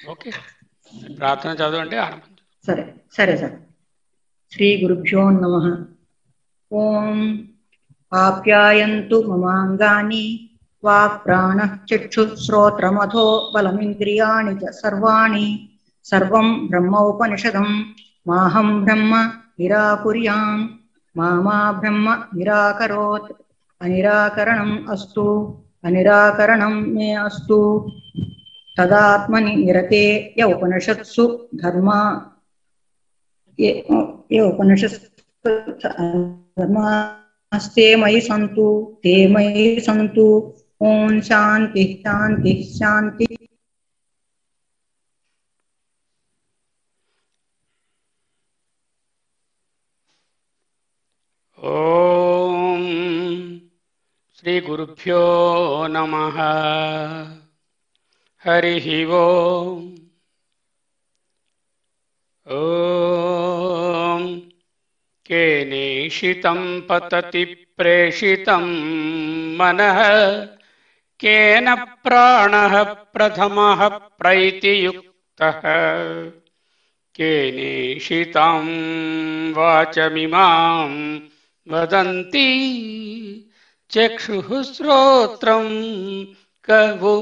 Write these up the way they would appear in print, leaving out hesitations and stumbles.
Okay, ప్రార్థన చదవండి, ఆరంభం. సరే సరే సార్. శ్రీ గురుభ్యో నమః. ఓం ఆప్యాయంతు మమాంగాని వాక్ ప్రాణః చక్షుశ్రోత్రమథో బలమింద్రియాణి చ సర్వాణి సర్వం బ్రహ్మోపనిషదం మాహం బ్రహ్మ నిరాకుర్యాం మా బ్రహ్మ నిరాకరోత్. అనిరాకరణం అస్తు, అనిరాకరణం మే అస్తు. తదాత్మని నిరతే య ఉపనిషత్సు ధర్మా ये उपनिषत्सु धर्मास्ते मयि सन्तु, ते मयि सन्तु. ओम शांति शांति शांति. ఓం శ్రీ గురుభ్యో నమః. హరి ఓం. ఓం కేనేషితం పతతి ప్రేషితం మనః, కేన ప్రాణః ప్రథమః ప్రైతియుక్తః, కేనేషితం వాచమిమాం వదంతి చక్షుః శ్రోత్రం కవు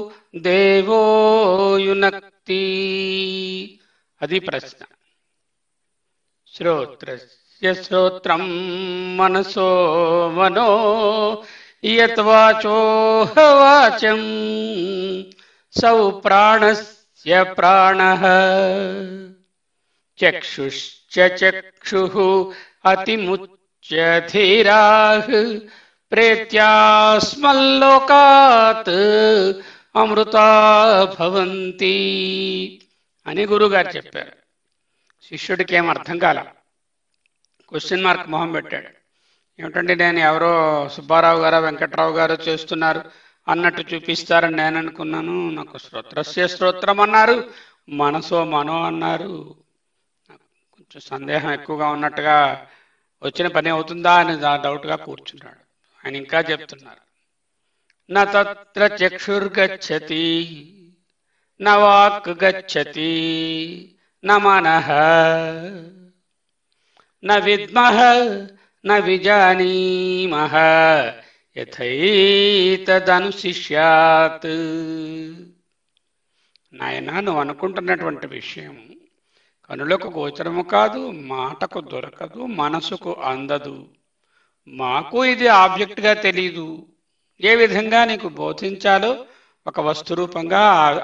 దేవో యునక్తి. అది ప్రశ్న. శ్రోత్రస్య శ్రోత్రం మనసో మనో యత్ వాచో వాచం సౌ ప్రాణస్య ప్రాణః. చక్షుశ్చ చక్షుః అతిముచ్యధీరాః ప్రేత్యాస్మల్లోకాత్ అమృతా భవంతి అని గురుగారు చెప్పారు. శిష్యుడికి ఏం అర్థం కాల, క్వశ్చన్ మార్క్ మొహం పెట్టాడు. ఏమిటంటే నేను ఎవరో సుబ్బారావు గారు వెంకట్రావు గారు చేస్తున్నారు అన్నట్టు చూపిస్తారని నేను అనుకున్నాను. నాకు శ్రోత్రస్య శ్రోత్రం అన్నారు, మనసో మనో అన్నారు. కొంచెం సందేహం ఎక్కువగా ఉన్నట్టుగా, వచ్చిన పని అవుతుందా అని డౌట్గా కూర్చున్నాడు. ఆయన ఇంకా చెప్తున్నారు. న తత్ర చక్షుర్గచ్చతి న వాక్ గచ్చతి న మనః న విద్మః న విజానీమః యథైతదనుశిష్యాత్. నాయనా, నువ్వు అనుకుంటున్నటువంటి విషయం కనులకు గోచరము కాదు, మాటకు దొరకదు, మనసుకు అందదు. మాకు ఇది ఆబ్జెక్ట్గా తెలీదు. ఏ విధంగా నీకు బోధించాలో ఒక వస్తు రూపంగా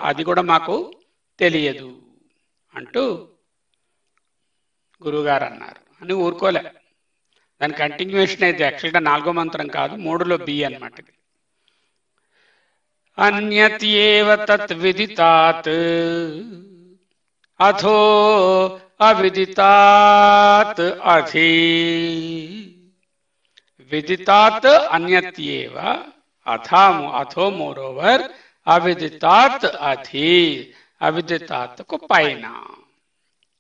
అది కూడా మాకు తెలియదు అంటూ గురువుగారు అన్నారు. అని ఊరుకోలే, దాని కంటిన్యూషన్ అయితే యాక్చువల్గా 4వ మంత్రం కాదు, 3లో బి అన్నమాట. అన్యత్యేవ తత్ విదితాత్ అథో అవిదితాత్ అధి. విదితాత్ అన్యత్యేవ అథో మోరోవర్ అవిదితాత్ అధి, అవిదితాత్కు పైన.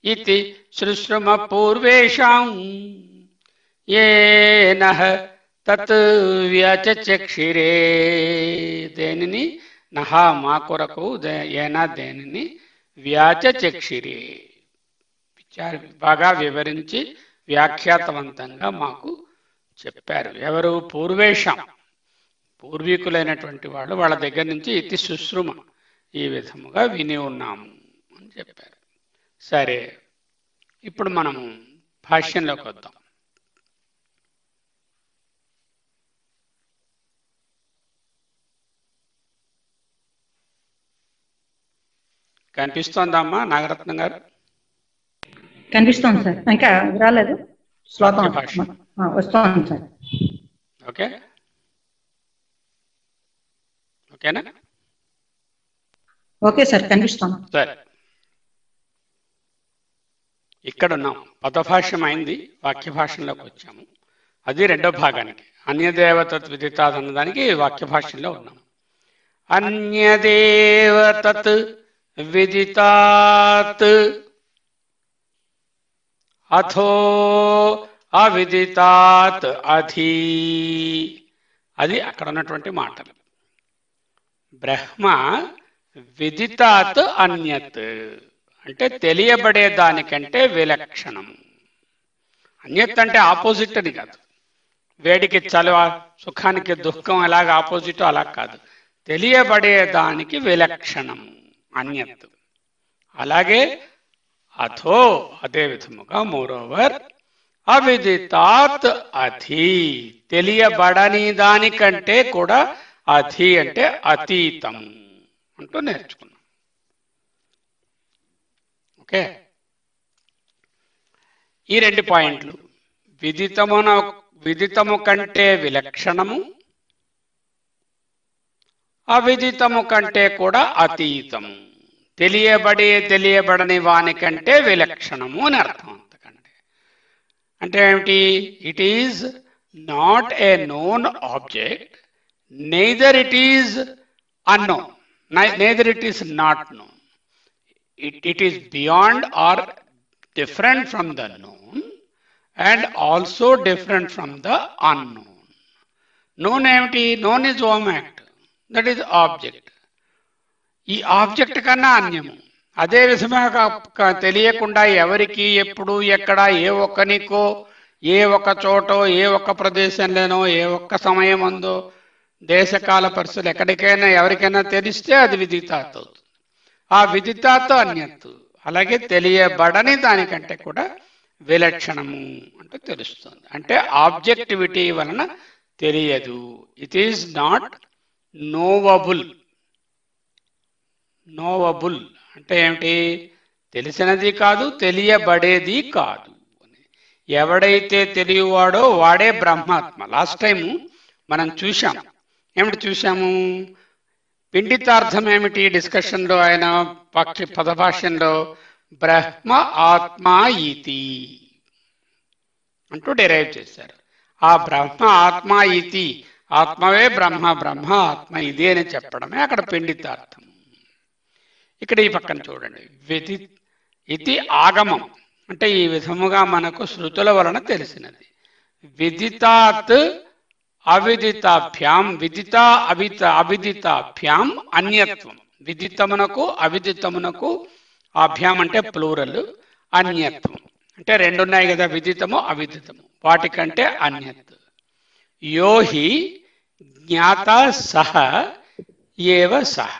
ఇది శృశ్రుమ పూర్వేషాం ఏనః తత్ వ్యచక్షిరే. దేనిని నహ మా కొరకు, ఏనా దేనిని వ్యాచక్షిరే బాగా వివరించి వ్యాఖ్యాతవంతంగా మాకు చెప్పారు. ఎవరు? పూర్వేషం, పూర్వీకులైనటువంటి వాళ్ళు, వాళ్ళ దగ్గర నుంచి ఇతి శుశ్రుమ ఈ విధముగా విని ఉన్నాము అని చెప్పారు. సరే, ఇప్పుడు మనము భాష్యంలోకి వద్దాం. కనిపిస్తోందమ్మా నాగరత్నం గారు? కనిపిస్తోంది సార్, ఇంకా రాలేదు శ్లోకం. వస్తోంది సార్. ఓకే, ఓకేనా? ఓకే సార్, కనిపిస్తోంది. సరే, ఇక్కడ ఉన్నాం. పదభాష్యం అయింది, వాక్య భాషంలోకి వచ్చాము. అది 2వ భాగానికి. అన్యదేవతత్ విదితాత్ అన్నదానికి వాక్య భాష్యంలో ఉన్నాం. అన్యదేవతత్ విదితాత్ అథో అవిదితాత్ అధి. అది అక్కడ ఉన్నటువంటి మాటలు. బ్రహ్మ విదితాత్ అన్యత్ అంటే తెలియబడే దానికంటే విలక్షణము. అన్యత్ అంటే ఆపోజిట్ అని కాదు. వేడికి చలువ, సుఖానికి దుఃఖం ఎలాగ ఆపోజిట్ అలా కాదు. తెలియబడే దానికి విలక్షణము అన్యత్. అలాగే అథో అదే విధముగా మోరోవర్ అవిదితాత్ అధి తెలియబడని దానికంటే కూడా అధి అంటే అతీతం అంటూ నేర్చుకున్నాం. ఓకే, ఈ రెండు పాయింట్లు విదితము కంటే విలక్షణము, అవిదితము కంటే కూడా అతీతము. తెలియబడని వానికంటే విలక్షణము అని అర్థం. అంతకంటే అంటే ఏమిటి? It is not a known object, neither it is unknown, neither it is not known. It is beyond or different from the known and also different from the unknown. Known ఏమిటి? Known is omet, that is object. ఈ object కన్నా అన్యము. అదే విధంగా తెలియకుండా ఎవరికి ఎప్పుడు ఎక్కడ ఏ ఒక్కనికో ఏ ఒక్క చోటో ఏ ఒక్క ప్రదేశంలోనో ఏ ఒక్క సమయం ఉందో దేశకాల పరిస్థితులు ఎక్కడికైనా ఎవరికైనా తెలిస్తే అది విదితాత్ అవుతుంది. ఆ విదితాత్ అన్యత్. అలాగే తెలియబడని దానికంటే కూడా విలక్షణము అంటే తెలుస్తుంది. అంటే ఆబ్జెక్టివిటీ వలన తెలియదు. It is not knowable. Knowable అంటే ఏమిటి? తెలిసినది కాదు, తెలియబడేది కాదు. ఎవడైతే తెలియవాడో వాడే బ్రహ్మాత్మ. లాస్ట్ టైం మనం చూశాం. ఏమిటి చూశాము? పిండితార్థం ఏమిటి? డిస్కషన్లో ఆయన పదభాష్యంలో బ్రహ్మ ఆత్మ ఇతి అంటూ డిరైవ్ చేశారు. ఆ బ్రహ్మ ఆత్మ ఇతి, ఆత్మవే బ్రహ్మ, బ్రహ్మ ఆత్మ ఇది అని చెప్పడమే అక్కడ పిండితార్థం. ఇక్కడ ఈ పక్కన చూడండి, ఇది ఆగమం అంటే ఈ విధముగా మనకు శృతుల వలన తెలిసినది. విదితాత్ అవిదితాభ్యాం, అవిదితాభ్యాం అన్యత్వం. విదితమునకు అవిదితమునకు, అభ్యాం అంటే ప్లూరల్, అన్యత్వం అంటే రెండు ఉన్నాయి కదా, విదితము అవిదితము, వాటికంటే అన్యత్. యోహి జ్ఞాత సహ ఏవ సహ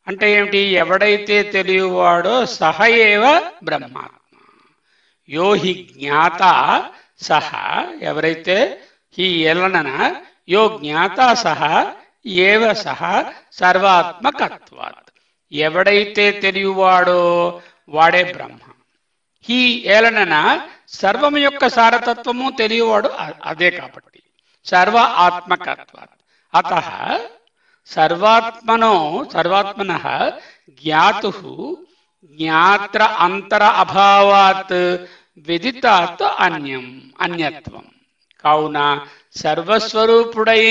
అంటే ఏమిటి? ఎవడైతే తెలియవాడో సహ ఏవ బ్రహ్మాత్మ. యోహి జ్ఞాత సహ ఎవరైతే ఈ ఎలనన యో జ్ఞాత సహ ఏవ సహ సర్వాత్మకత్వాత్ ఎవడైతే తెలియవాడో వాడే బ్రహ్మ. ఈ ఏలనన సర్వం యొక్క సారతత్వము తెలియవాడు అదే కాబట్టి సర్వ ఆత్మకత్వాత్. అతః సర్వాత్మనః జ్ఞాతుః జ్ఞాత్ర అంతర అభావాత్ విదితాత్ అన్యత్వం. కావున సర్వస్వరూపుడై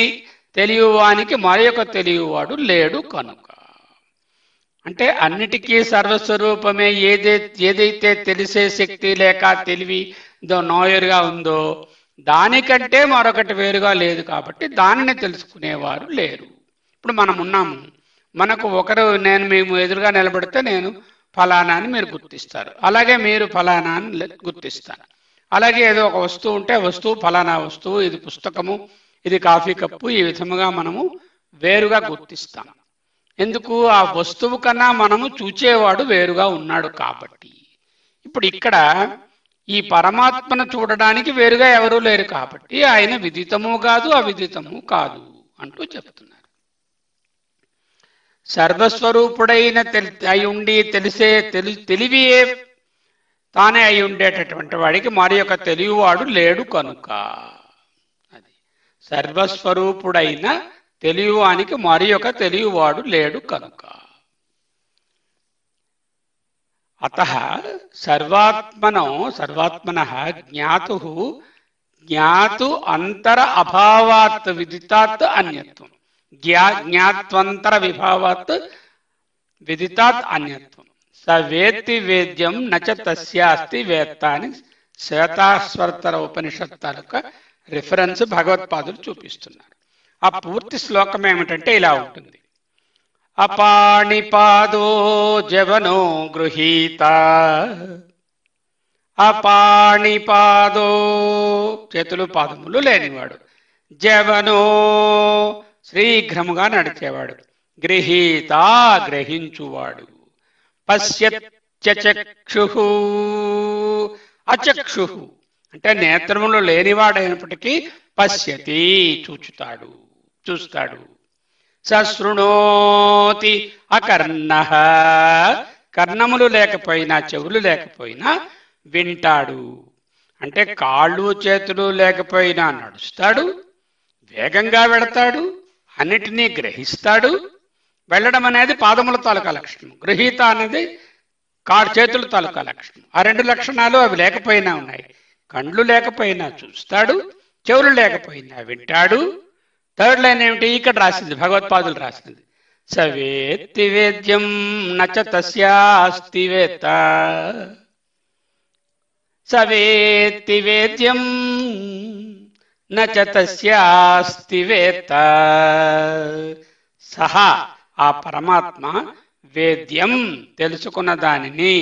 తెలియవానికి మరొక తెలియవాడు లేడు కనుక. అంటే అన్నిటికీ సర్వస్వరూపమే ఏదైతే తెలిసే శక్తి లేక తెలివి నోయరుగా ఉందో దానికంటే మరొకటి వేరుగా లేదు కాబట్టి దానిని తెలుసుకునేవారు లేరు. ఇప్పుడు మనం ఉన్నాము, మనకు ఒకరు మేము ఎదురుగా నిలబడితే నేను ఫలానా అని మీరు గుర్తిస్తారు, అలాగే మీరు ఫలానా అని గుర్తిస్తారు. అలాగే ఏదో ఒక వస్తువు ఉంటే వస్తువు ఫలానా వస్తువు, ఇది పుస్తకము, ఇది కాఫీ కప్పు, ఈ విధముగా మనము వేరుగా గుర్తిస్తాం. ఎందుకు? ఆ వస్తువు కన్నా మనము చూచేవాడు వేరుగా ఉన్నాడు కాబట్టి. ఇప్పుడు ఇక్కడ ఈ పరమాత్మను చూడడానికి వేరుగా ఎవరూ లేరు కాబట్టి ఆయన విదితము కాదు అవిదితము కాదు అంటూ చెప్తున్నారు. సర్వస్వరూపుడైన అయి ఉండి తెలిసే తెలివియే తానే అయి ఉండేటటువంటి వాడికి మరి యొక్క తెలియవాడు లేడు కనుక. అది సర్వస్వరూపుడైన తెలియవానికి మరి యొక్క తెలియవాడు లేడు కనుక. అతః సర్వాత్మనః జ్ఞాతు అంతర అభావాత్ విదితాత్ అన్యత్వం. జ్ఞాత్వంతర విభావాత్ విదితాత్ అన్యత్వం. స వేత్తి వేద్యం నచ తస్యాస్తి వేత్త అని శ్వేతాశ్వతర ఉపనిషత్ తాలూకా రిఫరెన్స్ భగవత్పాదులు చూపిస్తున్నారు. ఆ పూర్తి శ్లోకం ఏమిటంటే ఇలా ఉంటుంది. అపాణిపాదో జవనో గృహీత. అపాణిపాదో చేతులు పాదములు లేనివాడు, జవనో శీఘ్రముగా నడిచేవాడు, గృహీత గ్రహించువాడు, పశ్యత్యచక్షు అచక్షు అంటే నేత్రములు లేనివాడైనప్పటికీ పశ్యతి చూస్తాడు. సశృణోతి అకర్ణః కర్ణములు లేకపోయినా చెవులు లేకపోయినా వింటాడు. అంటే కాళ్ళు చేతులు లేకపోయినా నడుస్తాడు, వేగంగా వెళతాడు, అన్నిటినీ గ్రహిస్తాడు. వెళ్ళడం అనేది పాదముల తాలూకా లక్షణం, గృహీత అనేది చేతుల తాలూకా లక్షణం. ఆ రెండు లక్షణాలు అవి లేకపోయినా ఉన్నాయి. కండ్లు లేకపోయినా చూస్తాడు, చెవులు లేకపోయినా వింటాడు. థర్డ్ లైన్ ఏమిటి? ఇక్కడ రాసింది, భగవత్పాదులు రాసింది, సవేత్తి వేద్యం నచ తస్యాస్తి వేత్త. సవేత్తి వేద్యం నచ తస్యాస్తి వేత్త. సహా ఆ పరమాత్మ వేద్యం తెలుసుకున్న దానిని,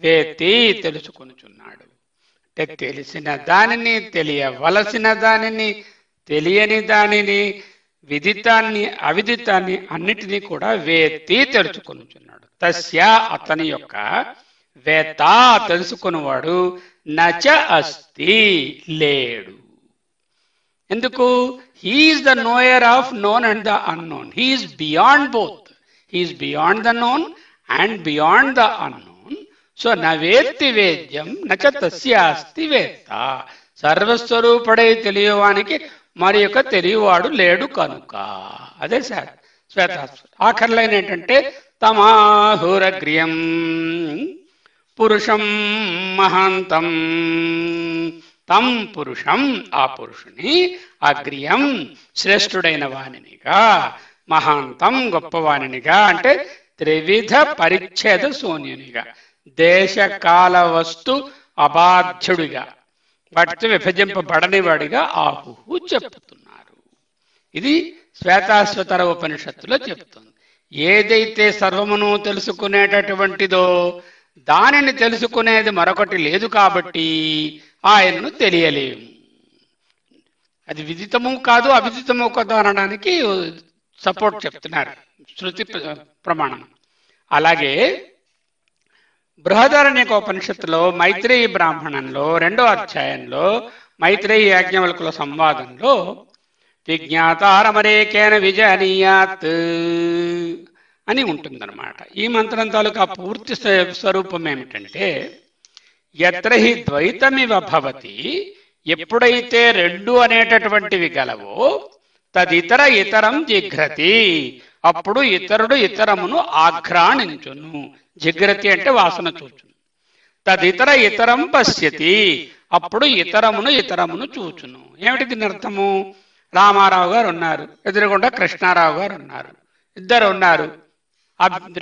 వేత్తి తెలుసుకొనుచున్నాడు. అంటే తెలిసిన దానిని, తెలియవలసిన దానిని, తెలియని దానిని, విదితాన్ని అవిదితాన్ని అన్నిటినీ కూడా వేత్తి తెలుసుకొనుచున్నాడు. తస్య అతని యొక్క, వేత్త తెలుసుకున్నవాడు, నచ అస్తి లేడు. ఎందుకు? He is the knower of known and the unknown. He is beyond both. He is beyond the known and beyond the unknown. So నవేత్తి వేద్యం నచ తస్యాస్తి వేత్త. సర్వస్వరూపుడై తెలియవానికి మరి యొక్క తెలియవాడు లేడు కనుక. అదే శ్వేతాశ్వత. ఆఖరి లైన్ ఏంటంటే తమాహురగ్రియం పురుషం మహాంతం. తం పురుషం ఆ పురుషుని, అగ్రియం శ్రేష్ఠుడైన వానినిగా, మహాంతం గొప్పవానినిగా, అంటే త్రివిధ పరిచ్ఛేద శూన్యునిగా, దేశకాల వస్తు అబాధ్యుడిగా, వాటితో విభజింపబడని వాడిగా ఆహుహు చెప్తున్నారు. ఇది శ్వేతాశ్వతర ఉపనిషత్తులో చెప్తుంది. ఏదైతే సర్వమును తెలుసుకునేటటువంటిదో దానిని తెలుసుకునేది మరొకటి లేదు కాబట్టి ఆయనను తెలియలేము. అది విదితము కాదు, అవిదితము కాదు అనడానికి సపోర్ట్ చెప్తున్నారు శృతి ప్రమాణం. అలాగే బృహదారణ్యక ఉపనిషత్తులో మైత్రేయి బ్రాహ్మణంలో 2వ అధ్యాయంలో మైత్రేయి యాజ్ఞవల్కుల సంవాదంలో విజ్ఞాతారమరేకేన విజానీయాత్ అని ఉంటుందన్నమాట. ఈ మంత్రం తాలూకా పూర్తి స్వరూపం ఏమిటంటే, యత్ర హి ద్వైతమివ భవతి, ఎప్పుడైతే రెండు అనేటటువంటివి గలవో, తదితర ఇతరం జిఘ్రతి, అప్పుడు ఇతరుడు ఇతరమును ఆఘ్రాణించును. జిఘ్రతి అంటే వాసన చూచును. తదితర ఇతరం పశ్యతి, అప్పుడు ఇతరమును చూచును. ఏమిటి దీని అర్థము? రామారావు గారు ఉన్నారు, ఎదురుగుండా కృష్ణారావు గారు ఉన్నారు, ఇద్దరు ఉన్నారు,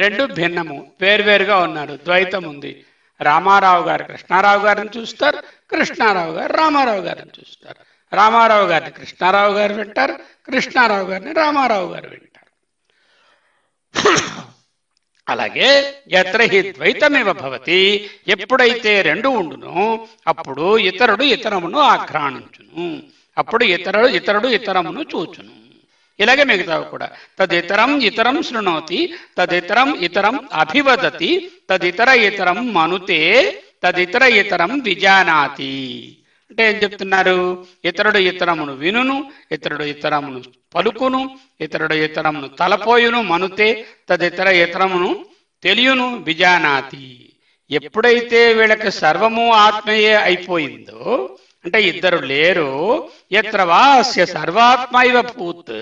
రెండు భిన్నము, వేరువేరుగా ఉన్నారు, ద్వైతం ఉంది. రామారావు గారు కృష్ణారావు గారిని చూస్తారు, కృష్ణారావు గారు రామారావు గారిని చూస్తారు. రామారావు గారిని కృష్ణారావు గారు వింటారు, కృష్ణారావు గారిని రామారావు గారు వింటారు. అలాగే యత్ర హి ద్వైతమివ భవతి, ఎప్పుడైతే రెండు ఉండునో అప్పుడు ఇతరుడు ఇతరమును ఆఘ్రాణించును, అప్పుడు ఇతరుడు ఇతరమును చూచును. ఇలాగే మిగతావు కూడా. తదితరం ఇతరం శృణోతి, తదితరం ఇతరం అభివదతి, తదితర ఇతరం మనుతే, తదితర ఇతరం విజానాతి. అంటే ఏం చెప్తున్నారు? ఇతరుడు ఇతరమును వినును, ఇతరుడు ఇతరమును పలుకును, ఇతరుడు ఇతరమును తలపోయును, మనుతే, తదితర ఇతరమును తెలియను, విజానాతి. ఎప్పుడైతే వీళ్ళకి సర్వము ఆత్మయే అయిపోయిందో, అంటే ఇద్దరు లేరు, యత్ర వాస్య సర్వాత్మ ఇవ భూత్,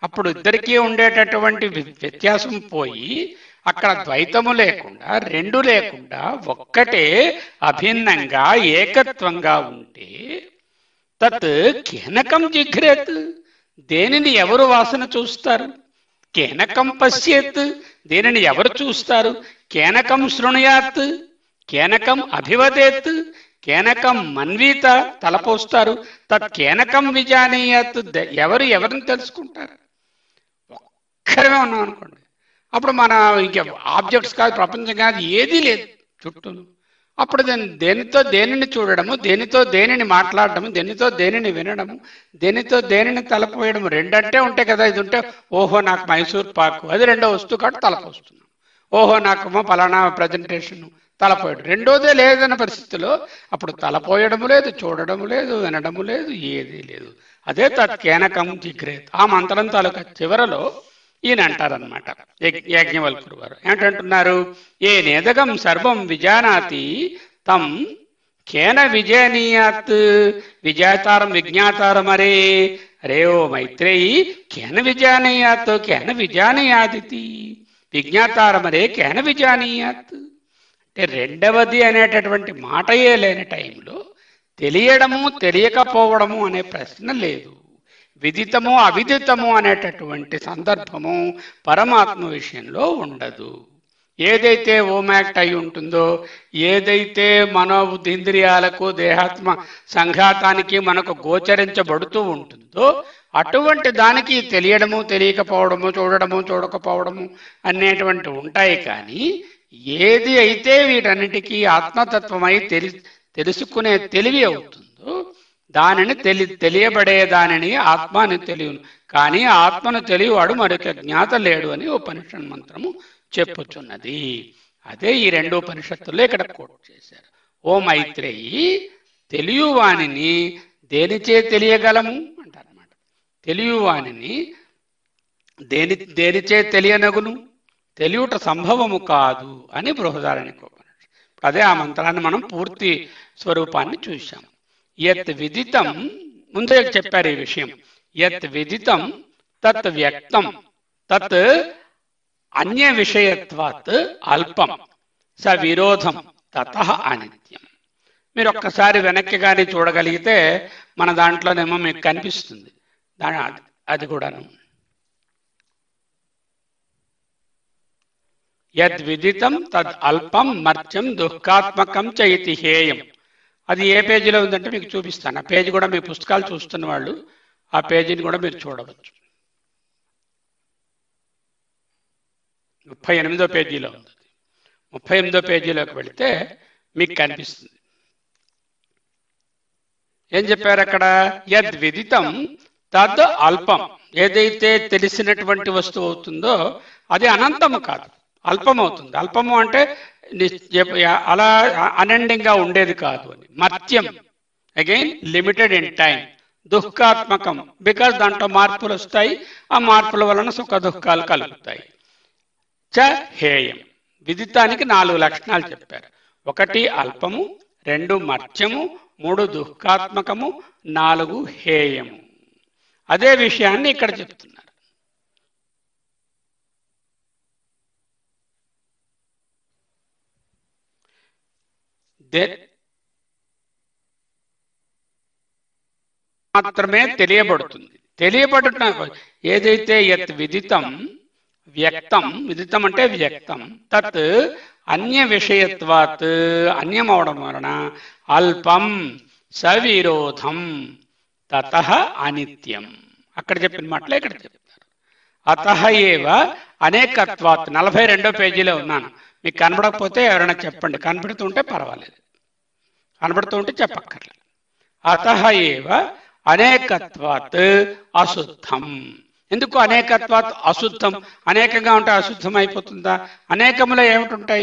అప్పుడు ఇద్దరికీ ఉండేటటువంటి వ్యత్యాసం పోయి అక్కడ ద్వైతము లేకుండా, రెండు లేకుండా ఒక్కటే అభిన్నంగా ఏకత్వంగా ఉంటే, తత్ కేనకం జిఘ్రేత్, దేనిని ఎవరు వాసన చూస్తారు? కేనకం పశ్యేత్, దేనిని ఎవరు చూస్తారు? కేనకం శృణుయాత్, కేనకం అభివదేత్, కేనకం మన్వీత తలపోస్తారు, తత్ కేనకం విజానీయత్, ఎవరిని తెలుసుకుంటారు? ఒక్కరమే ఉన్నాం అనుకోండి, అప్పుడు మన ఇంక ఆబ్జెక్ట్స్ కాదు, ప్రపంచం కాదు, ఏదీ లేదు చుట్టూ. అప్పుడు దేనితో దేనిని చూడడము, దేనితో దేనిని మాట్లాడటము, దేనితో దేనిని వినడము, దేనితో దేనిని తలపోయడము, రెండంటే ఉంటాయి కదా. ఇది ఉంటే ఓహో నాకు మైసూర్ పాకు, అది రెండో వస్తువు కాబట్టి తలపోస్తున్నాం. ఓహో నాకేమో ఫలానా ప్రజెంటేషన్, తలపోయడం. రెండోదే లేదన్న పరిస్థితిలో అప్పుడు తలపోయడము లేదు, చూడడము లేదు, వినడము లేదు, ఏదీ లేదు. అదే తత్కేనకం జిగ్రేత్. ఆ మంత్రం తాలూకా చివరలో ఈయన అంటారనమాట, యాజ్ఞవల్కుడు వారు ఏంటంటున్నారు, ఏ నేదగం సర్వం విజానాతి తం కేన విజయనీయాత్ విజాతారం విజ్ఞాతారం అరే అరే ఓ మైత్రేయి కేన విజానీయాత్ కేన విజానీయాదితి విజ్ఞాతారమరే కేన విజానీయాత్. అంటే రెండవది అనేటటువంటి మాటయే లేని టైంలో తెలియడము తెలియకపోవడము అనే ప్రశ్న లేదు. విదితము అవిదితము అనేటటువంటి సందర్భము పరమాత్మ విషయంలో ఉండదు. ఏదైతే ఓమాక్ట్ అయి ఉంటుందో, ఏదైతే మనోబుద్ధీంద్రియాలకు దేహాత్మ సంఘాతానికి మనకు గోచరించబడుతూ ఉంటుందో అటువంటి దానికి తెలియడము తెలియకపోవడము, చూడడము చూడకపోవడము అనేటువంటి ఉంటాయి. కానీ ఏది అయితే వీటన్నిటికీ ఆత్మతత్వమై తెలుసుకునే తెలివి అవుతుందో దానిని తెలియబడే దానిని ఆత్మ అని తెలియను. కానీ ఆత్మను తెలియవాడు మరొక జ్ఞాత లేడు అని ఉపనిషత్ మంత్రము చెప్పుచున్నది. అదే ఈ రెండు ఉపనిషత్తుల్లో ఇక్కడ కోట్ చేశారు. ఓ మైత్రేయి, తెలియవానిని దేనిచే తెలియగలము అంటారన్నమాట. తెలియవానిని దేనిచే తెలియనగును, తెలియట సంభవము కాదు అని బృహదారణ్యక ఉపనిషత్తు. అదే ఆ మంత్రాన్ని మనం పూర్తి స్వరూపాన్ని చూశాం. యత్ విదితం, ముందే చెప్పారు ఈ విషయం, యత్ విదితం తత్ వ్యక్తం తత్ అన్య విషయత్వాత్ అల్పం స విరోధం తతః అనిత్యం. మీరు ఒక్కసారి వెనక్కి కానీ చూడగలిగితే మన దాంట్లోనేమో మీకు కనిపిస్తుంది. అది కూడాను యద్ విదితం తద్ అల్పం మర్త్యం దుఃఖాత్మకం చ ఇతి హేయం. అది ఏ పేజీలో ఉందంటే మీకు చూపిస్తాను. ఆ పేజీ కూడా మీ పుస్తకాలు చూస్తున్న వాళ్ళు ఆ పేజీని కూడా మీరు చూడవచ్చు. 38వ పేజీలో ఉంది. 38వ పేజీలోకి వెళితే మీకు కనిపిస్తుంది. ఏం చెప్పారు అక్కడ? యద్ విదితం తద్ అల్పం. ఏదైతే తెలిసినటువంటి వస్తువు అవుతుందో అది అనంతము కాదు, అల్పమవుతుంది. అల్పము అంటే అలా అనండింగ్ గా ఉండేది కాదు అని. మర్త్యం అగైన్ లిమిటెడ్ ఇన్ టైం. దుఃఖాత్మకం బికాస్ దాంట్లో మార్పులు వస్తాయి, ఆ మార్పుల వలన సుఖ దుఃఖాలు కలుగుతాయి. చ హేయం. విదితానికి 4 లక్షణాలు చెప్పారు. 1 అల్పము, 2 మర్త్యము, 3 దుఃఖాత్మకము, 4 హేయము. అదే విషయాన్ని ఇక్కడ చెప్తున్నారు. మాత్రమే తెలియబడుతుంది. తెలియబడుట ఏదైతే యత్ విదితం వ్యక్తం, విదితం అంటే వ్యక్తం, తత్ అన్య విషయత్వాత్, అన్యం అవడం వలన అల్పం సవిరోధం తతః అనిత్యం. అక్కడ చెప్పిన మాటలే ఇక్కడ చెప్తారు. అతః ఏవ అనేకత్వాత్. 42వ పేజీలో ఉన్నాను. మీకు కనబడకపోతే ఎవరైనా చెప్పండి, కనబడుతుంటే పర్వాలేదు, కనబడుతూ ఉంటే చెప్పక్కర్లేదు. అతః ఏవ అనేకత్వాత్ అశుద్ధం. ఎందుకు అనేకత్వాత్ అశుద్ధం? అనేకంగా ఉంటే అశుద్ధం అయిపోతుందా? అనేకములో ఏమిటి?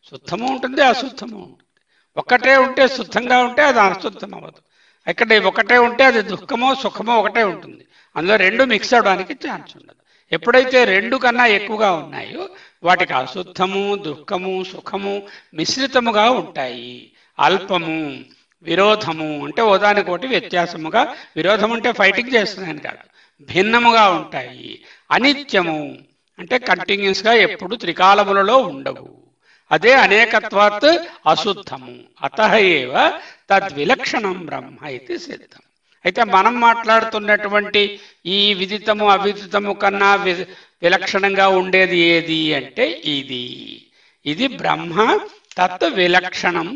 శుద్ధము ఉంటుంది, అశుద్ధము ఉంటుంది. ఒకటే ఉంటే శుద్ధంగా ఉంటే అది అశుద్ధం అవ్వదు. ఇక్కడ ఒకటే ఉంటే అది దుఃఖమో సుఖమో ఒకటే ఉంటుంది. అందులో 2 మిక్స్ అవడానికి ఛాన్స్ ఉండదు. ఎప్పుడైతే 2 కన్నా ఎక్కువగా ఉన్నాయో వాటికి అశుద్ధము, దుఃఖము, సుఖము మిశ్రితముగా ఉంటాయి. అల్పము, విరోధము అంటే ఓదానికోటి వ్యత్యాసముగా, విరోధం అంటే ఫైటింగ్ చేస్తున్నాయని కాదు, భిన్నముగా ఉంటాయి. అనిత్యము అంటే కంటిన్యూస్ గా ఎప్పుడు త్రికాలములలో ఉండవు. అదే అనేకత్వాత్ అశుద్ధము. అతః ఏవ తద్విలక్షణం బ్రహ్మ ఇది సిద్ధం. అయితే మనం మాట్లాడుతున్నటువంటి ఈ విదితము అవిదితము కన్నా విలక్షణంగా ఉండేది ఏది అంటే ఇది బ్రహ్మ తత్ విలక్షణం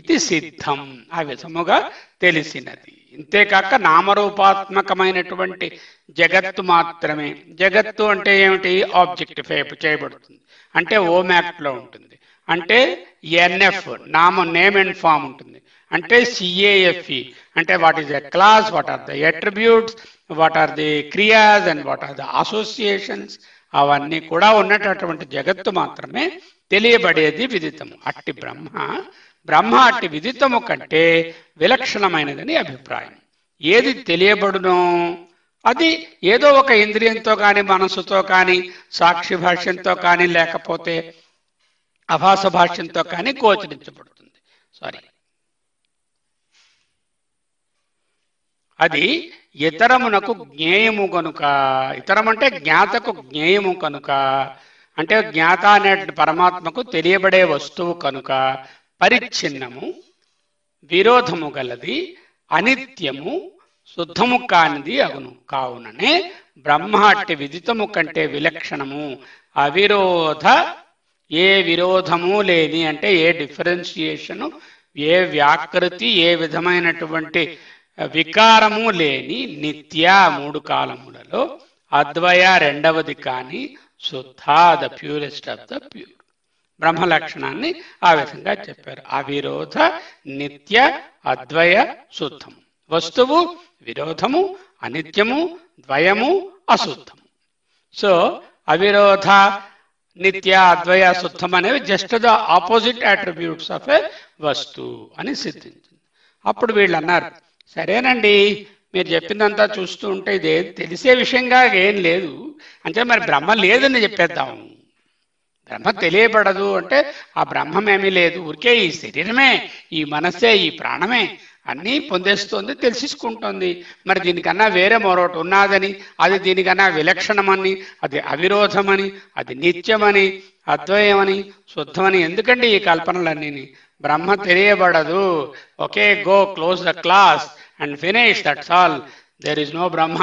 ఇది సిద్ధం, ఆ విధముగా తెలిసినది. ఇంతేకాక నామరూపాత్మకమైనటువంటి జగత్తు మాత్రమే. జగత్తు అంటే ఏమిటి? ఆబ్జెక్టిఫై చేయబడుతుంది, అంటే ఓమాక్ట్లో ఉంటుంది, అంటే ఎన్ఎఫ్ నేమ్ అండ్ ఫామ్ ఉంటుంది, అంటే సిఏఎఫ్ఈ అంటే what is the class, what are the attributes, what are the క్రియాస్ and what are the associations, అవన్నీ కూడా ఉన్నటువంటి జగత్తు మాత్రమే తెలియబడేది విదితము. అట్టి బ్రహ్మ అట్టి విదితము కంటే విలక్షణమైనదని అభిప్రాయం. ఏది తెలియబడునో అది ఏదో ఒక ఇంద్రియంతో కానీ మనసుతో కానీ సాక్షి భాష్యంతో కానీ లేకపోతే అభాస భాష్యంతో కానీ గోచరించబడుతుంది. అది ఇతరమునకు జ్ఞేయము కనుక, ఇతరం అంటే జ్ఞాతకు జ్ఞేయము కనుక, అంటే జ్ఞాత అనే పరమాత్మకు తెలియబడే వస్తువు కనుక పరిచ్ఛిన్నము, విరోధము గలది, అనిత్యము, శుద్ధము కానిది అగును. కావుననే బ్రహ్మ అట్టి విదితము కంటే విలక్షణము, అవిరోధ, ఏ విరోధము లేని, అంటే ఏ డిఫరెన్షియేషను, ఏ వ్యాకృతి, ఏ విధమైనటువంటి వికారము లేని, నిత్య మూడు కాలములలో, అద్వయ రెండవది కాని, శుద్ధ the purest of the pure. బ్రహ్మ లక్షణాన్ని ఆ విధంగా చెప్పారు. అవిరోధ, నిత్య, అద్వయ, శుద్ధము. వస్తువు విరోధము, అనిత్యము, ద్వయము, అశుద్ధము. సో అవిరోధ, నిత్య, అద్వయ, శుద్ధం అనేవి just the opposite attributes of a వస్తు అని సిద్ధించింది. అప్పుడు వీళ్ళు అన్నారు, సరేనండి మీరు చెప్పిందంతా చూస్తూ ఉంటే ఇదే తెలిసే విషయంగా ఏం లేదు అంటే మరి బ్రహ్మ లేదని చెప్పేద్దాము. బ్రహ్మ తెలియబడదు అంటే ఆ బ్రహ్మమేమీ లేదు, ఊరికే ఈ శరీరమే, ఈ మనస్సే, ఈ ప్రాణమే అన్నీ పొందేస్తోంది, తెలిసిసుకుంటోంది. మరి దీనికన్నా వేరే మరొకటి ఉన్నాదని, అది దీనికన్నా విలక్షణమని, అది అవిరోధమని, అది నిత్యమని, అద్వయమని, శుద్ధమని ఎందుకండి ఈ కల్పనలన్నీ? బ్రహ్మ తెలియబడదు, okay, go close the class and finish, that's all, there is no Brahma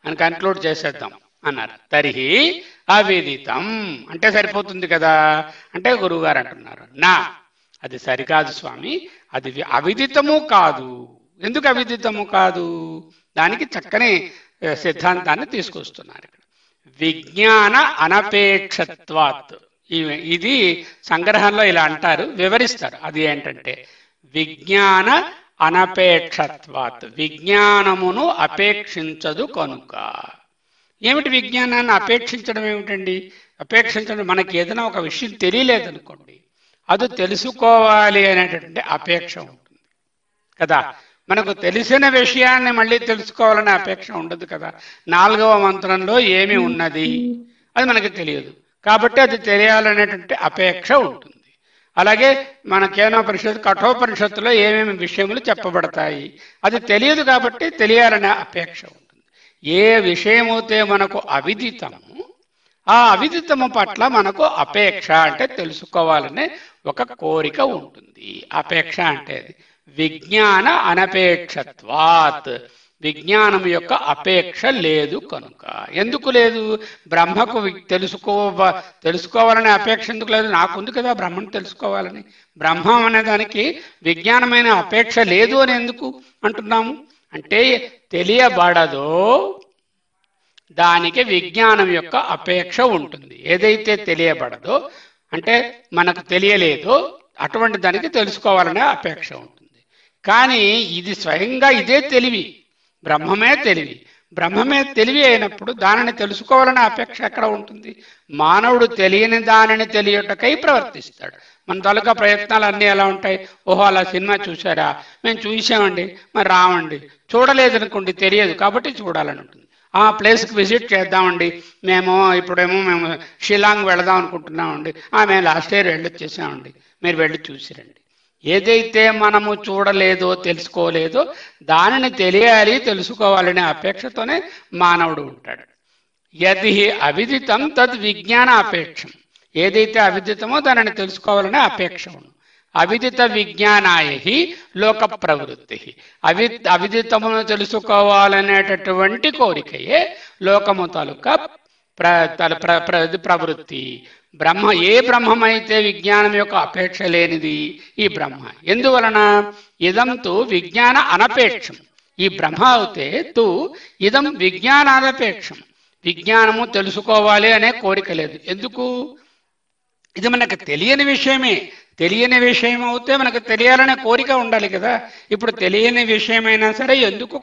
అని కన్క్లూడ్ చేసేద్దాం అన్నారు. తరిహి అవిదితం అంటే సరిపోతుంది కదా అంటే గురువుగారు అంటున్నారు, నా అది సరికాదు స్వామి, అది అవిదితము కాదు. ఎందుకు అవిదితము కాదు? దానికి చక్కని సిద్ధాంతాన్ని తీసుకొస్తున్నారు ఇక్కడ. విజ్ఞాన అనపేక్షత్వాత్, ఇది సంగ్రహంలో ఇలా అంటారు, వివరిస్తారు. అది ఏంటంటే విజ్ఞాన అనపేక్షత్వాత్, విజ్ఞానమును అపేక్షించదు కనుక. ఏమిటి విజ్ఞానాన్ని అపేక్షించడం ఏమిటండి? అపేక్షించడం, మనకి ఏదైనా ఒక విషయం తెలియలేదనుకోండి, అది తెలుసుకోవాలి అనేటటువంటి అపేక్ష ఉంటుంది కదా. మనకు తెలిసిన విషయాన్ని మళ్ళీ తెలుసుకోవాలనే అపేక్ష ఉండదు కదా. 4వ మంత్రంలో ఏమి ఉన్నది అది మనకి తెలియదు కాబట్టి అది తెలియాలనేటువంటి అపేక్ష ఉంటుంది. అలాగే మన కేనోపనిషత్తు, కఠోపనిషత్తులో ఏమేమి విషయములు చెప్పబడతాయి అది తెలియదు కాబట్టి తెలియాలనే అపేక్ష ఉంటుంది. ఏ విషయమైతే మనకు అవిదితము, ఆ అవిదితము పట్ల మనకు అపేక్ష అంటే తెలుసుకోవాలనే ఒక కోరిక ఉంటుంది. అపేక్ష అంటే అది విజ్ఞాన అనపేక్షత్వాత్, విజ్ఞానం యొక్క అపేక్ష లేదు కనుక. ఎందుకు లేదు? బ్రహ్మకు తెలుసుకోవాలనే అపేక్ష ఎందుకు లేదు? నాకు ఉంది కదా బ్రహ్మను తెలుసుకోవాలని. బ్రహ్మం అనే దానికి విజ్ఞానమైన అపేక్ష లేదు అని ఎందుకు అంటున్నాము అంటే, తెలియబడదో దానికి విజ్ఞానం యొక్క అపేక్ష ఉంటుంది. ఏదైతే తెలియబడదో అంటే మనకు తెలియలేదో అటువంటి దానికి తెలుసుకోవాలనే అపేక్ష ఉంటుంది. కానీ ఇది స్వయంగా ఇదే తెలివి, బ్రహ్మమే తెలివి. బ్రహ్మమే తెలివి అయినప్పుడు దానిని తెలుసుకోవాలనే అపేక్ష ఎక్కడ ఉంటుంది? మానవుడు తెలియని దానిని తెలియటకై ప్రవర్తిస్తాడు. మన తాలూకా ప్రయత్నాలు అన్నీ ఎలా ఉంటాయి? ఓహో అలా సినిమా చూసారా, మేము చూసామండి, మరి రావండి. చూడలేదనుకోండి, తెలియదు కాబట్టి చూడాలని ఉంటుంది. ఆ ప్లేస్కి విజిట్ చేద్దామండి, ఇప్పుడేమో మేము షిలాంగ్ వెళదాం అనుకుంటున్నామండి, మేము లాస్ట్ ఇయర్ వెళ్ళొచ్చేసామండి, మీరు వెళ్ళి చూసిరండి. ఏదైతే మనము చూడలేదో తెలుసుకోలేదో దానిని తెలియాలి, తెలుసుకోవాలనే అపేక్షతోనే మానవుడు ఉంటాడు. యది అవిదితం తద్ విజ్ఞాన అపేక్షం, ఏదైతే అవిదితమో దానిని తెలుసుకోవాలనే అపేక్ష ఉంది. అవిదిత విజ్ఞానాయ లోక ప్రవృత్తి, అవిదితమును తెలుసుకోవాలనేటటువంటి కోరికయే లోకము తాలూకా ప్రవృత్తి. ఏ బ్రహ్మమైతే విజ్ఞానం యొక్క అపేక్ష లేనిది ఈ బ్రహ్మ. ఎందువలన? ఇదంతో విజ్ఞాన అనపేక్షం. ఈ బ్రహ్మ అవుతే తు ఇదం విజ్ఞానానపేక్షం. విజ్ఞానము తెలుసుకోవాలి అనే కోరిక లేదు. ఎందుకు? ఇది మనకు తెలియని విషయమే. తెలియని విషయం అవుతే మనకు తెలియాలనే కోరిక ఉండాలి కదా. ఇప్పుడు తెలియని విషయమైనా సరే ఎందుకు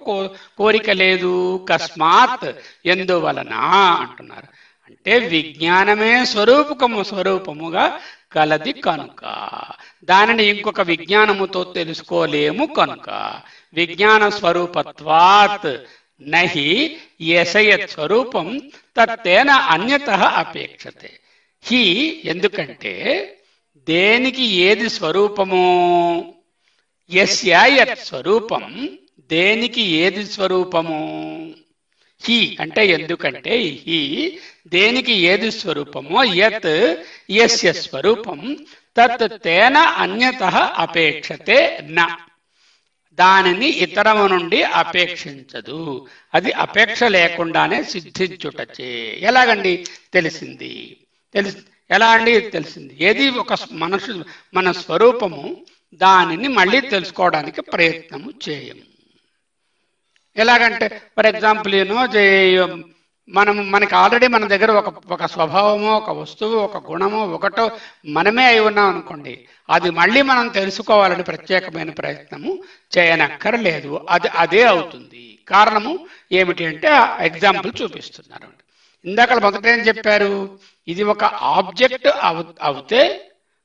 కోరిక లేదు? కస్మాత్, ఎందువలన అంటున్నారు. అంటే విజ్ఞానమే స్వరూపముగా కలది కనుక దానిని ఇంకొక విజ్ఞానముతో తెలుసుకోలేము కనుక. విజ్ఞాన స్వరూపత్వాత్ నహి యశయత్ స్వరూపం తత్తేన అన్యతః అపేక్షతే. హి, ఎందుకంటే దేనికి ఏది స్వరూపము? యస్య యత్ స్వరూపం, దేనికి ఏది స్వరూపము? హి అంటే ఎందుకంటే, హి దేనికి ఏది స్వరూపమో, యత్ యస్య స్వరూపం, తత్ తేన అన్యతః అపేక్షతే న, దానిని ఇతరము నుండి అపేక్షించదు. అది అపేక్ష లేకుండానే సిద్ధించుటచే. ఎలాగండి తెలిసింది? ఎలా అండి తెలిసింది? ఏది ఒక మన స్వరూపము, దానిని మళ్ళీ తెలుసుకోవడానికి ప్రయత్నము చేయము. ఎలాగంటే ఫర్ ఎగ్జాంపుల్ మనకి ఆల్రెడీ మన దగ్గర ఒక స్వభావమో, ఒక వస్తువు, ఒక గుణమో, ఒకటో మనమే అయి ఉన్నాం అనుకోండి, అది మళ్ళీ మనం తెలుసుకోవాలని ప్రత్యేకమైన ప్రయత్నము చేయనక్కర్లేదు. అదే అవుతుంది. కారణము ఏమిటి అంటే ఎగ్జాంపుల్ చూపిస్తున్నారు. ఇందాక మొదట ఏం చెప్పారు? ఇది ఒక ఆబ్జెక్ట్ అవుతే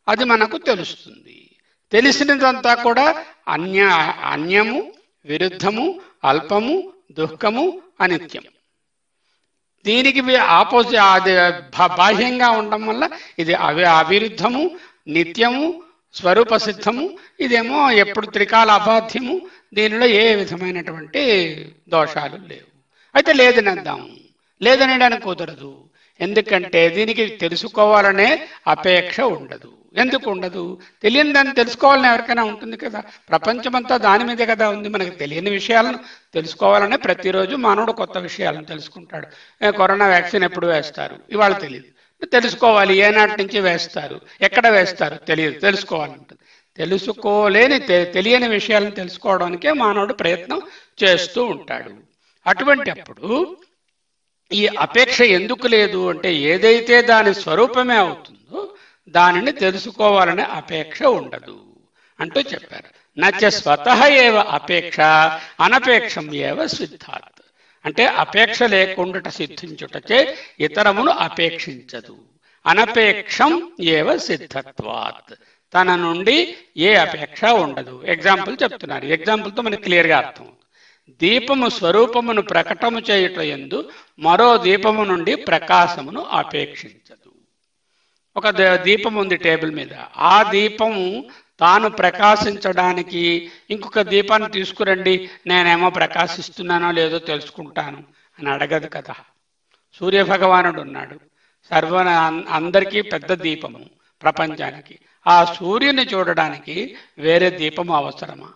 అది మనకు తెలుస్తుంది. తెలిసినదంతా కూడా అన్యము, విరుద్ధము, అల్పము, దుఃఖము, అనిత్యం. దీనికి ఆపోజిట్, అది బాహ్యంగా ఉండడం వల్ల ఇది అవిరుద్ధము, నిత్యము, స్వరూప సిద్ధము. ఇదేమో ఎప్పుడు త్రికాల అబాధ్యము. దీనిలో ఏ విధమైనటువంటి దోషాలు లేవు. అయితే లేదనేద్దాము. లేదనేయడానికి కుదరదు. ఎందుకంటే దీనికి తెలుసుకోవాలనే అపేక్ష ఉండదు. ఎందుకు ఉండదు? తెలియని దాన్ని తెలుసుకోవాలని ఎవరికైనా ఉంటుంది కదా. ప్రపంచమంతా దాని మీదే కదా ఉంది. మనకు తెలియని విషయాలను తెలుసుకోవాలనే ప్రతిరోజు మానవుడు కొత్త విషయాలను తెలుసుకుంటాడు. కరోనా వ్యాక్సిన్ ఎప్పుడు వేస్తారు? ఇవాళ తెలియదు. తెలుసుకోవాలి. ఏనాటి నుంచి వేస్తారు, ఎక్కడ వేస్తారు తెలియదు. తెలుసుకోవాలంటుంది. తెలియని విషయాలను తెలుసుకోవడానికే మానవుడు ప్రయత్నం చేస్తూ ఉంటాడు. అటువంటి అప్పుడు ఈ అపేక్ష ఎందుకు లేదు అంటే, ఏదైతే దాని స్వరూపమే అవుతుందో దానిని తెలుసుకోవాలనే అపేక్ష ఉండదు అంటూ చెప్పారు. నచ స్వతః ఏవ అపేక్ష అనపేక్షం ఏవ సిద్ధాత్. అంటే అపేక్ష లేకుండా సిద్ధించుటచే ఇతరమును అపేక్షించదు. అనపేక్షం ఏవ సిద్ధత్వాత్, తన నుండి ఏ అపేక్ష ఉండదు. ఎగ్జాంపుల్ చెప్తున్నారు. ఎగ్జాంపుల్తో మనకి క్లియర్గా అర్థం. దీపము స్వరూపమును ప్రకటము చేయుట యందు మరో దీపము నుండి ప్రకాశమును అపేక్షించదు. ఒక దీపం ఉంది టేబుల్ మీద. ఆ దీపము తాను ప్రకాశించడానికి ఇంకొక దీపాన్ని తీసుకురండి, నేనేమో ప్రకాశిస్తున్నానో లేదో తెలుసుకుంటాను అని అడగదు కదా. సూర్యభగవానుడు ఉన్నాడు, అందరికీ పెద్ద దీపము ప్రపంచానికి. ఆ సూర్యుని చూడడానికి వేరే దీపము అవసరమా?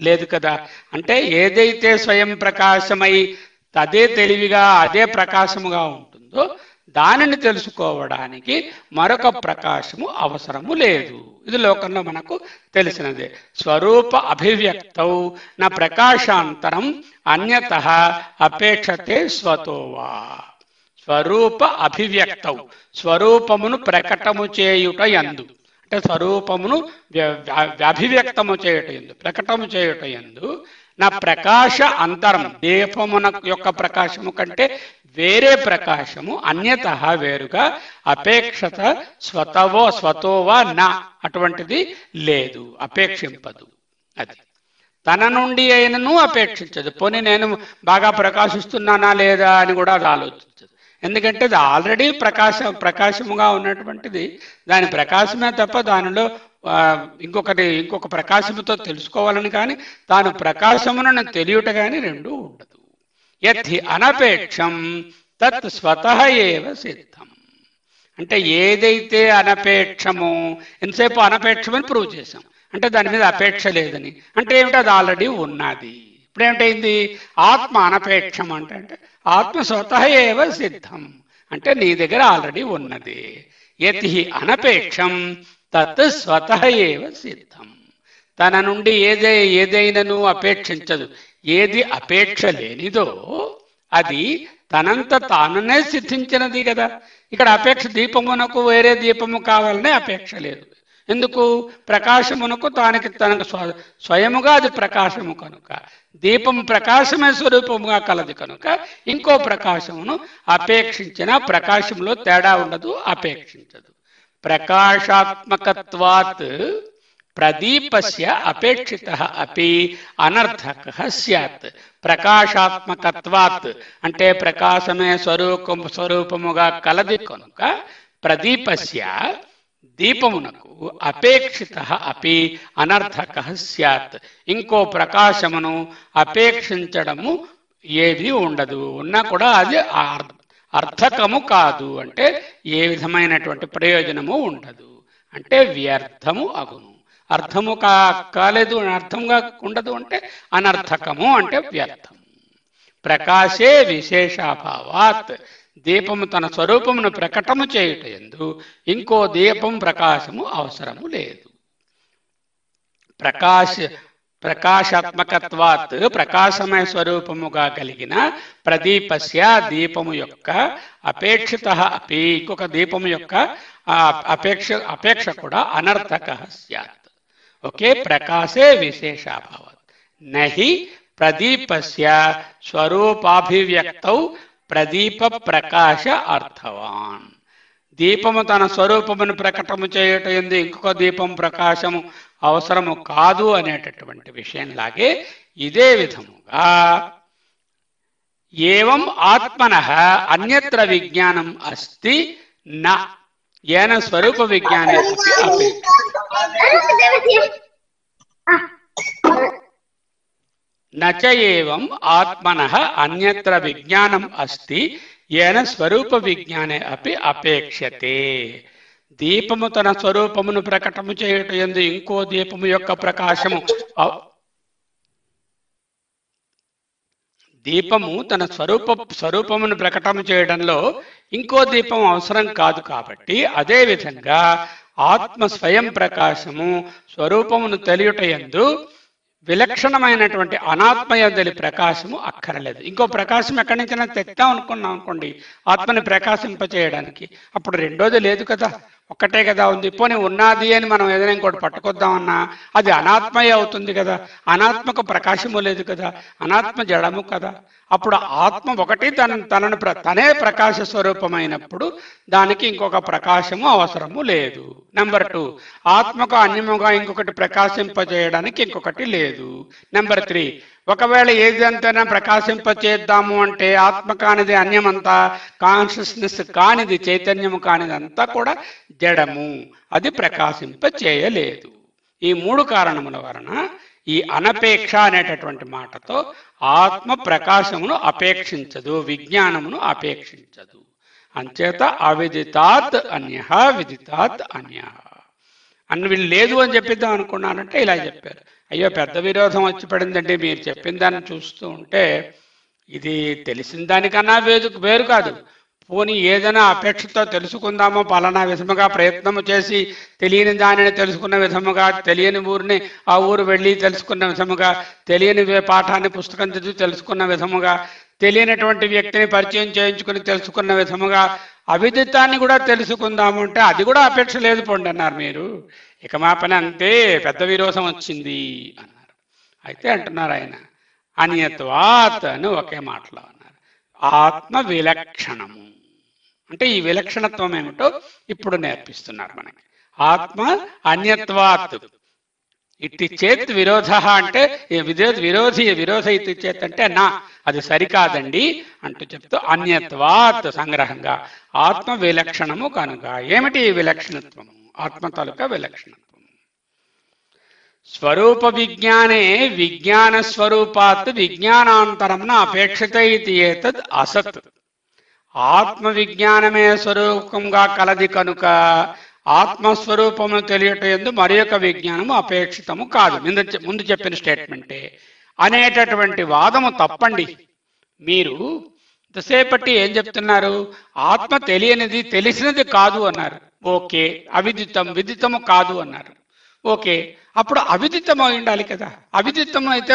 లేదు కదా. అంటే ఏదైతే స్వయం ప్రకాశమై అదే తెలివిగా అదే ప్రకాశముగా ఉంటుందో దానిని తెలుసుకోవడానికి మరొక ప్రకాశము అవసరము లేదు. ఇది లోకంలో మనకు తెలిసినదే. స్వరూప అభివ్యక్తౌ నా ప్రకాశాంతరం అన్యతః అపేక్షతే స్వతోవా. స్వరూప అభివ్యక్తౌ, స్వరూపమును ప్రకటము చేయుట యందు, అంటే స్వరూపమును అభివ్యక్తము చేయుట యందు, ప్రకటము చేయుట యందు నా ప్రకాశ అంతరం, దీపమున యొక్క ప్రకాశము కంటే వేరే ప్రకాశము అన్యతః వేరుగా అపేక్షత స్వతోవా నా, అటువంటిది లేదు, అపేక్షింపదు. అది తన నుండి అయినను అపేక్షించదు. పోనీ నేను బాగా ప్రకాశిస్తున్నానా లేదా అని కూడా అది ఆలోచించదు. ఎందుకంటే అది ఆల్రెడీ ప్రకాశముగా ఉన్నటువంటిది. దాని ప్రకాశమే తప్ప దానిలో ఇంకొక ప్రకాశముతో తెలుసుకోవాలని కానీ తాను ప్రకాశమును తెలియట కానీ రెండూ ఉండదు. యద్ధి అనపేక్షం తత్ స్వతః ఏవ సిద్ధం. అంటే ఏదైతే అనపేక్షమో, ఎంతసేపు అనపేక్షమని ప్రూవ్ చేశాం. అంటే దాని మీద అపేక్ష లేదని అంటే ఏమిటి? అది ఆల్రెడీ ఉన్నది. ఇప్పుడు ఏమిటైంది? ఆత్మ అనపేక్షం అంటే ఆత్మ స్వతః ఏవ సిద్ధం, అంటే నీ దగ్గర ఆల్రెడీ ఉన్నది. యతి అనపేక్షం తత్ స్వతః ఏవ సిద్ధం. తన నుండి ఏదైనను అపేక్షించదు. ఏది అపేక్ష లేనిదో అది తనంత తానునే సిద్ధించినది కదా. ఇక్కడ అపేక్ష దీపమునకు వేరే దీపము కావాలనే అపేక్ష లేదు. ఎందుకు? ప్రకాశమునకు తనకు స్వయముగా అది ప్రకాశము కనుక, దీపం ప్రకాశమే స్వరూపముగా కలది కనుక ఇంకో ప్రకాశమును అపేక్షించిన ప్రకాశంలో తేడా ఉండదు, అపేక్షించదు. ప్రకాశాత్మకత్వాత్ ప్రదీపస్య అపేక్షితః అపి అనర్థకః స్యాత్. ప్రకాశాత్మకత్వాత్ అంటే ప్రకాశమే స్వరూపముగా కలది కనుక ప్రదీపస్య దీపమునకు అపేక్షితః అపి అనర్థకః స్యాత్. ఇంకో ప్రకాశమును అపేక్షించడము ఏది ఉండదు. ఉన్నా కూడా అది అర్థకము కాదు, అంటే ఏ విధమైనటువంటి ప్రయోజనము ఉండదు, అంటే వ్యర్థము అగును. అర్థము కాలేదు, అర్థంగా ఉండదు అంటే అనర్థకము, అంటే వ్యర్థము. ప్రకాశే విశేషాభావాత్ దీపము తన స్వరూపమును ప్రకటము చేయుట యందు ఇంకో దీపం ప్రకాశము అవసరము లేదు. ప్రకాశాత్మకత్వాత్ ప్రకాశమయ స్వరూపముగా కలిగిన ప్రదీపస్య దీపము యొక్క అపేక్షితః అపి ఇంకొక దీపము యొక్క అపేక్ష కూడా అనర్థకః స్యాత్. ఓకే, ప్రకాశే విశేషాభావాత్ నహి ప్రదీపస్య స్వరూపాభివ్యక్తౌ ప్రదీప ప్రకాశ అర్థవాన్. దీపము తన స్వరూపమును ప్రకటము చేయుట యందు ఇంకొక దీపం ప్రకాశము అవసరము కాదు అనేటటువంటి విషయంలాగే ఇదే విధముగా ఏవం ఆత్మనః అన్యత్ర విజ్ఞానం అస్తి న ఏన స్వరూప విజ్ఞానే నచ ఏవం ఆత్మనః అన్యత్ర విజ్ఞానం అస్తి ఏన స్వరూప విజ్ఞానే అపి అపేక్షతే. దీపము తన స్వరూపమును ప్రకటము చేయుట యందు ఇంకో దీపము యొక్క ప్రకాశము దీపము తన స్వరూపమును ప్రకటన చేయడంలో ఇంకో దీపం అవసరం కాదు. కాబట్టి అదే విధంగా ఆత్మ స్వయం ప్రకాశము స్వరూపమును తెలియుట యందు విలక్షణమైనటువంటి అనాత్మయందలి ప్రకాశము అక్కరలేదు. ఇంకో ప్రకాశం ఎక్కడి నుంచైనా తెస్తాం అనుకోండి ఆత్మని ప్రకాశింపచేయడానికి, అప్పుడు రెండోది లేదు కదా, ఒక్కటే కదా ఉంది. పోనీ ఉన్నది అని మనం ఏదైనా ఇంకోటి పట్టుకొద్దామన్నా అది అనాత్మయే అవుతుంది కదా, అనాత్మకు ప్రకాశము లేదు కదా, అనాత్మ జడము కదా. అప్పుడు ఆత్మ ఒకటి తనను తనే ప్రకాశ స్వరూపమైనప్పుడు దానికి ఇంకొక ప్రకాశము అవసరము లేదు. నెంబర్ 2, ఆత్మకు అన్యముగా ఇంకొకటి ప్రకాశింపజేయడానికి ఇంకొకటి లేదు. నెంబర్ 3, ఒకవేళ ఏదంతైనా ప్రకాశింపచేద్దాము అంటే ఆత్మ కానిది అన్యమంతా, కాన్షియస్నెస్ కానిది చైతన్యము కానిది అంతా కూడా జడము, అది ప్రకాశింపచేయలేదు. ఈ 3 కారణముల వలన ఈ అనపేక్ష అనేటటువంటి మాటతో ఆత్మ ప్రకాశమును అపేక్షించదు, విజ్ఞానమును అపేక్షించదు. అంచేత అవిదితాత్ అన్యః విదితాత్ అన్యః అని వీళ్ళు లేదు అని చెప్పిద్దాం అనుకున్నానంటే ఇలా చెప్పారు. అయ్యో పెద్ద విరోధం వచ్చి పడిందండి, మీరు చెప్పిన దాన్ని చూస్తూ ఉంటే ఇది తెలిసిన దానికన్నా వేరు కాదు. పోనీ ఏదైనా అపేక్షతో తెలుసుకుందామో పలానా విధముగా ప్రయత్నము చేసి తెలియని దానిని తెలుసుకున్న విధముగా, తెలియని ఊరిని ఆ ఊరు వెళ్ళి తెలుసుకున్న విధముగా, తెలియని పాఠాన్ని పుస్తకం చదివి తెలుసుకున్న విధముగా, తెలియనటువంటి వ్యక్తిని పరిచయం చేయించుకుని తెలుసుకున్న విధముగా అవిదితాన్ని కూడా తెలుసుకుందాము అంటే అది కూడా అపేక్ష లేదు పోండి అన్నారు మీరు. ఇక మా పని అంతే, పెద్ద విరోధం వచ్చింది అన్నారు. అయితే అంటున్నారు ఆయన అన్యత్వాత్ అని ఒకే మాటలో అన్నారు. ఆత్మ విలక్షణము అంటే ఈ విలక్షణత్వం ఏమిటో ఇప్పుడు నేర్పిస్తున్నారు మనకి. ఆత్మ అన్యత్వాత్ ఇట్టి చేత్ విరోధ అంటే విరోధ ఇతి చేత్ అంటే నా, అది సరికాదండి అంటూ చెప్తూ అన్యత్వాత్ సంగ్రహంగా ఆత్మ విలక్షణము కనుక. ఏమిటి ఈ విలక్షణత్వము? ఆత్మ తాలూకా విలక్షణత్వం. స్వరూప విజ్ఞానే విజ్ఞాన స్వరూపాత్ విజ్ఞానాంతరం అపేక్షిత ఇది ఏతద్ అసత్. ఆత్మ విజ్ఞానమే స్వరూపంగా కలది కనుక ఆత్మస్వరూపమును తెలియట యందు మరి యొక్క విజ్ఞానము అపేక్షితము కాదు, ముందు చెప్పిన స్టేట్మెంటే అనేటటువంటి వాదము తప్పండి. మీరు ఇంతసేపటి ఏం చెప్తున్నారు? ఆత్మ తెలియనిది తెలిసినది కాదు అన్నారు. ఓకే, అవిదితం విదితము కాదు అన్నారు. ఓకే, అప్పుడు అవిదితం అయి ఉండాలి కదా. అవిదితం అయితే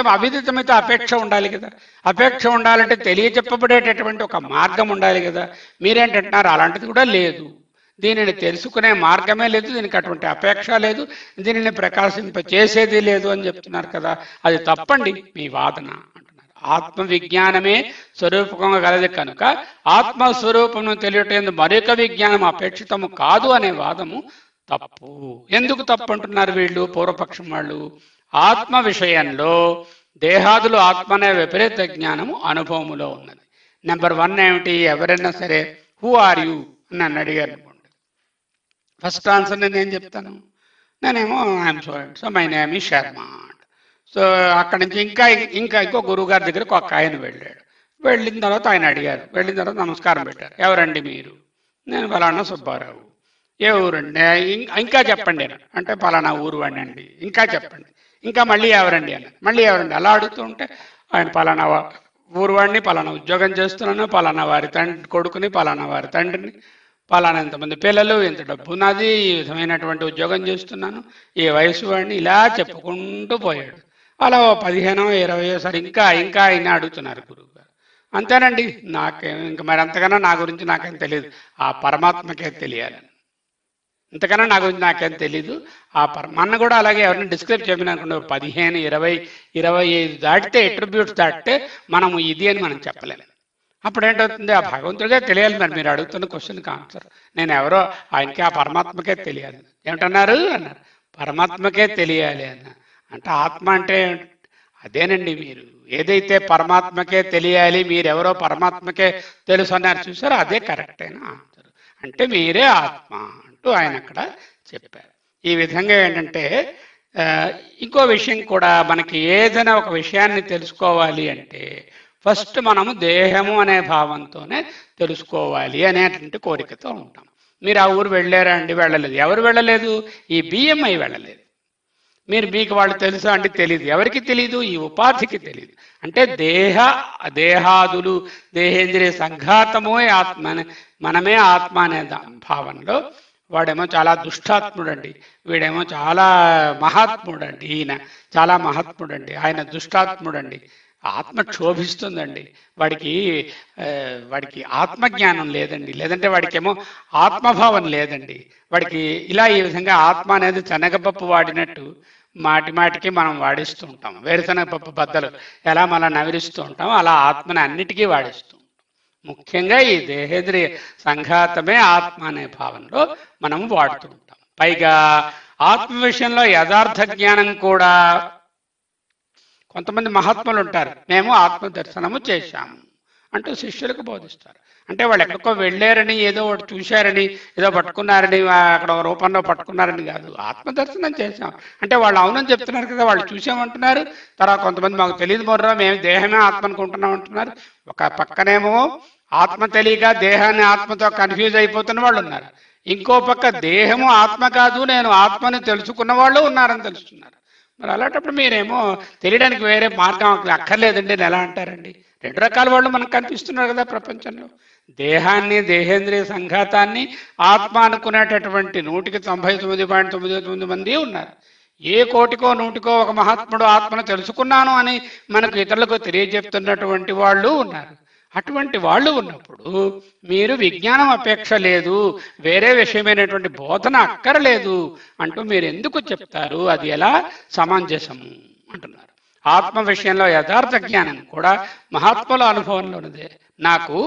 అపేక్ష ఉండాలి కదా. అపేక్ష ఉండాలంటే తెలియచెప్పబడేటటువంటి ఒక మార్గం ఉండాలి కదా. మీరేంటంటున్నారు అలాంటిది కూడా లేదు, దీనిని తెలుసుకునే మార్గమే లేదు, దీనికి అటువంటి అపేక్ష లేదు, దీనిని ప్రకాశింప చేసేది లేదు అని చెప్తున్నారు కదా. అది తప్పండి మీ వాదన అంటున్నారు. ఆత్మ విజ్ఞానమే స్వరూపంగా గలది కనుక ఆత్మస్వరూపమును తెలియటం మరొక విజ్ఞానం అపేక్షితము కాదు అనే వాదము తప్పు. ఎందుకు తప్పు అంటున్నారు వీళ్ళు, పూర్వపక్షం వాళ్ళు? ఆత్మ విషయంలో దేహాదులు ఆత్మ అనే విపరీత జ్ఞానము అనుభవములో ఉన్నది. నెంబర్ 1 ఏమిటి? ఎవరైనా సరే హూ ఆర్ యూ అని నన్ను అడిగారు అనుకోండి, ఫస్ట్ ఆన్సర్ నేను చెప్తాను, నేనేమో ఐఎమ్ సో మై నేమ్ ఈ శర్మ. సో అక్కడి నుంచి ఇంకో గురువు గారి దగ్గరకు ఒక ఆయన వెళ్ళాడు. వెళ్ళిన తర్వాత ఆయన అడిగారు, వెళ్ళిన తర్వాత నమస్కారం పెట్టారు. ఎవరండి మీరు? నేను ఫలానా సుబ్బారావు. ఏ ఊరండి? ఇంకా చెప్పండి అన్నాడు. అంటే పలానా ఊరు వాడిని అండి. ఇంకా చెప్పండి. ఇంకా మళ్ళీ ఎవరండి అన్నాడు. మళ్ళీ ఎవరండి? అలా అడుగుతూ ఉంటే ఆయన పలానా ఊరు వాడిని, పలానా ఉద్యోగం చేస్తున్నాను, పలానా వారి కొడుకుని, పలానా వారి తండ్రిని, పలానా ఎంతమంది పిల్లలు, ఎంత డబ్బు నాది, ఈ విధమైనటువంటి ఉద్యోగం చేస్తున్నాను, ఏ వయసు వాడిని, ఇలా చెప్పుకుంటూ పోయాడు. అలా 15-20 సరే ఇంకా ఆయన అడుగుతున్నారు గురువు గారు. అంతేనండి, నాకేం ఇంకా మరి అంతకన్నా నా గురించి నాకేం తెలియదు, ఆ పరమాత్మకే తెలియాలని. ఇంతకన్నా నా గురించి నాకేం తెలీదు. ఆ మన కూడా అలాగే ఎవరిని డిస్క్రైబ్ చేయమని అనుకుంటే 15, 20, 25 దాటితే, అట్రిబ్యూట్స్ దాటితే మనము ఇది అని మనం చెప్పలేము. అప్పుడు ఏంటవుతుంది? ఆ భగవంతుడిగా తెలియాలి. మరి మీరు అడుగుతున్న క్వశ్చన్కి ఆన్సర్ నేను ఎవరో ఆయనకి, ఆ పరమాత్మకే తెలియాలి. ఏమిటన్నారు అన్నారు? పరమాత్మకే తెలియాలి అన్న. అంటే ఆత్మ అంటే అదేనండి, మీరు ఏదైతే పరమాత్మకే తెలియాలి, మీరెవరో పరమాత్మకే తెలుసు అన్నారు చూసారో, అదే కరెక్ట్ అయిన ఆన్సర్. అంటే మీరే ఆత్మ అంటూ ఆయన అక్కడ చెప్పారు. ఈ విధంగా ఏంటంటే ఇంకో విషయం కూడా, మనకి ఏదైనా ఒక విషయాన్ని తెలుసుకోవాలి అంటే ఫస్ట్ మనము దేహము అనే భావంతోనే తెలుసుకోవాలి అనేటువంటి కోరికతో ఉంటాం. మీరు ఆ ఊరు వెళ్ళారా అండి? వెళ్ళలేదు. ఎవరు వెళ్ళలేదు? ఈ బిఎంఐ వెళ్ళలేదు. మీకు వాళ్ళు తెలుసా అంటే తెలియదు. ఎవరికి తెలియదు? ఈ ఉపాధికి తెలియదు. అంటే దేహాదులు, దేహేంద్రియ సంఘాతమే ఆత్మ, మనమే ఆత్మ అనే భావనలో వాడేమో చాలా దుష్టాత్ముడండి, వీడేమో చాలా మహాత్ముడండి, ఈయన చాలా మహాత్ముడండి, ఆయన దుష్టాత్ముడండి, ఆత్మ క్షోభిస్తుందండి, వాడికి ఆత్మజ్ఞానం లేదండి, లేదంటే వాడికేమో ఆత్మభావం లేదండి, వాడికి ఇలా ఈ విధంగా ఆత్మ అనేది శనగపప్పు వాడినట్టు మాటికి మనం వాడిస్తూ ఉంటాం. వేరుశనగపప్పు బద్దలు ఎలా మనం నవిరిస్తూ ఉంటాం, అలా ఆత్మని అన్నిటికీ వాడిస్తూ ఉంటాం. ముఖ్యంగా ఈ దేహేంద్రియ సంఘాతమే ఆత్మ అనే భావనలో మనం వాడుతూ ఉంటాం. పైగా ఆత్మ విషయంలో యథార్థ జ్ఞానం కూడా, కొంతమంది మహాత్ములు ఉంటారు, మేము ఆత్మ దర్శనము చేశాము అంటూ శిష్యులకు బోధిస్తారు. అంటే వాళ్ళు ఎక్కడికో వెళ్ళారని, ఏదో ఒకటి చూశారని, ఏదో పట్టుకున్నారని, అక్కడ ఒక రూపంలో పట్టుకున్నారని కాదు, ఆత్మ దర్శనం చేశాం అంటే వాళ్ళు అవునని చెప్తున్నారు కదా, వాళ్ళు చూసామంటున్నారు. తర్వాత కొంతమంది మాకు తెలియదు మొర్రో, మేము దేహమే ఆత్మ అనుకుంటున్నాం అంటున్నారు. ఒక పక్కనేమో ఆత్మ తెలియక దేహాన్ని ఆత్మతో కన్ఫ్యూజ్ అయిపోతున్న వాళ్ళు ఉన్నారు, ఇంకో పక్క దేహము ఆత్మ కాదు, నేను ఆత్మని తెలుసుకున్న వాళ్ళు ఉన్నారని తెలుస్తున్నారు. మరి అలాంటప్పుడు మీరేమో తెలియడానికి వేరే మార్గం అక్కర్లేదండి అని ఎలా అంటారండి? రెండు రకాల వాళ్ళు మనకు కనిపిస్తున్నారు కదా ప్రపంచంలో. దేహాన్ని, దేహేంద్రియ సంఘాతాన్ని ఆత్మ అనుకునేటటువంటి 99.99 మంది ఉన్నారు. ఏ 1,00,00,000 ఒక మహాత్ముడు ఆత్మను తెలుసుకున్నాను అని మనకు ఇతరులకు తెలియజెప్తున్నటువంటి వాళ్ళు ఉన్నారు. అటువంటి వాళ్ళు ఉన్నప్పుడు మీరు విజ్ఞానం అపేక్ష లేదు, వేరే విషయమైనటువంటి బోధన అక్కర్లేదు అంటూ మీరు ఎందుకు చెప్తారు? అది ఎలా సమంజసము అంటున్నారు. ఆత్మ విషయంలో యథార్థ జ్ఞానం కూడా మహాత్ముల అనుభవంలో ఉన్నదే. నాకు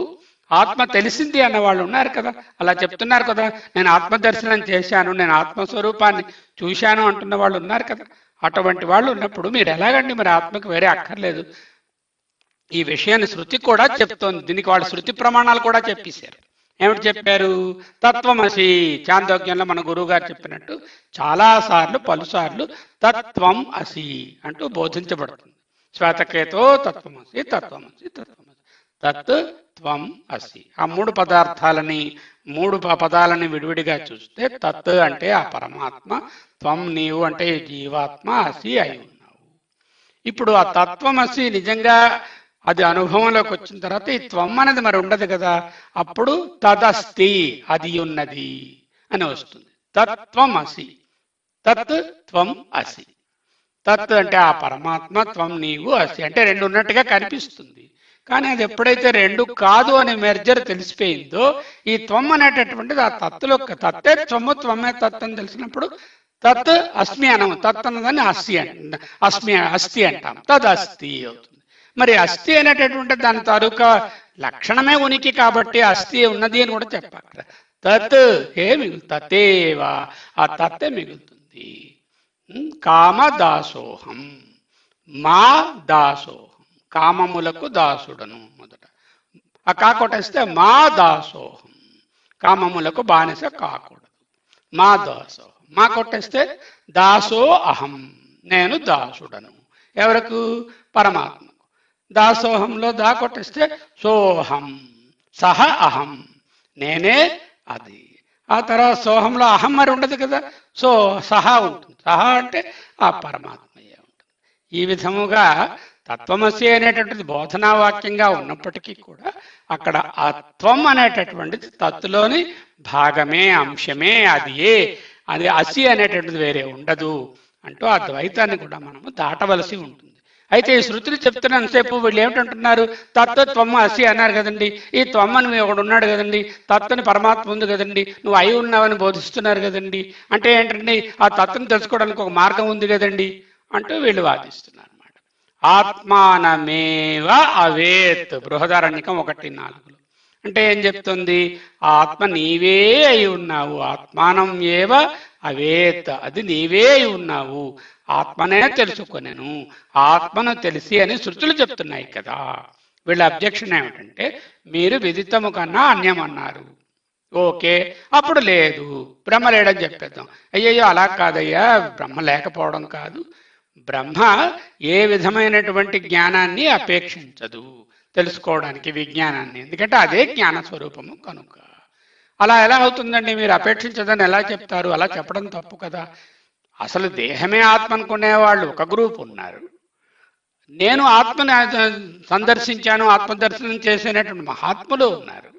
ఆత్మ తెలిసింది అన్న వాళ్ళు ఉన్నారు కదా, అలా చెప్తున్నారు కదా, నేను ఆత్మ దర్శనం చేశాను, నేను ఆత్మస్వరూపాన్ని చూశాను అంటున్న వాళ్ళు ఉన్నారు కదా. అటువంటి వాళ్ళు ఉన్నప్పుడు మీరు ఎలాగండి మరి ఆత్మకు వేరే అక్కర్లేదు? ఈ విషయాన్ని శృతి కూడా చెప్తోంది. దీనికి వాళ్ళు శృతి ప్రమాణాలు కూడా చెప్పేశారు. ఏమిటి చెప్పారు? తత్వమసి. చాందోగ్యంలో మన గురువు గారు చెప్పినట్టు పలుసార్లు తత్వం అసి అంటూ బోధించబడుతుంది. శ్వేతకేతో తత్వమసి, తత్వమసి, తత్వమసి, తత్ త్వం అసి. ఆ మూడు పదాలని విడివిడిగా చూస్తే తత్ అంటే ఆ పరమాత్మ, త్వం నీవు అంటే జీవాత్మ, అసి అయి ఉన్నావు. ఇప్పుడు ఆ తత్వమసి నిజంగా అది అనుభవంలోకి వచ్చిన తర్వాత ఈ త్వం అనేది మరి ఉండదు కదా. అప్పుడు తదస్తి, అది ఉన్నది అని వస్తుంది. తత్వం అసి, తత్ త్వం అసి. తత్ అంటే ఆ పరమాత్మ, త్వం నీవు, అసి అంటే రెండు ఉన్నట్టుగా కనిపిస్తుంది. కానీ అది ఎప్పుడైతే రెండు కాదు అనే మెర్జర్ తెలిసిపోయిందో, ఈ త్వం అనేటటువంటిది ఆ తత్తులో తత్తే త్వము, త్వమే తత్ అని తెలిసినప్పుడు తత్ అస్మి అనము. తత్ అన్నదాన్ని అస్తి అంటాం. తద్ అస్తి అవుతుంది. మరి అస్థి అనేటటువంటి దాని తాలూకా లక్షణమే ఉనికి కాబట్టి అస్థి ఉన్నది అని కూడా చెప్పాలి. తత్ ఏ తతేవా, ఆ తత్తే మిగులుతుంది. కామదాసోహం, మా దాసోహం, కామములకు దాసుడను. మొదట ఆ కాకొటేస్తే మా దాసోహం, కామములకు బానిస కాకూడదు. మా దాసోహం, మా కొట్టేస్తే దాసో అహం, నేను దాసుడను. ఎవరకు? పరమాత్మకు. దాసోహంలో దా కొట్టేస్తే సోహం, సహ అహం, నేనే అది. ఆ తర్వాత సోహంలో అహం మరి ఉండదు కదా, సో సహా ఉంటుంది. సహా అంటే ఆ పరమాత్మయే ఉంటుంది. ఈ విధముగా తత్వమసి అనేటటువంటిది బోధనా వాక్యంగా ఉన్నప్పటికీ కూడా అక్కడ ఆ త్వం అనేటటువంటిది తత్తులోని భాగమే, అంశమే, అది అసి అనేటటువంటిది వేరే ఉండదు అంటూ ఆ ద్వైతాన్ని కూడా మనము దాటవలసి ఉంటుంది. అయితే ఈ శృతులు చెప్తున్నంతసేపు వీళ్ళు ఏమిటంటున్నారు? తత్వం అసి అన్నారు కదండి, ఈ త్వమ్మని ఒకడు ఉన్నాడు కదండి, తత్వని పరమాత్మ ఉంది కదండి, నువ్వు అయి ఉన్నావని బోధిస్తున్నారు కదండి, అంటే ఏంటండి ఆ తత్వం తెలుసుకోవడానికి ఒక మార్గం ఉంది కదండి అంటూ వీళ్ళు వాదిస్తున్నారు అన్నమాట. ఆత్మానమేవ అవేత్, బృహదారణ్యకం 1:4. అంటే ఏం చెప్తుంది? ఆత్మ నీవే అయి ఉన్నావు, ఆత్మానం ఏవ అవేత్, అది నీవే అయి ఉన్నావు, ఆత్మనే తెలుసుకొనెను, ఆత్మను తెలిసి అని శృతులు చెప్తున్నాయి కదా. వీళ్ళ అబ్జెక్షన్ ఏమిటంటే, మీరు విదితము కన్నా అన్యం అన్నారు. ఓకే, అప్పుడు లేదు, బ్రహ్మ లేడని చెప్పేద్దాం. అయ్యయ్యో అలా కాదయ్యా, బ్రహ్మ లేకపోవడం కాదు, బ్రహ్మ ఏ విధమైనటువంటి జ్ఞానాన్ని అపేక్షించదు తెలుసుకోవడానికి, విజ్ఞానాన్ని, ఎందుకంటే అదే జ్ఞాన స్వరూపము కనుక. అలా ఎలా అవుతుందండి? మీరు అపేక్షించదని ఎలా చెప్తారు? అలా చెప్పడం తప్పు కదా. అసలు దేహమే ఆత్మ అనుకునే వాళ్ళు ఒక గ్రూప్ ఉన్నారు, నేను ఆత్మని సందర్శించాను, ఆత్మదర్శనం చేసేటటువంటి మహాత్ములు ఉన్నారు.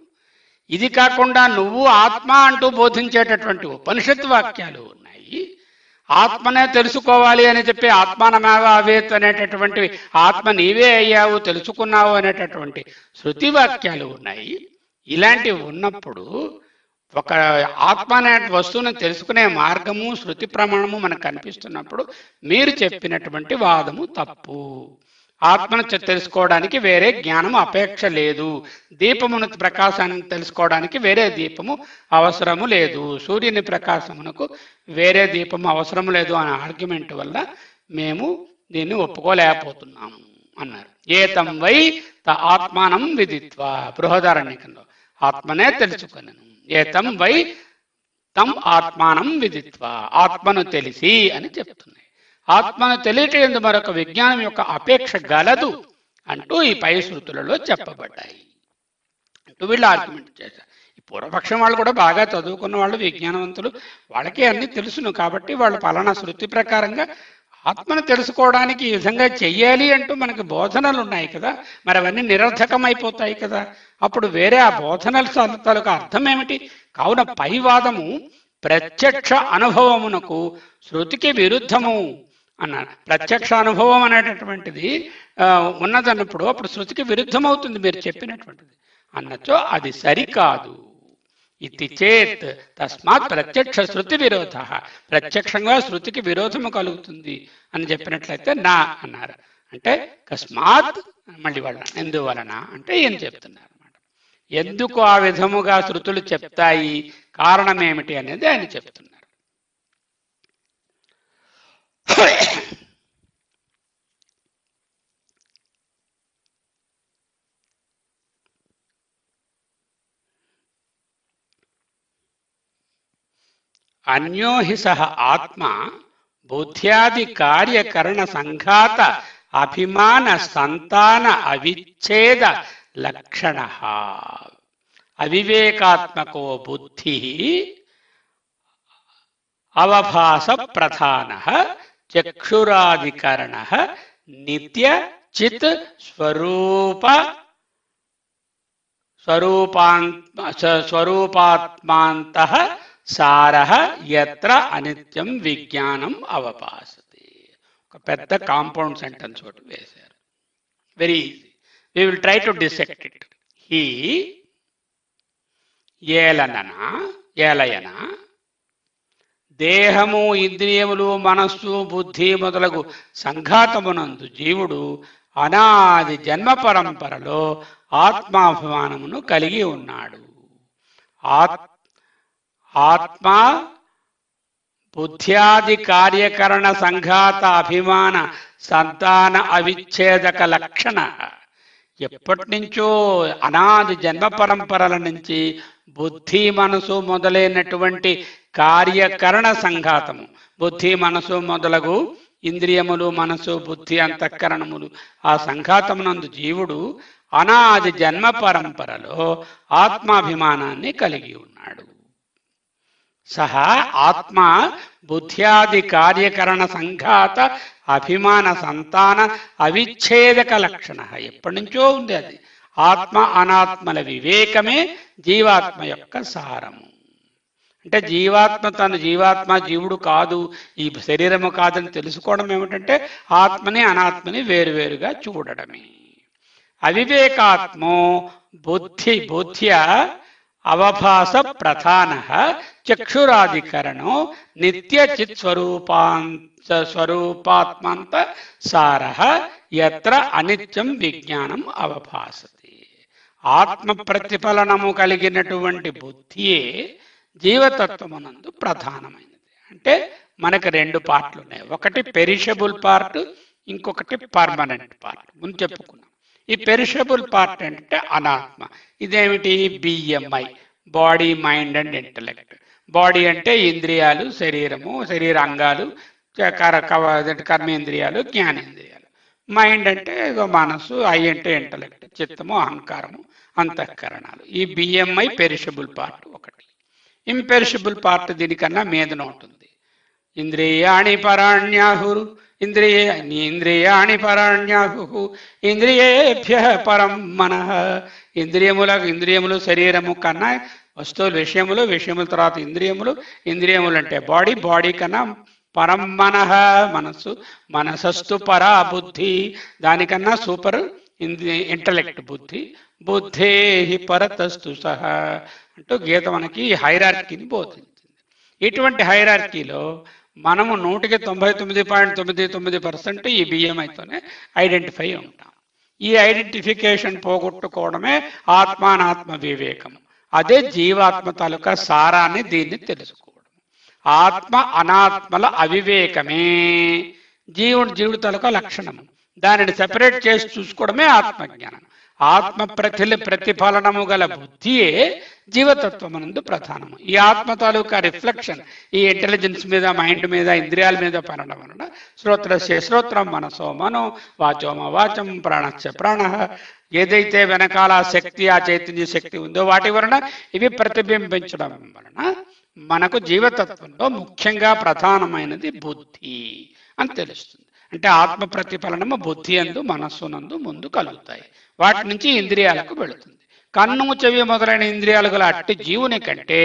ఇది కాకుండా నువ్వు ఆత్మ అంటూ బోధించేటటువంటి ఉపనిషత్తు వాక్యాలు ఉన్నాయి. ఆత్మనే తెలుసుకోవాలి అని చెప్పి ఆత్మానమేవ అవేత్ అనేటటువంటి, ఆత్మ నీవే అయ్యావు తెలుసుకున్నావు అనేటటువంటి శృతి వాక్యాలు ఉన్నాయి. ఇలాంటివి ఉన్నప్పుడు ఒక ఆత్మ అనే వస్తువును తెలుసుకునే మార్గము, శృతి ప్రమాణము మనకు కనిపిస్తున్నప్పుడు మీరు చెప్పినటువంటి వాదము తప్పు. ఆత్మను తెలుసుకోవడానికి వేరే జ్ఞానము అపేక్ష లేదు, దీపమును ప్రకాశాన్ని తెలుసుకోవడానికి వేరే దీపము అవసరము లేదు, సూర్యుని ప్రకాశమునకు వేరే దీపము అవసరం లేదు అనే ఆర్గ్యుమెంట్ వల్ల మేము దీన్ని ఒప్పుకోలేకపోతున్నాము అన్నారు. ఏతం వై ఆత్మానం విదిత్వా, బృహదారణ్యకంలో ఆత్మనే తెలుసుకొనెను. ఏతం వై తం ఆత్మానం విదిత్వా, ఆత్మను తెలిసి అని చెప్తున్నాయి. ఆత్మను తెలియటందు మరొక విజ్ఞానం యొక్క అపేక్ష గలదు అంటూ ఈ పై శృతులలో చెప్పబడ్డాయి అంటూ వీళ్ళు ఆర్గ్యుమెంట్ చేశారు. ఈ పూర్వపక్షం వాళ్ళు కూడా బాగా చదువుకున్న వాళ్ళు, విజ్ఞానవంతులు, వాళ్ళకి అన్ని తెలుసును కాబట్టి వాళ్ళు పలానా శృతి ప్రకారంగా ఆత్మను తెలుసుకోవడానికి ఈ విధంగా చెయ్యాలి అంటూ మనకి బోధనలు ఉన్నాయి కదా, మరి అవన్నీ నిరర్థకమైపోతాయి కదా. అప్పుడు వేరే ఆ బోధనల తాలూకు అర్థం ఏమిటి? కావున పైవాదము ప్రత్యక్ష అనుభవమునకు శృతికి విరుద్ధము అన్నారు. ప్రత్యక్ష అనుభవం అనేటటువంటిది ఉన్నదన్నప్పుడు అప్పుడు శృతికి విరుద్ధం అవుతుంది మీరు చెప్పినటువంటిది అన్నచో అది సరికాదు. ఇది చేత్ తస్మాత్ ప్రత్యక్ష శృతి విరోధ, ప్రత్యక్షంగా శృతికి విరోధము కలుగుతుంది అని చెప్పినట్లయితే నా అన్నారు. అంటే కస్మాత్ మళ్ళీ వాళ్ళ ఎందువలన అంటే ఏం చెప్తున్నారు అన్నమాట. ఎందుకు ఆ విధముగా శృతులు చెప్తాయి, కారణం ఏమిటి అనేది ఆయన చెప్తున్నారు. అన్యో హి సహ ఆత్మ బుద్ధ్యాది కార్యకరణ సంఘాత అభిమాన సంతాన అవిచ్ఛేద లక్షణ అవివేకాత్మకో బుద్ధి అవభాస ప్రధాన చక్షురాధికరణ నిత్య చిత్ స్వరూపాత్మాంత సారః యత్ర అనిత్యం విజ్ఞానం అవభాసతే. ఒక పెద్ద కాంపౌండ్ సెంటెన్స్ ఒకటి వేశారు. Very easy. We will try to dissect it. He ఏలయన దేహము, ఇంద్రియములు, మనస్సు, బుద్ధి మొదలగు సంఘాతమునందు జీవుడు అనాది జన్మ పరంపరలో ఆత్మాభిమానమును కలిగి ఉన్నాడు. ఆత్మ బుద్ధ్యాది కార్యకరణ సంఘాత అభిమాన సంతాన అవిచ్ఛేదక లక్షణ. ఎప్పటి నుంచో అనాది జన్మ పరంపరల నుంచి బుద్ధి, మనసు మొదలైనటువంటి కార్యకరణ సంఘాతము, బుద్ధి, మనసు మొదలగు ఇంద్రియములు, మనసు, బుద్ధి, అంతఃకరణములు, ఆ సంఘాతమునందు జీవుడు అనాది జన్మ పరంపరలో ఆత్మాభిమానాన్ని కలిగి ఉన్నాడు. సహ ఆత్మ బుద్ధ్యాది కార్యకరణ సంఘాత అభిమాన సంతాన అవిచ్ఛేదక లక్షణ. ఎప్పటి నుంచో ఉంది అది. ఆత్మ అనాత్మల వివేకమే జీవాత్మ యొక్క సారము. అంటే జీవాత్మ తన జీవాత్మ జీవుడు కాదు, ఈ శరీరము కాదని తెలుసుకోవడం ఏమిటంటే ఆత్మని అనాత్మని వేరువేరుగా చూడడమే. అవివేకాత్మో బుద్ధ్య అవభాస ప్రధాన చక్షురాధికరణో నిత్యచిత్ స్వరూపాత్మంత సారః యత్ర అనిత్యం విజ్ఞానం అవభాసతే. ఆత్మ ప్రతిఫలనము కలిగినటువంటి బుద్ధియే జీవతత్వమునందు ప్రధానమైనది. అంటే మనకు రెండు పార్ట్లు ఉన్నాయి. ఒకటి పెరిషబుల్ పార్ట్, ఇంకొకటి పర్మనెంట్ పార్ట్. ముందు చెప్పుకున్నాం. ఈ పెరిషబుల్ పార్ట్ అంటే అనాత్మ. ఇదేమిటి? BMI, body, mind and intellect. Body అంటే ఇంద్రియాలు, శరీరము, శరీర అంగాలు, కర్మేంద్రియాలు, జ్ఞానేంద్రియాలు. మైండ్ అంటే మనస్సు, ఐ అంటే ఇంటలెక్ట్, చిత్తము, అహంకారము, అంతఃకరణాలు. ఈ బిఎంఐ పెరిషబుల్ పార్ట్ ఒకటి. ఇంపెరిషబుల్ పార్ట్ దీనికన్నా మీదన ఉంటుంది. ఇంద్రియాణి పరాణ్యాహురు ఇంద్రియాణి పరాణ్యాహు ఇంద్రియేభ్యః పరం మనః. ఇంద్రియములు శరీరము కన్నా వస్తువులు, విషయముల తర్వాత ఇంద్రియములు అంటే బాడీ కన్నా పరం మనః మనస్సు, మనసస్తు పరా బుద్ధి, దానికన్నా సూపర్ ఇంటలెక్ట్ బుద్ధి. బుద్ధేహి పరతస్తు సహ అంటూ గీత మనకి హైరార్కీని బోధించింది. ఇటువంటి హైరార్కీలో మనము 99.99% ఈ బిఎంఐతోనే ఐడెంటిఫై ఉంటాం. ఈ ఐడెంటిఫికేషన్ పోగొట్టుకోవడమే ఆత్మానాత్మ వివేకం. అదే జీవాత్మ తాలూకా సారాన్ని, దీన్ని తెలుసుకోవడం. ఆత్మ అనాత్మల అవివేకమే జీవుడు తాలూకా లక్షణము. దానిని సెపరేట్ చేసి చూసుకోవడమే ఆత్మజ్ఞానం. ఆత్మ ప్రతిఫలనము గల బుద్ధియే జీవతత్వమునందు ప్రధానము. ఈ ఆత్మ తాలూకా రిఫ్లెక్షన్ ఈ ఇంటెలిజెన్స్ మీద, మైండ్ మీద, ఇంద్రియాల మీద పడడం వలన శ్రోత్రస్య శ్రోత్రం, మనసో మనో, వాచోమ వాచం, ప్రాణస్య ప్రాణ, ఏదైతే వెనకాల శక్తి, ఆ చైతన్య శక్తి ఉందో వాటి వలన ఇవి ప్రతిబింబించడం వలన మనకు జీవతత్వంలో ముఖ్యంగా ప్రధానమైనది బుద్ధి అని తెలుస్తుంది. అంటే ఆత్మ ప్రతిఫలనము బుద్ధి యందు, మనస్సునందు ముందు కలుగుతాయి. వాటి నుంచి ఇంద్రియాలకు వెళుతుంది. కన్ను, చెవి మొదలైన ఇంద్రియాలు గల అట్టి జీవుని కంటే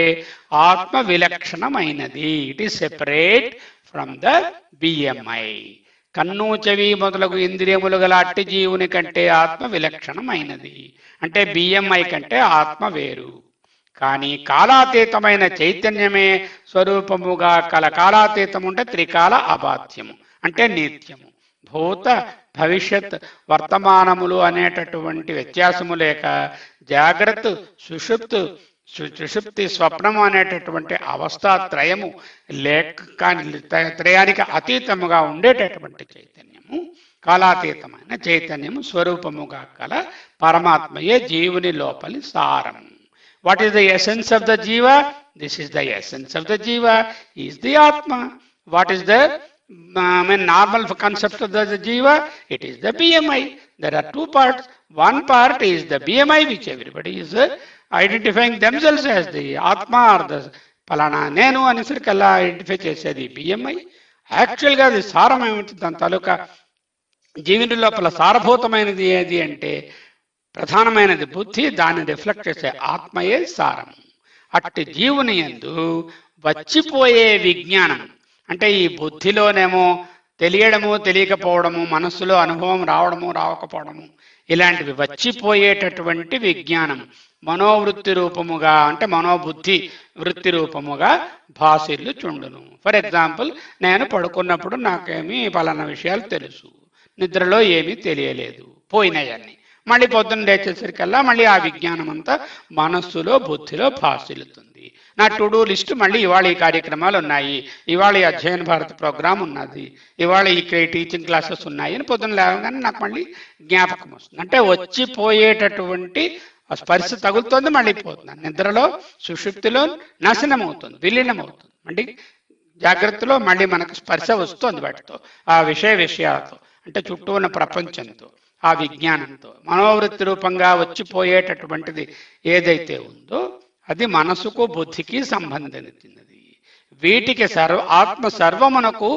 ఆత్మ విలక్షణమైనది. It is separate from the BMI. కన్ను, చెవి మొదలగు ఇంద్రియములు గల అట్టి జీవుని కంటే ఆత్మ విలక్షణమైనది. అంటే బిఎంఐ కంటే ఆత్మ వేరు. కానీ కాలాతీతమైన చైతన్యమే స్వరూపముగా కల కాలాతీతము అంటే త్రికాల అబాధ్యము అంటే నిత్యము. భూత, భవిష్యత్, వర్తమానములు అనేటటువంటి వ్యత్యాసము లేక జాగ్రత్త, సుషుప్తి, స్వప్నము అనేటటువంటి అవస్థాత్రయము త్రయానికి అతీతముగా ఉండేటటువంటి చైతన్యము, కాలాతీతమైన చైతన్యము స్వరూపముగా కల పరమాత్మయే జీవుని లోపలి సారము. What is the essence of the jiva? This is the essence of the jiva, is the atma. What is the normal concept of the jiva? It is the BMI. There are two parts. One part is the BMI, which everybody is identifying themselves as the atma or the palana nenu anisarikalla identify chesedi BMI. Actually గా అది సారం ఏమిటి? దాని తాలూకా జీవుని లోపల సారభూతమైనది ఏది అంటే ప్రధానమైనది బుద్ధి. దాన్ని రిఫ్లెక్ట్ చేసే ఆత్మయే సారము. అట్టి జీవుని యందు వచ్చిపోయే విజ్ఞానం అంటే ఈ బుద్ధిలోనేమో తెలియడము తెలియకపోవడము, మనస్సులో అనుభవం రావడము రావకపోవడము, ఇలాంటివి వచ్చిపోయేటటువంటి విజ్ఞానం మనోవృత్తి రూపముగా అంటే మనోబుద్ధి వృత్తి రూపముగా భాసిల్లు చుండును. ఫర్ ఎగ్జాంపుల్, నేను పడుకున్నప్పుడు నాకేమీ పలానా విషయాలు తెలుసు, నిద్రలో ఏమీ తెలియలేదు, పోయినాయన్నీ. మళ్ళీ పొద్దున్న లేచేసరికల్లా మళ్ళీ ఆ విజ్ఞానం అంతా మనస్సులో బుద్ధిలో భాసిల్లుతుంది. నా టు డూ లిస్ట్ మళ్ళీ ఇవాళ ఈ కార్యక్రమాలు ఉన్నాయి, ఇవాళ ఈ అధ్యయన భారత ప్రోగ్రాం ఉన్నది, ఇవాళ ఈ టీచింగ్ క్లాసెస్ ఉన్నాయి అని పొద్దున్న లేవగానే నాకు మళ్ళీ జ్ఞాపకం వస్తుంది. అంటే వచ్చిపోయేటటువంటి స్పర్శ తగులుతుంది, మళ్ళీ పోతుంది. నిద్రలో సుషుప్తిలో నాశనం అవుతుంది, విలీనం అవుతుంది. మళ్ళీ జాగ్రత్తలో మళ్ళీ మనకు స్పర్శ వస్తుంది వాటితో, ఆ విషయాలతో, అంటే చుట్టూ ఉన్న ప్రపంచంతో, ఆ విజ్ఞానంతో. మనోవృత్తి రూపంగా వచ్చిపోయేటటువంటిది ఏదైతే ఉందో అది మనసుకు బుద్ధికి సంబంధించినది. వీటికి ఆత్మ సర్వమునకు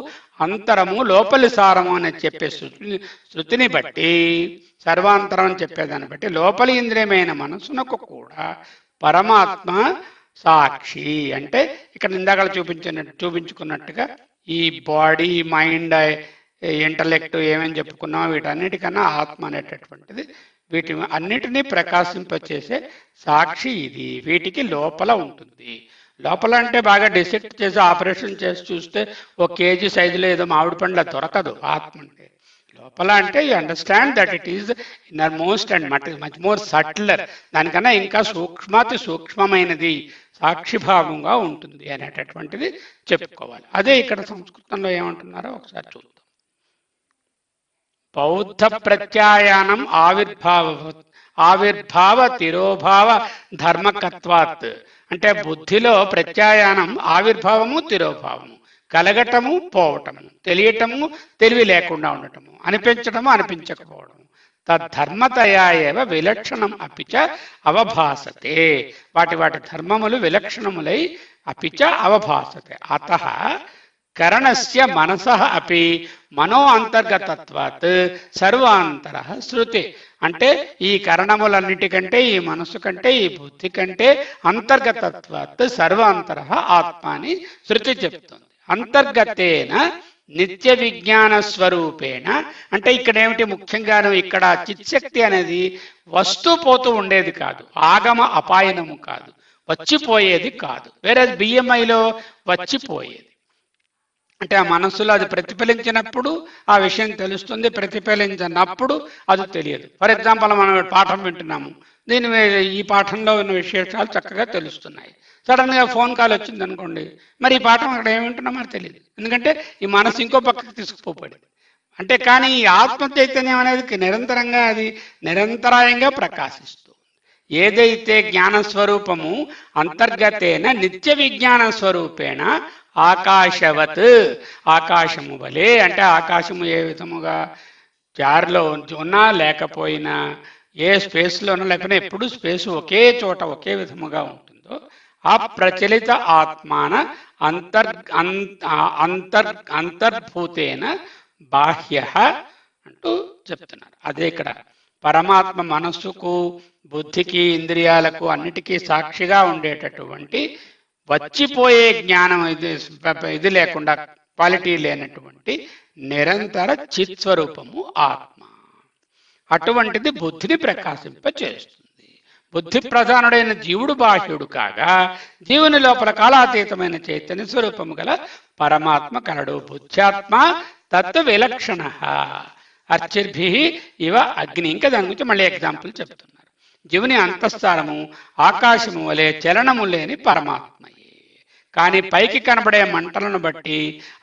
అంతరము లోపలి సారము అని చెప్పే శృతిని బట్టి, సర్వాంతరం అని చెప్పేదాన్ని బట్టి లోపలి ఇంద్రియమైన మనసునకు కూడా పరమాత్మ సాక్షి. అంటే ఇక్కడ ఇందాక చూపించుకున్నట్టుగా ఈ బాడీ, మైండ్, ఇంటలెక్ట్ ఏమని చెప్పుకున్నాం, వీటన్నిటికన్నా ఆత్మ అనేటటువంటిది వీటి అన్నిటినీ ప్రకాశింపచేసే సాక్షి ఇది. వీటికి లోపల ఉంటుంది. లోపల అంటే బాగా డిసెక్ట్ చేసి ఆపరేషన్ చేసి చూస్తే 1 kg సైజులో ఏదో మామిడి పండ్ల దొరకదు ఆత్మ అంటే. లోపల అంటే you understand that it is innermost and much more subtler, దానికన్నా ఇంకా సూక్ష్మాతి సూక్ష్మమైనది, సాక్షిభావంగా ఉంటుంది అనేటటువంటిది చెప్పుకోవాలి. అదే ఇక్కడ సంస్కృతంలో ఏమంటున్నారో ఒకసారి చూద్దాం. బౌద్ధ ప్రత్యాయానం ఆవిర్భావ తిరోభావ ధర్మకత్వాత్. అంటే బుద్ధిలో ప్రత్యాయానం ఆవిర్భావము తిరోభావము, కలగటము పోవటము, తెలియటము తెలివి లేకుండా ఉండటము, అనిపించటము అనిపించకపోవడము. తద్ధర్మతయా ఏవ విలక్షణం అపిచ అవభాసతే. వాటి ధర్మములు విలక్షణములై అపిచ అవభాసతే. అతః కరణస్య మనసః అపి మనో అంతర్గతత్వాత్ సర్వాంతరః శృతి. అంటే ఈ కరణములన్నిటికంటే, ఈ మనసు కంటే, ఈ బుద్ధి కంటే అంతర్గతత్వాత్ సర్వాంతరః ఆత్మ అని శృతి చెప్తుంది. అంతర్గతేన నిత్య విజ్ఞాన స్వరూపేణ. అంటే ఇక్కడ ఏమిటి ముఖ్యంగాను, ఇక్కడ చిత్శక్తి అనేది వస్తూ పోతూ ఉండేది కాదు, ఆగమ అపాయనము కాదు, వచ్చిపోయేది కాదు. వేరే బిఎంఐలో వచ్చిపోయేది. అంటే ఆ మనస్సులో అది ప్రతిఫలించినప్పుడు ఆ విషయం తెలుస్తుంది, ప్రతిఫలించినప్పుడు అది తెలియదు. ఫర్ ఎగ్జాంపుల్, మనం పాఠం వింటున్నాము, ఈ పాఠంలో ఉన్న విశేషాలు చక్కగా తెలుస్తున్నాయి. సడన్గా ఫోన్ కాల్ వచ్చింది అనుకోండి, మరి ఈ పాఠం అక్కడ ఏమి వింటున్నామో తెలియదు, ఎందుకంటే ఈ మనసు ఇంకో పక్కకి తీసుకుపోబడింది. అంటే కానీ ఈ ఆత్మ చైతన్యం అనేది నిరంతరంగా, అది నిరంతరాయంగా ప్రకాశిస్తుంది. ఏదైతే జ్ఞానస్వరూపము అంతర్గతేన నిత్య విజ్ఞాన స్వరూపేణ ఆకాశవత్, ఆకాశము వలె. అంటే ఆకాశము ఏ విధముగా జారిలో ఉన్నా లేకపోయినా, ఏ స్పేస్లో ఉన్నా లేకపోయినా, ఎప్పుడు స్పేస్ ఒకే చోట ఒకే విధముగా ఉంటుందో, అప్రచలిత ఆత్మాన అంతర్భూతేన బాహ్య అంటూ చెప్తున్నారు. అదే ఇక్కడ పరమాత్మ మనస్సుకు బుద్ధికి ఇంద్రియాలకు అన్నిటికీ సాక్షిగా ఉండేటటువంటి వచ్చిపోయే జ్ఞానం ఇది లేకుండా, క్వాలిటీ లేనటువంటి నిరంతర చిత్స్వరూపము ఆత్మ. అటువంటిది బుద్ధిని ప్రకాశింపచేస్తుంది. బుద్ధి ప్రధానుడైన జీవుడు బాహ్యుడు కాగా, జీవుని లోపల కాలాతీతమైన చైతన్య స్వరూపము గల పరమాత్మ కలడు. బుద్ధ్యాత్మ తత్వ విలక్షణ అర్చిర్భి ఇవ అగ్ని. ఇంకా దాని గురించి మళ్ళీ ఎగ్జాంపుల్ చెప్తున్నారు. జీవుని అంతఃస్థానము ఆకాశము వలె చలనము లేని పరమాత్మయే. కానీ పైకి కనబడే మంటలను బట్టి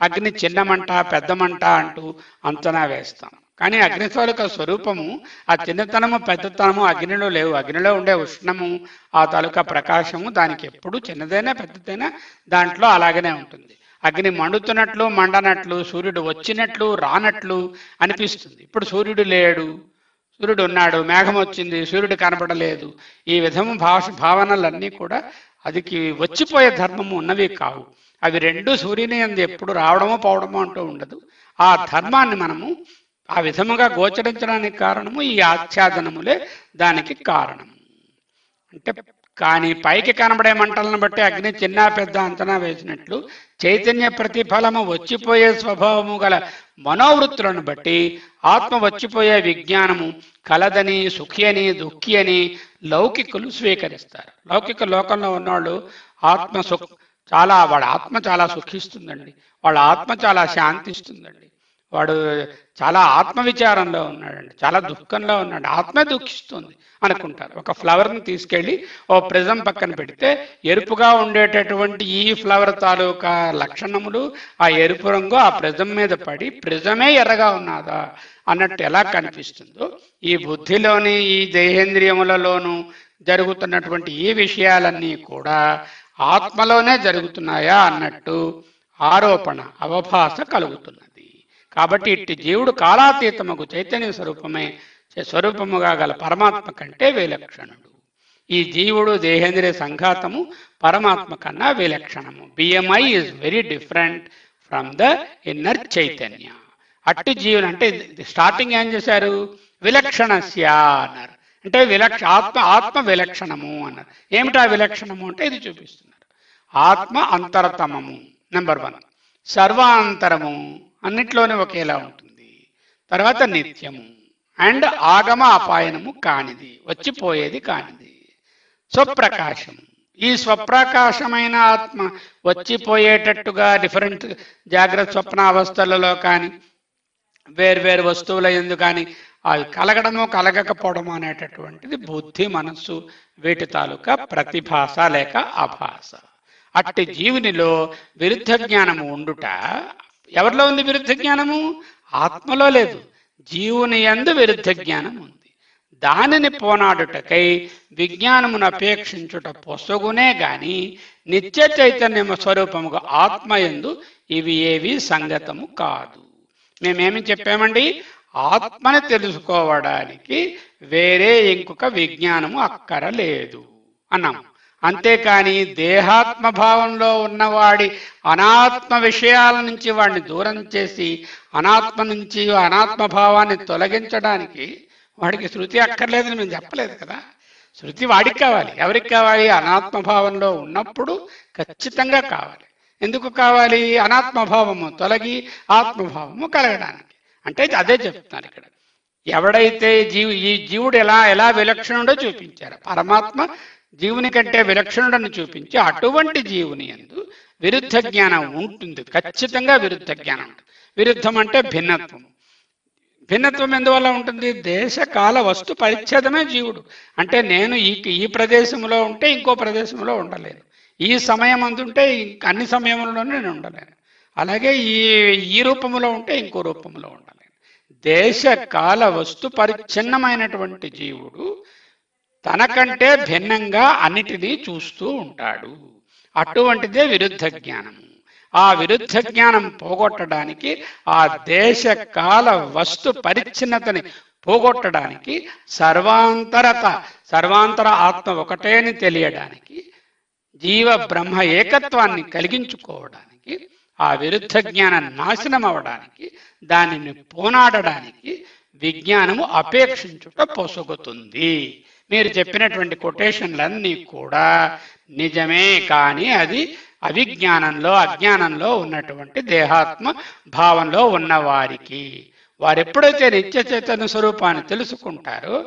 అగ్ని చిన్న మంట పెద్ద మంట అంటూ అంచనా వేస్తాం. కానీ అగ్నిస్వరూప స్వరూపము, ఆ చిన్నతనము పెద్దతనము అగ్నిలో లేవు. అగ్నిలో ఉండే ఉష్ణము, ఆ తాలూకా ప్రకాశము దానికి ఎప్పుడు చిన్నదైనా పెద్దదైనా దాంట్లో అలాగనే ఉంటుంది. అగ్ని మండుతున్నట్లు మండనట్లు, సూర్యుడు వచ్చినట్లు రానట్లు అనిపిస్తుంది. ఇప్పుడు సూర్యుడు లేడు, సూర్యుడు ఉన్నాడు, మేఘం వచ్చింది, సూర్యుడు కనపడలేదు. ఈ విధము భావనలన్నీ కూడా అదికి వచ్చిపోయే ధర్మము ఉన్నవి కావు. అవి రెండు సూర్యుని యందు ఎప్పుడు రావడమో పోవడమో అంటూ ఉండదు. ఆ ధర్మాన్ని మనము ఆ విధముగా గోచరించడానికి కారణము ఈ ఆచ్ఛాదనములే దానికి కారణము. అంటే కానీ పైకి కనబడే మంటలను బట్టి అగ్ని చిన్న పెద్ద అంచనా వేసినట్లు చైతన్య ప్రతిఫలము వచ్చిపోయే స్వభావము గల మనోవృత్తులను బట్టి ఆత్మ వచ్చిపోయే విజ్ఞానము కలదని, సుఖి అని, దుఃఖి అని లౌకికులు స్వీకరిస్తారు. లౌకిక లోకంలో ఉన్నవాళ్ళు ఆత్మ వాళ్ళ ఆత్మ చాలా సుఖిస్తుందండి, వాళ్ళ ఆత్మ చాలా శాంతిస్తుందండి, వాడు చాలా ఆత్మవిచారంలో ఉన్నాడండి, చాలా దుఃఖంలో ఉన్నాడు, ఆత్మే దుఃఖిస్తుంది అనుకుంటారు. ఒక ఫ్లవర్ని తీసుకెళ్ళి ఓ ప్రిజం పక్కన పెడితే ఎరుపుగా ఉండేటటువంటి ఈ ఫ్లవర్ తాలూకా లక్షణములు, ఆ ఎరుపు రంగు ఆ ప్రిజం మీద పడి ప్రిజమే ఎర్రగా ఉన్నదా అన్నట్టు ఎలా కనిపిస్తుందో, ఈ బుద్ధిలోని ఈ దేహేంద్రియములలోనూ జరుగుతున్నటువంటి ఈ విషయాలన్నీ కూడా ఆత్మలోనే జరుగుతున్నాయా అన్నట్టు ఆరోపణ, అవభాస కలుగుతున్నది. కాబట్టి ఇట్టి జీవుడు కాలాతీతముకు చైతన్య స్వరూపముగా గల పరమాత్మ కంటే విలక్షణుడు. ఈ జీవుడు దేహేంద్రియ సంఘాతము పరమాత్మ కన్నా విలక్షణము. BMI is very different from the inner చైతన్య. అట్టి జీవుడు అంటే స్టార్టింగ్ ఏం చేశారు, విలక్షణస్య అన్నారు. అంటే ఆత్మ విలక్షణము అన్నారు. ఏమిటా విలక్షణము అంటే ఇది చూపిస్తున్నారు. ఆత్మ అంతరతమము నెంబర్ 1, సర్వాంతరము అన్నిట్లోనే ఒకేలా ఉంటుంది. తర్వాత నిత్యము అండ్ ఆగమ అపాయనము కానిది, వచ్చిపోయేది కానిది. స్వప్రకాశము, ఈ స్వప్రకాశమైన ఆత్మ వచ్చిపోయేటట్టుగా డిఫరెంట్ జాగ్రత్త స్వప్న అవస్థలలో కానీ వేర్వేరు వస్తువుల యందు కానీ అవి కలగడము కలగకపోవడము అనేటటువంటిది బుద్ధి, మనస్సు వీటి తాలూకా ప్రతిభాస లేక అభాస. అట్టి జీవునిలో విరుద్ధ జ్ఞానము ఉండుట. ఎవరిలో ఉంది విరుద్ధ జ్ఞానము? ఆత్మలో లేదు, జీవుని యందు విరుద్ధ జ్ఞానం ఉంది. దానిని పోనాడుటకై విజ్ఞానమును అపేక్షించుట పొసగునే గాని నిత్య చైతన్యము స్వరూపముగా ఆత్మ యందు ఇవి ఏవి సంగతము కాదు. మేమేమి చెప్పామండి, ఆత్మని తెలుసుకోవడానికి వేరే ఇంకొక విజ్ఞానము అక్కరలేదు అన్నాము. అంతేకాని దేహాత్మ భావంలో ఉన్నవాడి అనాత్మ విషయాల నుంచి వాడిని దూరం చేసి అనాత్మ నుంచి అనాత్మ భావాన్ని తొలగించడానికి వాడికి శృతి అక్కర్లేదని మేము చెప్పలేదు కదా. శృతి వాడికి కావాలి. ఎవరికి కావాలి? అనాత్మ భావంలో ఉన్నప్పుడు ఖచ్చితంగా కావాలి. ఎందుకు కావాలి? అనాత్మభావము తొలగి ఆత్మభావము కలగడానికి. అంటే అదే చెప్తున్నారు ఇక్కడ. ఎవడైతే ఈ జీవుడు ఎలా విలక్షణుడో చూపించారు. పరమాత్మ జీవుని కంటే విలక్షణుడని చూపించి అటువంటి జీవుని యందు విరుద్ధ జ్ఞానం ఉంటుంది. ఖచ్చితంగా విరుద్ధ జ్ఞానం ఉంటుంది. విరుద్ధం అంటే భిన్నత్వం. భిన్నత్వం ఎందువల్ల ఉంటుంది? దేశకాల వస్తు పరిచ్ఛేదమే జీవుడు. అంటే నేను ఈ ప్రదేశంలో ఉంటే ఇంకో ప్రదేశంలో ఉండలేను, ఈ సమయం అందుంటే అన్ని సమయంలోనే నేను ఉండలేను, అలాగే ఈ రూపంలో ఉంటే ఇంకో రూపంలో ఉండలేను. దేశకాల వస్తు పరిచ్ఛిన్నమైనటువంటి జీవుడు తనకంటే భిన్నంగా అన్నిటినీ చూస్తూ ఉంటాడు. అటువంటిదే విరుద్ధ జ్ఞానము. ఆ విరుద్ధ జ్ఞానం పోగొట్టడానికి, ఆ దేశకాల వస్తు పరిచ్ఛిన్నతని పోగొట్టడానికి, సర్వాంతర ఆత్మ ఒకటేని తెలియడానికి, జీవ బ్రహ్మ ఏకత్వాన్ని కలిగించుకోవడానికి, ఆ విరుద్ధ జ్ఞానం నాశనం అవడానికి, దానిని పోనాడడానికి విజ్ఞానము అపేక్షించుట పొసగుతుంది. మీరు చెప్పినటువంటి కొటేషన్లన్నీ కూడా నిజమే, కానీ అది అవిజ్ఞానంలో అజ్ఞానంలో ఉన్నటువంటి దేహాత్మ భావంలో ఉన్నవారికి. వారు ఎప్పుడైతే నిత్య చైతన్య స్వరూపాన్ని తెలుసుకుంటారో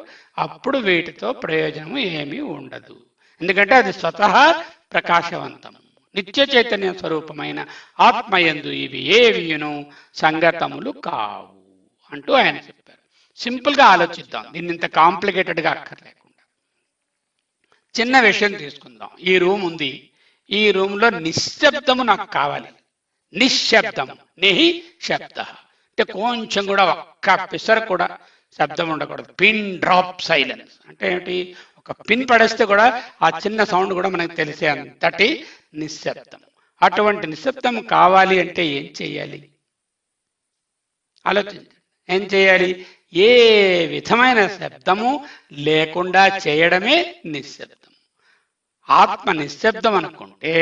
అప్పుడు వీటితో ప్రయోజనం ఏమీ ఉండదు. ఎందుకంటే అది స్వతహా ప్రకాశవంతం. నిత్య చైతన్య స్వరూపమైన ఆత్మయందు ఇవి ఏవియును సంగతములు కావు అంటూ ఆయన చెప్పారు. సింపుల్గా ఆలోచిద్దాం, దీన్ని ఇంత కాంప్లికేటెడ్గా అక్కర్లేకుండా. చిన్న విషయం తీసుకుందాం. ఈ రూమ్ ఉంది, ఈ రూమ్లో నిశ్శబ్దము నాకు కావాలి. నిశ్శబ్దము, నిహి శబ్ద అంటే కొంచెం కూడా ఒక్క పిసర కూడా శబ్దం ఉండకూడదు. పిన్ డ్రాప్ సైలెన్స్ అంటే ఏమిటి? ఒక పిన్ పడేస్తే కూడా ఆ చిన్న సౌండ్ కూడా మనకు తెలిసే అంతటి నిశ్శబ్దం. అటువంటి నిశ్శబ్దం కావాలి అంటే ఏం చేయాలి? ఆలోచించండి. ఏం చేయాలి? ఏ విధమైన శబ్దము లేకుండా చేయడమే నిశ్శబ్దం. ఆత్మ నిశ్శబ్దం అనుకుంటే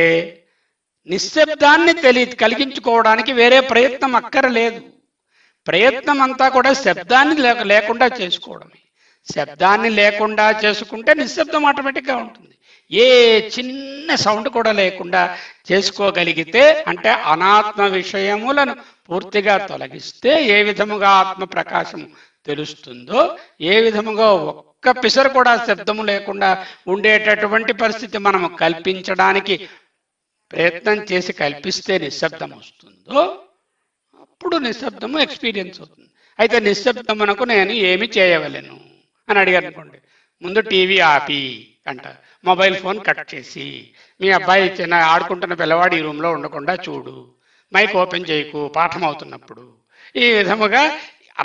నిశ్శబ్దాన్ని కలిగించుకోవడానికి వేరే ప్రయత్నం అక్కరలేదు. ప్రయత్నం అంతా కూడా శబ్దాన్ని లేకుండా చేసుకోవడమే. శబ్దాన్ని లేకుండా చేసుకుంటే నిశ్శబ్దం ఆటోమేటిక్గా ఉంటుంది. ఏ చిన్న సౌండ్ కూడా లేకుండా చేసుకోగలిగితే, అంటే అనాత్మ విషయములను పూర్తిగా తొలగిస్తే ఏ విధముగా ఆత్మ ప్రకాశం తెలుస్తుందో, ఏ విధముగా ఒక్క పిసరు కూడా శబ్దము లేకుండా ఉండేటటువంటి పరిస్థితి మనము కల్పించడానికి ప్రయత్నం చేసి కల్పిస్తే నిశ్శబ్దం వస్తుందో, అప్పుడు నిశ్శబ్దము ఎక్స్పీరియన్స్ అవుతుంది. అయితే నిశ్శబ్దమునకు నేను ఏమి చేయవలెను అని అడిగారు అనుకోండి, ముందు టీవీ ఆపి అంట, మొబైల్ ఫోన్ కట్ చేసి, మీ అబ్బాయి చిన్న ఆడుకుంటున్న పిల్లవాడు ఈ రూమ్లో ఉండకుండా చూడు, మైక్ ఓపెన్ చేయకు పాఠం అవుతున్నప్పుడు. ఈ విధముగా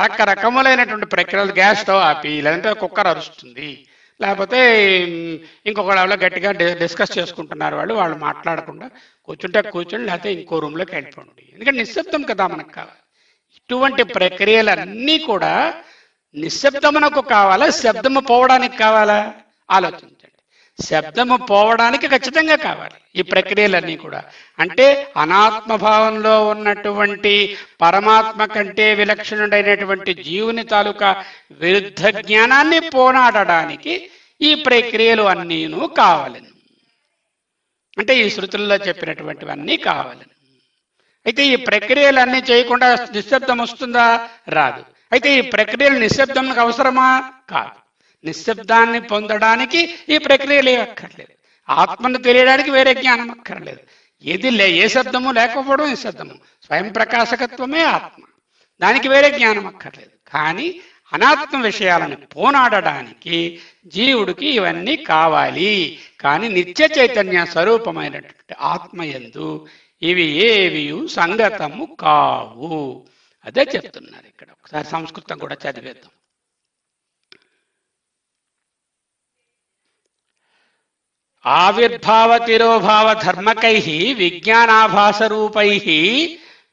రకరకములైనటువంటి ప్రక్రియలు, గ్యాస్ స్టవ్ ఆపి, లేదంటే కుక్కర్ అరుస్తుంది, లేకపోతే ఇంకొక లెవెల్లో గట్టిగా డిస్కస్ చేసుకుంటున్నారు వాళ్ళు మాట్లాడకుండా కూర్చుంటే కూర్చొని, లేకపోతే ఇంకో రూమ్లోకి వెళ్ళిపోండి. ఎందుకంటే నిశ్శబ్దం కదా మనకు కావాలి. ఇటువంటి ప్రక్రియలన్నీ కూడా నిశ్శబ్దమునకు కావాలా, శబ్దము పోవడానికి కావాలా? ఆలోచించండి. శబ్దము పోవడానికి ఖచ్చితంగా కావాలి ఈ ప్రక్రియలన్నీ కూడా. అంటే అనాత్మభావంలో ఉన్నటువంటి పరమాత్మ కంటే విలక్షణుడైనటువంటి జీవుని తాలూకా విరుద్ధ జ్ఞానాన్ని పోనాడడానికి ఈ ప్రక్రియలు అన్నీను కావాలను. అంటే ఈ శృతుల్లో చెప్పినటువంటివన్నీ కావాలను. అయితే ఈ ప్రక్రియలన్నీ చేయకుండా నిశ్శబ్దం వస్తుందా? రాదు. అయితే ఈ ప్రక్రియలు నిశ్శబ్దంకి అవసరమా? కాదు. నిశ్శబ్దాన్ని పొందడానికి ఈ ప్రక్రియలు అక్కర్లేదు. ఆత్మను తెలియడానికి వేరే జ్ఞానం అక్కర్లేదు. ఏ శబ్దము లేకపోవడం నిశ్శబ్దము. స్వయం ప్రకాశకత్వమే ఆత్మ, దానికి వేరే జ్ఞానం అక్కర్లేదు. కానీ అనాత్మ విషయాలను పోనాడడానికి జీవుడికి ఇవన్నీ కావాలి. కానీ నిత్య చైతన్య స్వరూపమైనటువంటి ఆత్మయందు ఇవి ఏవి సంగతము కావు. అదే చెప్తున్నారు ఇక్కడ. ఒకసారి సంస్కృతం కూడా చదివేద్దాం. ఆవిర్భావ తిరోభావ ధర్మకై విజ్ఞానాభాస రూపై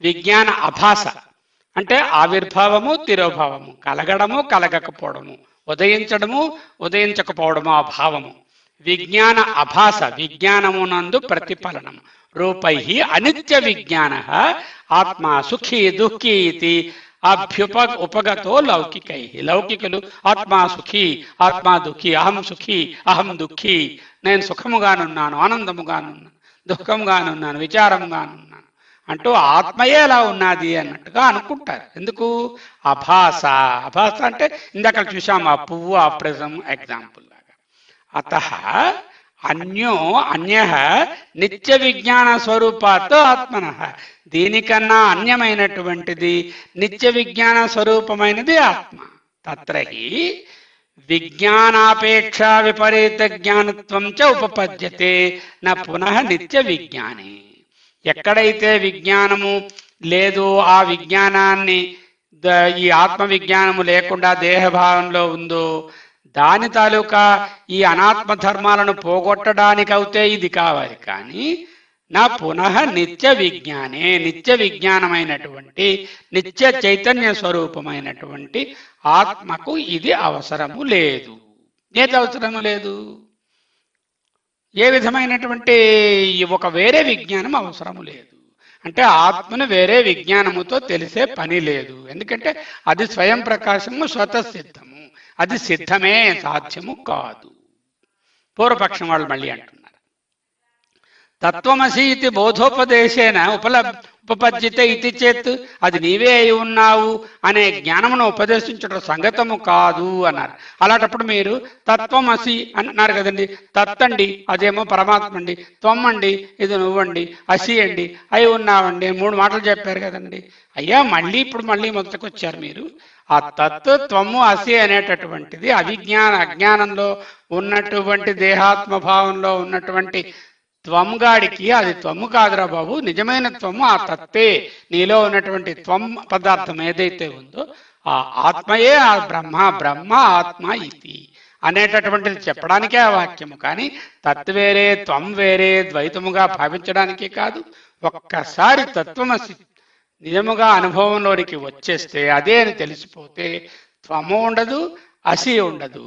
విజ్ఞాన అభాస అంటే ఆవిర్భావము తిరోభావము, కలగడము కలగకపోవడము, ఉదయించడము ఉదయించకపోవడము ఆ భావము. విజ్ఞాన అభాస విజ్ఞానమునందు ప్రతిఫలనము. రూపై అనిత్య విజ్ఞాన ఆత్మా సుఖీ దుఃఖీ ఇది ఉపగతో లౌకికై. లౌకికులు ఆత్మా సుఖీ ఆత్మా దుఃఖీ, అహం సుఖీ అహం దుఃఖీ, నేను సుఖముగానున్నాను ఆనందముగానున్నాను దుఃఖంగానున్నాను విచారముగానున్నాను అంటూ ఆత్మయే ఎలా ఉన్నది అన్నట్టుగా అనుకుంటారు. ఎందుకు? అభాస. అభాస అంటే ఇందాక చూసాం ఆ పువ్వు ఆ ప్రిజం ఎగ్జాంపుల్ లాగా. అతః అన్య నిత్య విజ్ఞాన స్వరూపాత్ ఆత్మన, దీనికన్నా అన్యమైనటువంటిది నిత్య విజ్ఞాన స్వరూపమైనది ఆత్మ. తత్రహి విజ్ఞానాపేక్ష విపరీత జ్ఞానత్వం చ ఉపపద్యతే న పునః నిత్య విజ్ఞానే. ఎక్కడైతే విజ్ఞానము లేదు, ఆ విజ్ఞానాన్ని ఈ ఆత్మ విజ్ఞానము లేకుండా దేహభావంలో ఉందో, దాని తాలూకా ఈ అనాత్మ ధర్మాలను పోగొట్టడానికి అవుతే ఇది కావాలి. కానీ నా పునః నిత్య విజ్ఞానే, నిత్య విజ్ఞానమైనటువంటి నిత్య చైతన్య స్వరూపమైనటువంటి ఆత్మకు ఇది అవసరము లేదు. ఏది అవసరము లేదు? ఏ విధమైనటువంటి ఒక వేరే విజ్ఞానం అవసరము లేదు. అంటే ఆత్మను వేరే విజ్ఞానముతో తెలిసే పని లేదు. ఎందుకంటే అది స్వయం ప్రకాశము స్వతసిద్ధము, అది సిద్ధమే, సాధ్యము కాదు. పూర్వపక్షం వాళ్ళు మళ్ళీ అంటున్నారు, తత్వమసి ఇది బోధోపదేశేన ఉపపద్యతే ఇది చేత్, అది నీవే అయి ఉన్నావు అనే జ్ఞానమును ఉపదేశించడం సంగతము కాదు అన్నారు. అలాంటప్పుడు మీరు తత్వమసి అంటున్నారు కదండి, తత్తండి అదేమో పరమాత్మ అండి, త్వం అండి ఇది నువ్వండి, అసి అండి అయి ఉన్నావండి, 3 మాటలు చెప్పారు కదండి. అయ్యా మళ్ళీ ఇప్పుడు మొదటికి వచ్చారు మీరు. ఆ తత్ త్వము అసి అనేటటువంటిది అజ్ఞానంలో ఉన్నటువంటి దేహాత్మభావంలో ఉన్నటువంటి త్వంగాడికి అది త్వము కాదురా బాబు, నిజమైన త్వము ఆ తత్తే, నీలో ఉన్నటువంటి త్వం పదార్థం ఏదైతే ఉందో ఆ ఆత్మయే ఆ బ్రహ్మ ఆత్మ ఇది అనేటటువంటిది చెప్పడానికే ఆ వాక్యము. కానీ తత్ వేరే త్వం వేరే ద్వైతముగా భావించడానికి కాదు. ఒక్కసారి తత్వమసి నిజముగా అనుభవంలోనికి వచ్చేస్తే, అదే అని తెలిసిపోతే త్వము ఉండదు, అసి ఉండదు,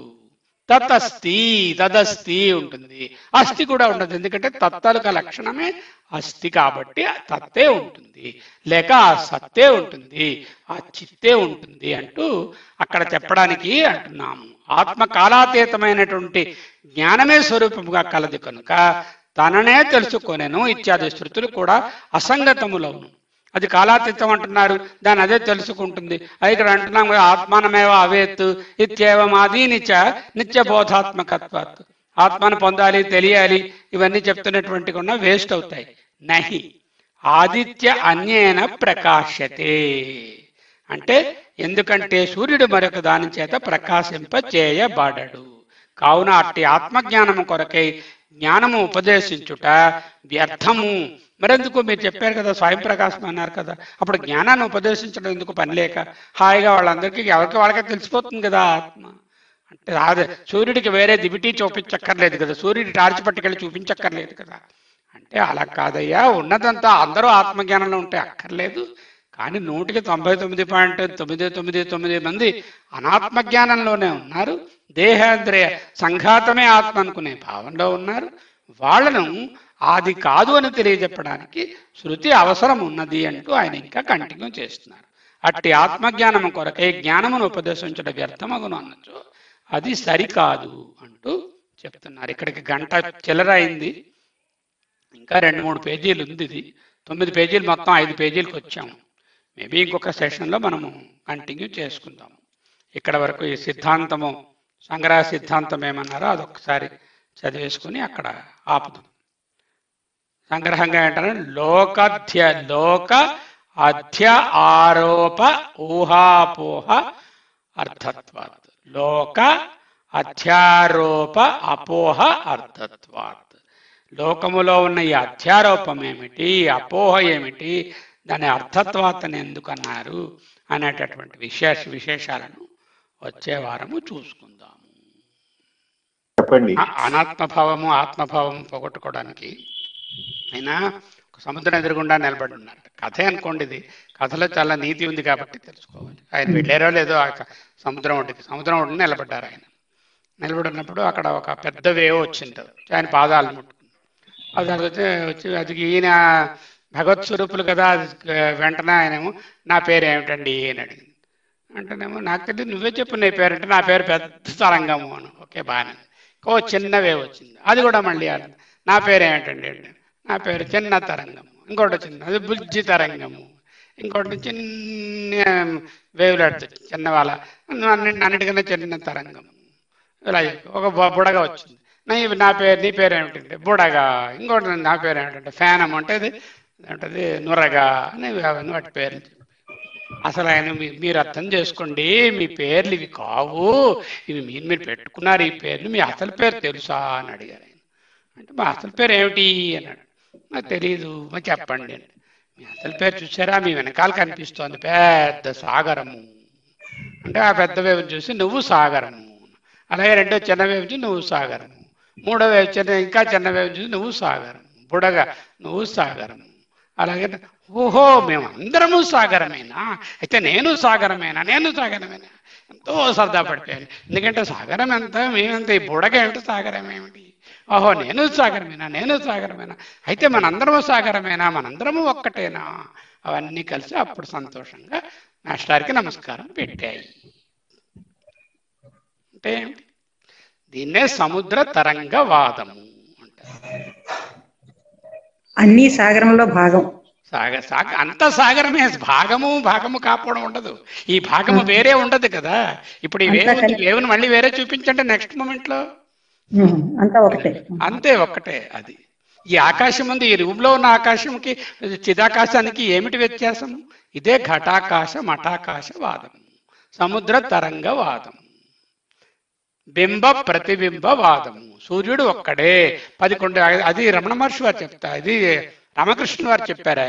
తతస్తి తదస్తి ఉంటుంది. అస్థి కూడా ఉండదు, ఎందుకంటే తత్తాలుక లక్షణమే అస్థి కాబట్టి తత్తే ఉంటుంది, లేక ఆ సత్తే ఉంటుంది, ఆ చిత్తే ఉంటుంది అంటూ అక్కడ చెప్పడానికి అంటున్నాము. ఆత్మ కాలాతీతమైనటువంటి జ్ఞానమే స్వరూపముగా కలదు కనుక తననే తెలుసుకొనెను ఇత్యాది శృతులు కూడా అసంగతములవును. అది కాలాతీతం అంటున్నారు, దాన్ని అదే తెలుసుకుంటుంది. అది ఇక్కడ అంటున్నాం కదా, ఆత్మానమేవ అవేత్తు ఇత్యేవం ఆది నిత్య బోధాత్మకత్వాత్. ఆత్మను పొందాలి, తెలియాలి, ఇవన్నీ చెప్తున్నటువంటి కూడా వేస్ట్ అవుతాయి. నహి ఆదిత్య అన్యేన ప్రకాశ్యతే అంటే, ఎందుకంటే సూర్యుడు మరొక దాని చేత ప్రకాశింప చేయబడడు. కావున అట్టి ఆత్మజ్ఞానము కొరకై జ్ఞానము ఉపదేశించుట వ్యర్థము. మరెందుకు? మీరు చెప్పారు కదా, స్వయం ప్రకాశం అన్నారు కదా, అప్పుడు జ్ఞానాన్ని ఉపదేశించడం ఎందుకు? పని లేక హాయిగా వాళ్ళందరికీ ఎవరికి వాళ్ళకే తెలిసిపోతుంది కదా ఆత్మ అంటే. అదే సూర్యుడికి వేరే దివిటీ చూపించక్కర్లేదు కదా, సూర్యుడి టార్చి పట్టుకెళ్ళి చూపించక్కర్లేదు కదా. అంటే అలా కాదయ్యా, ఉన్నదంతా అందరూ ఆత్మజ్ఞానంలో ఉంటే అక్కర్లేదు. కానీ 99.999 మంది అనాత్మజ్ఞానంలోనే ఉన్నారు. దేహేంద్రియ సంఘాతమే ఆత్మ అనుకునే భావంలో ఉన్నారు. వాళ్ళను అది కాదు అని తెలియజెప్పడానికి శృతి అవసరం ఉన్నది అంటూ ఆయన ఇంకా కంటిన్యూ చేస్తున్నారు. అట్టి ఆత్మజ్ఞానము కొరకై జ్ఞానమును ఉపదేశించడం వ్యర్థమగును అనొచ్చు, అది సరికాదు అంటూ చెప్తున్నారు. ఇక్కడికి గంట చిల్లర అయింది, ఇంకా 2-3 పేజీలు ఉంది. ఇది 9 పేజీలు, మొత్తం 5 పేజీలకు వచ్చాము. మేబీ ఇంకొక సెషన్లో మనము కంటిన్యూ చేసుకుందాము. ఇక్కడ వరకు ఈ సిద్ధాంతము, సంగ్రహ సిద్ధాంతం ఏమన్నారో అదొకసారి చదివేసుకుని అక్కడ ఆపుదాం. సంగ్రహంగా ఏంటంటే, లోక అధ్య ఆరోప ఊహాపోహ అర్థత్వాత్. లోక అధ్యారోప అపోహ అర్థత్వాత్. లోకములో ఉన్న ఈ అధ్యారోపం ఏమిటి, అపోహ ఏమిటి, దాని అర్థత్వాతని ఎందుకన్నారు అనేటటువంటి విశేషాలను వచ్చే వారము చూసుకుందాము. చెప్పండి. అనాత్మభావము ఆత్మభావము పోగొట్టుకోవడానికి ఆయన సముద్రం ఎదురుగుండా నిలబడి ఉన్నారు. కథే అనుకోండి, ఇది కథలో చాలా నీతి ఉంది కాబట్టి తెలుసుకోవాలి. ఆయన వెళ్ళారో లేదో ఆ సముద్రం ఒడ్డుని నిలబడ్డారు. ఆయన నిలబడినప్పుడు అక్కడ ఒక పెద్ద వేవ్ వచ్చింది, ఆయన పాదాలు ముట్టుకుని. అది వచ్చి అది ఈయన భగవత్ స్వరూపులు కదా, వెంటనే ఆయనేమో నా పేరు ఏమిటండి అని అడిగింది. అంటేనేమో నాకు తెలియదు, నువ్వే చెప్పు నీ పేరు అంటే, నా పేరు పెద్ద తరంగము అని. ఓకే, బాగానే. ఓ చిన్న వేవ్ వచ్చింది, అది కూడా మళ్ళీ నా పేరు ఏమిటండి అంటే, నా పేరు చిన్న తరంగము. ఇంకోటి వచ్చింది, అది బుజ్జి తరంగము. ఇంకోటి చిన్న వేవులాడుతు చిన్న వాళ్ళ అన్నిటికన్నా చిన్న తరంగము. ఇలా ఒక బుడగ వచ్చింది, నీ పేరు ఏమిటంటే బుడగా. ఇంకోటి నా పేరు ఏమిటంటే ఫ్యానం, అంటే అది నురగా అని అవన్నీ వాటి పేర్లు చెప్పి. అసలు ఆయన మీరు అర్థం చేసుకోండి, మీ పేర్లు ఇవి కావు, ఇవి మీరు పెట్టుకున్నారు ఈ పేర్లు, మీ అసలు పేరు తెలుసా అని అడిగారు ఆయన. అంటే మా అసలు పేరు ఏమిటి అన్నాడు. నాకు తెలియదు, మరి చెప్పండి అండి. మీ అసలు పేరు చూసారా, మీ వెనకాల కనిపిస్తోంది పెద్ద సాగరము అంటే, ఆ పెద్ద వేవ్ చూసి నువ్వు సాగరము. అలాగే రెండో చిన్న వేవ్ చూసి నువ్వు సాగరము. మూడో వేవ్ ఇంకా చిన్న వేవ్ చూసి నువ్వు సాగరము. బుడగా నువ్వు సాగరము. అలాగే ఓహో మేమందరము సాగరమేనా, అయితే నేను సాగరమేనా ఎంతో సరదా పడిపోయాను. ఎందుకంటే సాగరం ఎంత, మేమెంత, ఈ బుడగ ఏమిటి, సాగరం ఏమిటి, ఓహో నేను సాగరమేనా, అయితే మనందరము సాగరమేనా, మనందరము ఒక్కటేనా, అవన్నీ కలిసి అప్పుడు సంతోషంగా మాస్టర్కి నమస్కారం పెట్టాయి. అంటే దీన్నే సముద్ర తరంగవాదము అంటారు. అన్ని సాగరంలో భాగం. అంత సాగరమే, భాగము కాకపోవడం ఉండదు. ఈ భాగము వేరే ఉండదు కదా. ఇప్పుడు ఈ వేవ్ను మళ్ళీ వేరే చూపించండి నెక్స్ట్ మూమెంట్ లో, అంతే ఒక్కటే. అది ఈ ఆకాశం ఉంది, ఈ రూమ్ లో ఉన్న ఆకాశంకి చిదాకాశానికి ఏమిటి వ్యత్యాసం? ఇదే ఘటాకాశ మఠాకాశ వాదం, సముద్ర తరంగ వాదం, బింబ ప్రతిబింబ వాదము. సూర్యుడు ఒక్కడే, 11. అది రమణ మహర్షి వారు చెప్తారు, ఇది రామకృష్ణ వారు చెప్పారు.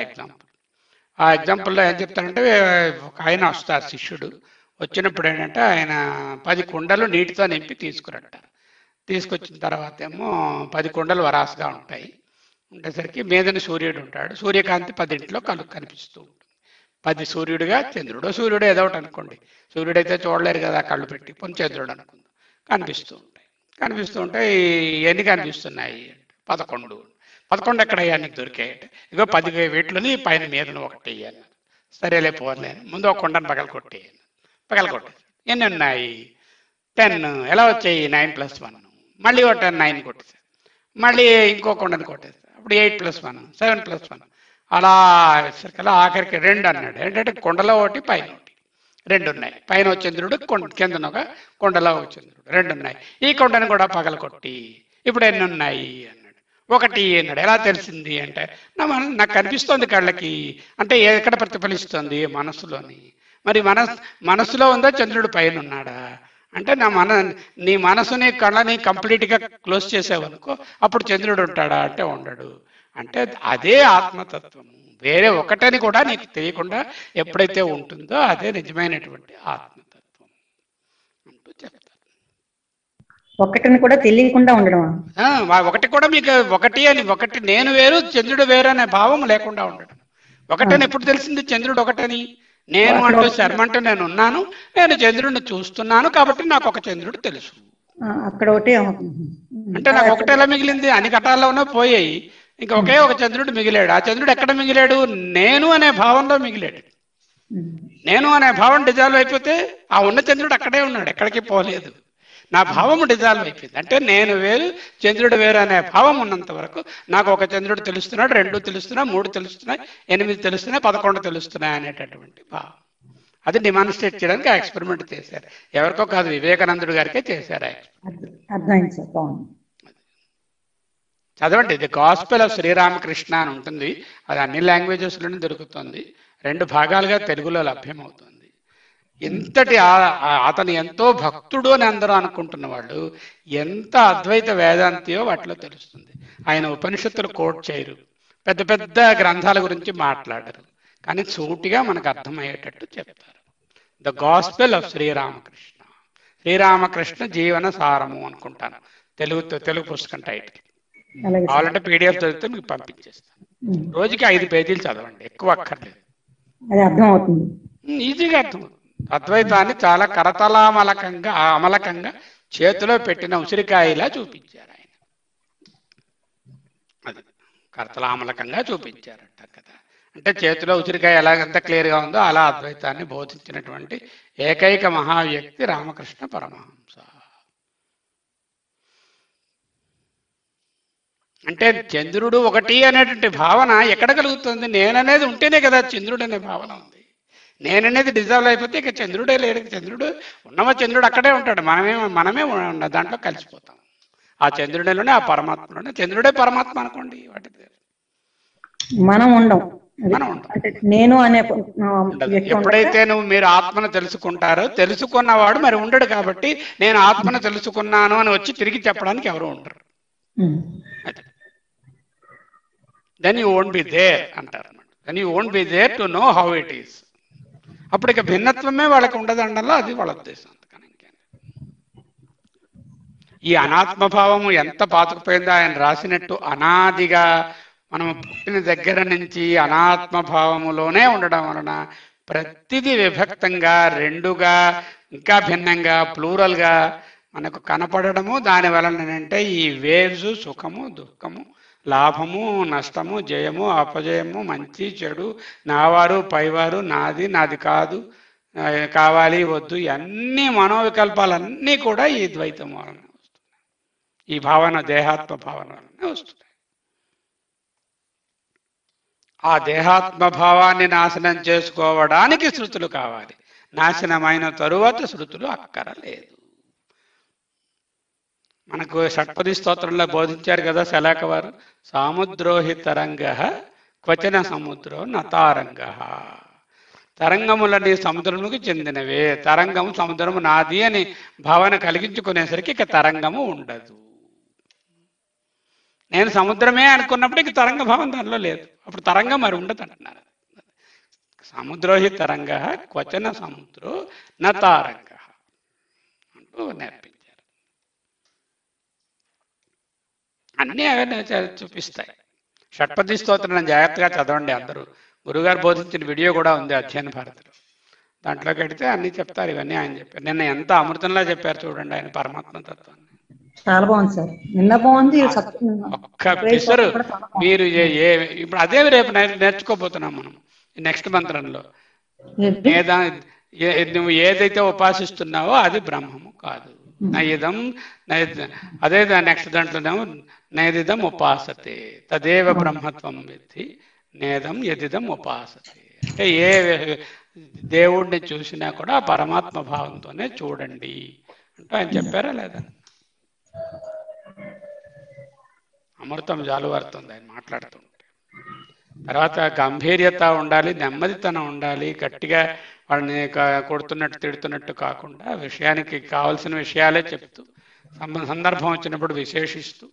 ఆ ఎగ్జాంపుల్లో ఏం చెప్తారంటే, ఒక ఆయన వస్తారు శిష్యుడు, వచ్చినప్పుడు ఏంటంటే ఆయన 10 కుండలు నీటితో నింపి తీసుకురంటారు. తీసుకొచ్చిన తర్వాత ఏమో 10 కుండలు వరాసగా ఉంటాయి. ఉండేసరికి మీదని సూర్యుడు ఉంటాడు, సూర్యకాంతి 10 కనిపిస్తూ ఉంటుంది. 10 సూర్యుడిగా, సూర్యుడు ఏదో ఒకటి అనుకోండి, సూర్యుడైతే చూడలేరు కదా కళ్ళు పెట్టి, చంద్రుడు అనుకుందాం, కనిపిస్తూ ఉంటాయి. కనిపిస్తుంటే ఎన్ని కనిపిస్తున్నాయి? 11. 11 ఎక్కడయ్యా నీకు దొరికాయి? ఇగో 10 వీటిలోని పైన మీద ఒకటి వేయాలి. సరేలే పోలేను, ముందు ఒక కొండను పగలగొట్టేయాలి. పగలగొట్టాను. ఎన్ని ఉన్నాయి? 10. ఎలా వచ్చాయి? 9+1. మళ్ళీ ఒక 9 కొట్టేసాను. మళ్ళీ ఇంకో కొండను కొట్టేసాను. అప్పుడు 8+1, 7+1. అలా వేసరికల్లా ఆఖరికి 2 అన్నాడు. ఏంటంటే కొండలో ఒకటి పైన ఒకటి 2 ఉన్నాయి. పైన ఒక చంద్రుడు, కిందన ఒక కొండలో ఒక చంద్రుడు 2 ఉన్నాయి. ఈ కొండను కూడా పగలగొట్టి ఇప్పుడు ఎన్ని ఉన్నాయి అన్నాడు. 1 అన్నాడు. ఎలా తెలిసింది అంటే నాకు కనిపిస్తోంది కళ్ళకి. అంటే ఎక్కడ ప్రతిఫలిస్తుంది? మనసులోని. మరి మనసులో ఉందా చంద్రుడు పైన ఉన్నాడా అంటే నీ మనసుని కళ్ళని కంప్లీట్గా క్లోజ్ చేసావనుకో అప్పుడు చంద్రుడు ఉంటాడా అంటే ఉండడు. అంటే అదే ఆత్మతత్వము. వేరే ఒకటని కూడా నీకు తెలియకుండా ఎప్పుడైతే ఉంటుందో అదే నిజమైనటువంటి ఆత్మతత్వం అంటూ చెప్తారు. ఒకటిని కూడా తెలియకుండా ఉండడం. ఒకటి కూడా మీకు ఒకటి నేను వేరు చంద్రుడు వేరు అనే భావం లేకుండా ఉండడం. ఒకటని ఎప్పుడు తెలిసింది చంద్రుడు ఒకటని? నేను అంటూ శర్మ అంటూ నేను ఉన్నాను, నేను చంద్రుడిని చూస్తున్నాను కాబట్టి నాకు ఒక చంద్రుడు తెలుసు. అక్కడ ఒకటే అంటే నాకు ఒకటి ఎలా మిగిలింది? అన్ని ఘటాల్లోనే పోయాయి, ఇంకా ఒకే ఒక చంద్రుడు మిగిలాడు. ఆ చంద్రుడు ఎక్కడ మిగిలాడు? నేను అనే భావంలో మిగిలాడు. నేను అనే భావం డిజాల్వ్ అయిపోతే ఆ ఉన్న చంద్రుడు అక్కడే ఉన్నాడు, ఎక్కడికి పోలేదు. నా భావము డిజాల్వ్ అయిపోయింది. అంటే నేను వేరు చంద్రుడు వేరు అనే భావం ఉన్నంత వరకు నాకు ఒక చంద్రుడు తెలుస్తున్నాడు, 2 తెలుస్తున్నాయి, 3 తెలుస్తున్నాయి, 8 తెలుస్తున్నాయి, 11 తెలుస్తున్నాయి అనేటటువంటి భావం. అది డిమాన్స్ట్రేట్ చేయడానికి ఆ ఎక్స్పెరిమెంట్ చేశారు. ఎవరికో కాదు, వివేకానందుడు గారికే చేశారు. చదవండి, ది గాస్పెల్ ఆఫ్ శ్రీరామకృష్ణ అని ఉంటుంది. అది అన్ని లాంగ్వేజెస్లోనే దొరుకుతుంది. 2 భాగాలుగా తెలుగులో లభ్యమవుతుంది. ఎంతటి అతను ఎంతో భక్తుడు అని అందరూ అనుకుంటున్న వాళ్ళు ఎంత అద్వైత వేదాంతియో వాటిలో తెలుస్తుంది. ఆయన ఉపనిషత్తులు కోట్ చేయరు, పెద్ద పెద్ద గ్రంథాల గురించి మాట్లాడరు, కానీ సూటిగా మనకు అర్థమయ్యేటట్టు చెప్తారు. The gospel of Sri Ramakrishna, Sri Ramakrishna జీవన సారము అనుకుంటాను తెలుగు పుస్తకం టైటిల్. కావాలంటే పీడిఎఫ్ చదివితే మీకు పంపించేస్తాను. రోజుకి 5 పేజీలు చదవండి, ఎక్కువ అక్కర్లేదు, ఈజీగా అర్థమవుతుంది. అద్వైతాన్ని చాలా అమలకంగా చేతిలో పెట్టిన ఉసిరికాయలా చూపించారు ఆయన. అది కరతలామలకంగా చూపించారట కదా. అంటే చేతిలో ఉసిరికాయ ఎలాగంత క్లియర్గా ఉందో అలా అద్వైతాన్ని బోధించినటువంటి ఏకైక మహావ్యక్తి రామకృష్ణ పరమహంస. అంటే చంద్రుడు ఒకటి అనేటువంటి భావన ఎక్కడ కలుగుతుంది? నేననేది ఉంటేనే కదా చంద్రుడు అనే భావన ఉంది. నేననేది డిజాల్వ్ అయిపోతే ఇక చంద్రుడే లేడు. చంద్రుడు చంద్రుడు అక్కడే ఉంటాడు, మనమే దాంట్లో కలిసిపోతాం. ఆ చంద్రుడిలోనే, ఆ పరమాత్మలోనే. చంద్రుడే పరమాత్మ అనుకోండి, వాటి మనం ఉండం. నేను అనే ఎప్పుడైతే మీరు ఆత్మను తెలుసుకుంటారో, తెలుసుకున్నవాడు మరి ఉండడు. కాబట్టి నేను ఆత్మను తెలుసుకున్నాను అని వచ్చి తిరిగి చెప్పడానికి ఎవరు ఉండరు. Then you won't be there అంటారు అన్నమాట. Then you won't be there to know how it is. అప్పుడు ఇక భిన్నత్వమే వాళ్ళకి ఉండదండలో, అది వాళ్ళ ఉద్దేశం. అంతకని ఇంకేం. ఈ అనాత్మభావము ఎంత పాతుకుపోయిందో ఆయన రాసినట్టు, అనాదిగా మనం పుట్టిన దగ్గర నుంచి అనాత్మభావములోనే ఉండడం వలన ప్రతిదీ విభక్తంగా, 2గా, ఇంకా భిన్నంగా, ప్లూరల్గా మనకు కనపడము. దాని వలన అంటే ఈ వేవ్స్, సుఖము, దుఃఖము, లాభము, నష్టము, జయము, అపజయము, మంచి చెడు, నావారు పైవారు, నాది కాదు, కావాలి వద్దు, అన్ని మనోవికల్పాలన్నీ కూడా ఈ ద్వైతం వలన వస్తున్నాయి. ఈ భావన, దేహాత్మ భావన వలనే వస్తున్నాయి. ఆ దేహాత్మ భావాన్ని నాశనం చేసుకోవడానికి శృతులు కావాలి. నాశనమైన తరువాత శృతులు అక్కరలేదు. మనకు షట్పది స్తోత్రంలో బోధించారు కదా శలాక వారు. సాముద్రోహి తరంగ క్వచన సముద్రో నతారంగ. తరంగములని సముద్రముకు చెందినవే. తరంగము, సముద్రము నాది అని భావన కలిగించుకునేసరికి ఇక తరంగము ఉండదు. నేను సముద్రమే అనుకున్నప్పుడు ఇక తరంగ భావం దానిలో లేదు. అప్పుడు తరంగం మరి ఉండదు అంటున్నారు. సముద్రోహి తరంగ క్వచన సముద్రో నతారంగ అంటూ నేర్పించారు. అన్నీ అవన్నీ చూపిస్తాయి. షట్పది స్తోత్రం జాగ్రత్తగా చదవండి అందరూ. గురుగారు బోధించిన వీడియో కూడా ఉంది అధ్యయన భారతిలో. దాంట్లోకి వెడితే అన్నీ చెప్తారు. ఇవన్నీ ఆయన చెప్పారు. నిన్న ఎంత అమృతంలా చెప్పారు చూడండి ఆయన పరమాత్మ తత్వాన్ని. చాలా బాగుంది సార్. నిన్న బాగుంది, ఒక్క పిసరు మీరు ఇప్పుడు అదే రేపు నేర్చుకోబోతున్నాం మనం నెక్స్ట్ మంత్రంలో. నువ్వు ఏదైతే ఉపాసిస్తున్నావో అది బ్రహ్మము కాదు. నైదం అదే నెక్స్ట్ దాంట్లోనేమో నైదిదం ఉపాసతే తదేవ బ్రహ్మత్వం విద్ధి నేదం యదిదం ఉపాసతే. అంటే ఏ దేవుడిని చూసినా కూడా పరమాత్మ భావంతోనే చూడండి అంటూ ఆయన చెప్పారా లేదా? అమృతం జాలువారుతుంది ఆయన మాట్లాడుతుంటే. తర్వాత గంభీర్యత ఉండాలి, నెమ్మదితనం ఉండాలి, గట్టిగా వాళ్ళని కొడుతున్నట్టు తిడుతున్నట్టు కాకుండా విషయానికి కావాల్సిన విషయాలే చెప్తూ సందర్భం వచ్చినప్పుడు విశేషిస్తూ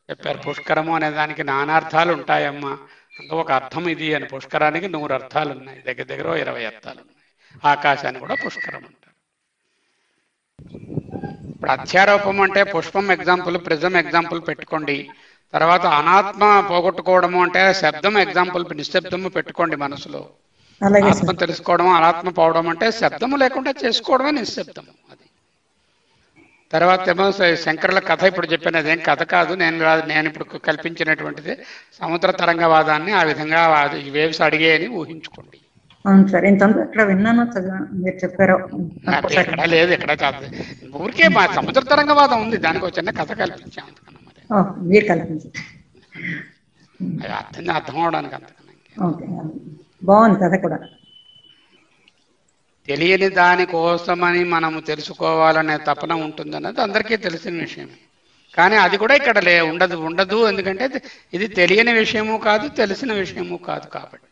చెప్పారు. పుష్కరము అనే దానికి నానార్థాలు ఉంటాయమ్మా, అందులో ఒక అర్థం ఇది అని. పుష్కరానికి 100 అర్థాలు ఉన్నాయి, దగ్గర దగ్గర 20 అర్థాలు ఉన్నాయి. ఆకాశాన్ని కూడా పుష్కరం అంటారు. ఇప్పుడు అధ్యారోపం అంటే పుష్పం ఎగ్జాంపుల్, ప్రిజం ఎగ్జాంపుల్ పెట్టుకోండి. తర్వాత అనాత్మ పోగొట్టుకోవడము అంటే శబ్దం ఎగ్జాంపుల్, నిశ్శబ్దము పెట్టుకోండి మనసులో. ఆత్మ తెలుసుకోవడం, అనాత్మ పోవడం అంటే శబ్దము లేకుండా చేసుకోవడమే నిశ్శబ్దము. అది తర్వాత ఏమో శంకరుల కథ ఇప్పుడు చెప్పాను, అదేం కథ కాదు, నేను ఇప్పుడు కల్పించినటువంటిది. సముద్ర తరంగవాదాన్ని ఆ విధంగా వేవ్స్ అడిగేయని ఊహించుకోండి. అవును సార్, ఇంత ఎక్కడ విన్నానో మీరు చెప్పారు. ఎక్కడ లేదు, ఎక్కడ కాదు, ఊరికే మా సముద్ర తరంగవాదం ఉంది, దానికి ఒక చిన్న కథ కల్పించాం. మీరు కల్పించారు, అర్థం అవడానికి. అంతకన్నా బాగుంది కథ కూడా. తెలియని దానికోసమని మనము తెలుసుకోవాలనే తపన ఉంటుందన్నది అందరికీ తెలిసిన విషయమే. కానీ అది కూడా ఇక్కడ ఉండదు. ఎందుకంటే ఇది తెలియని విషయము కాదు, తెలిసిన విషయము కాదు. కాబట్టి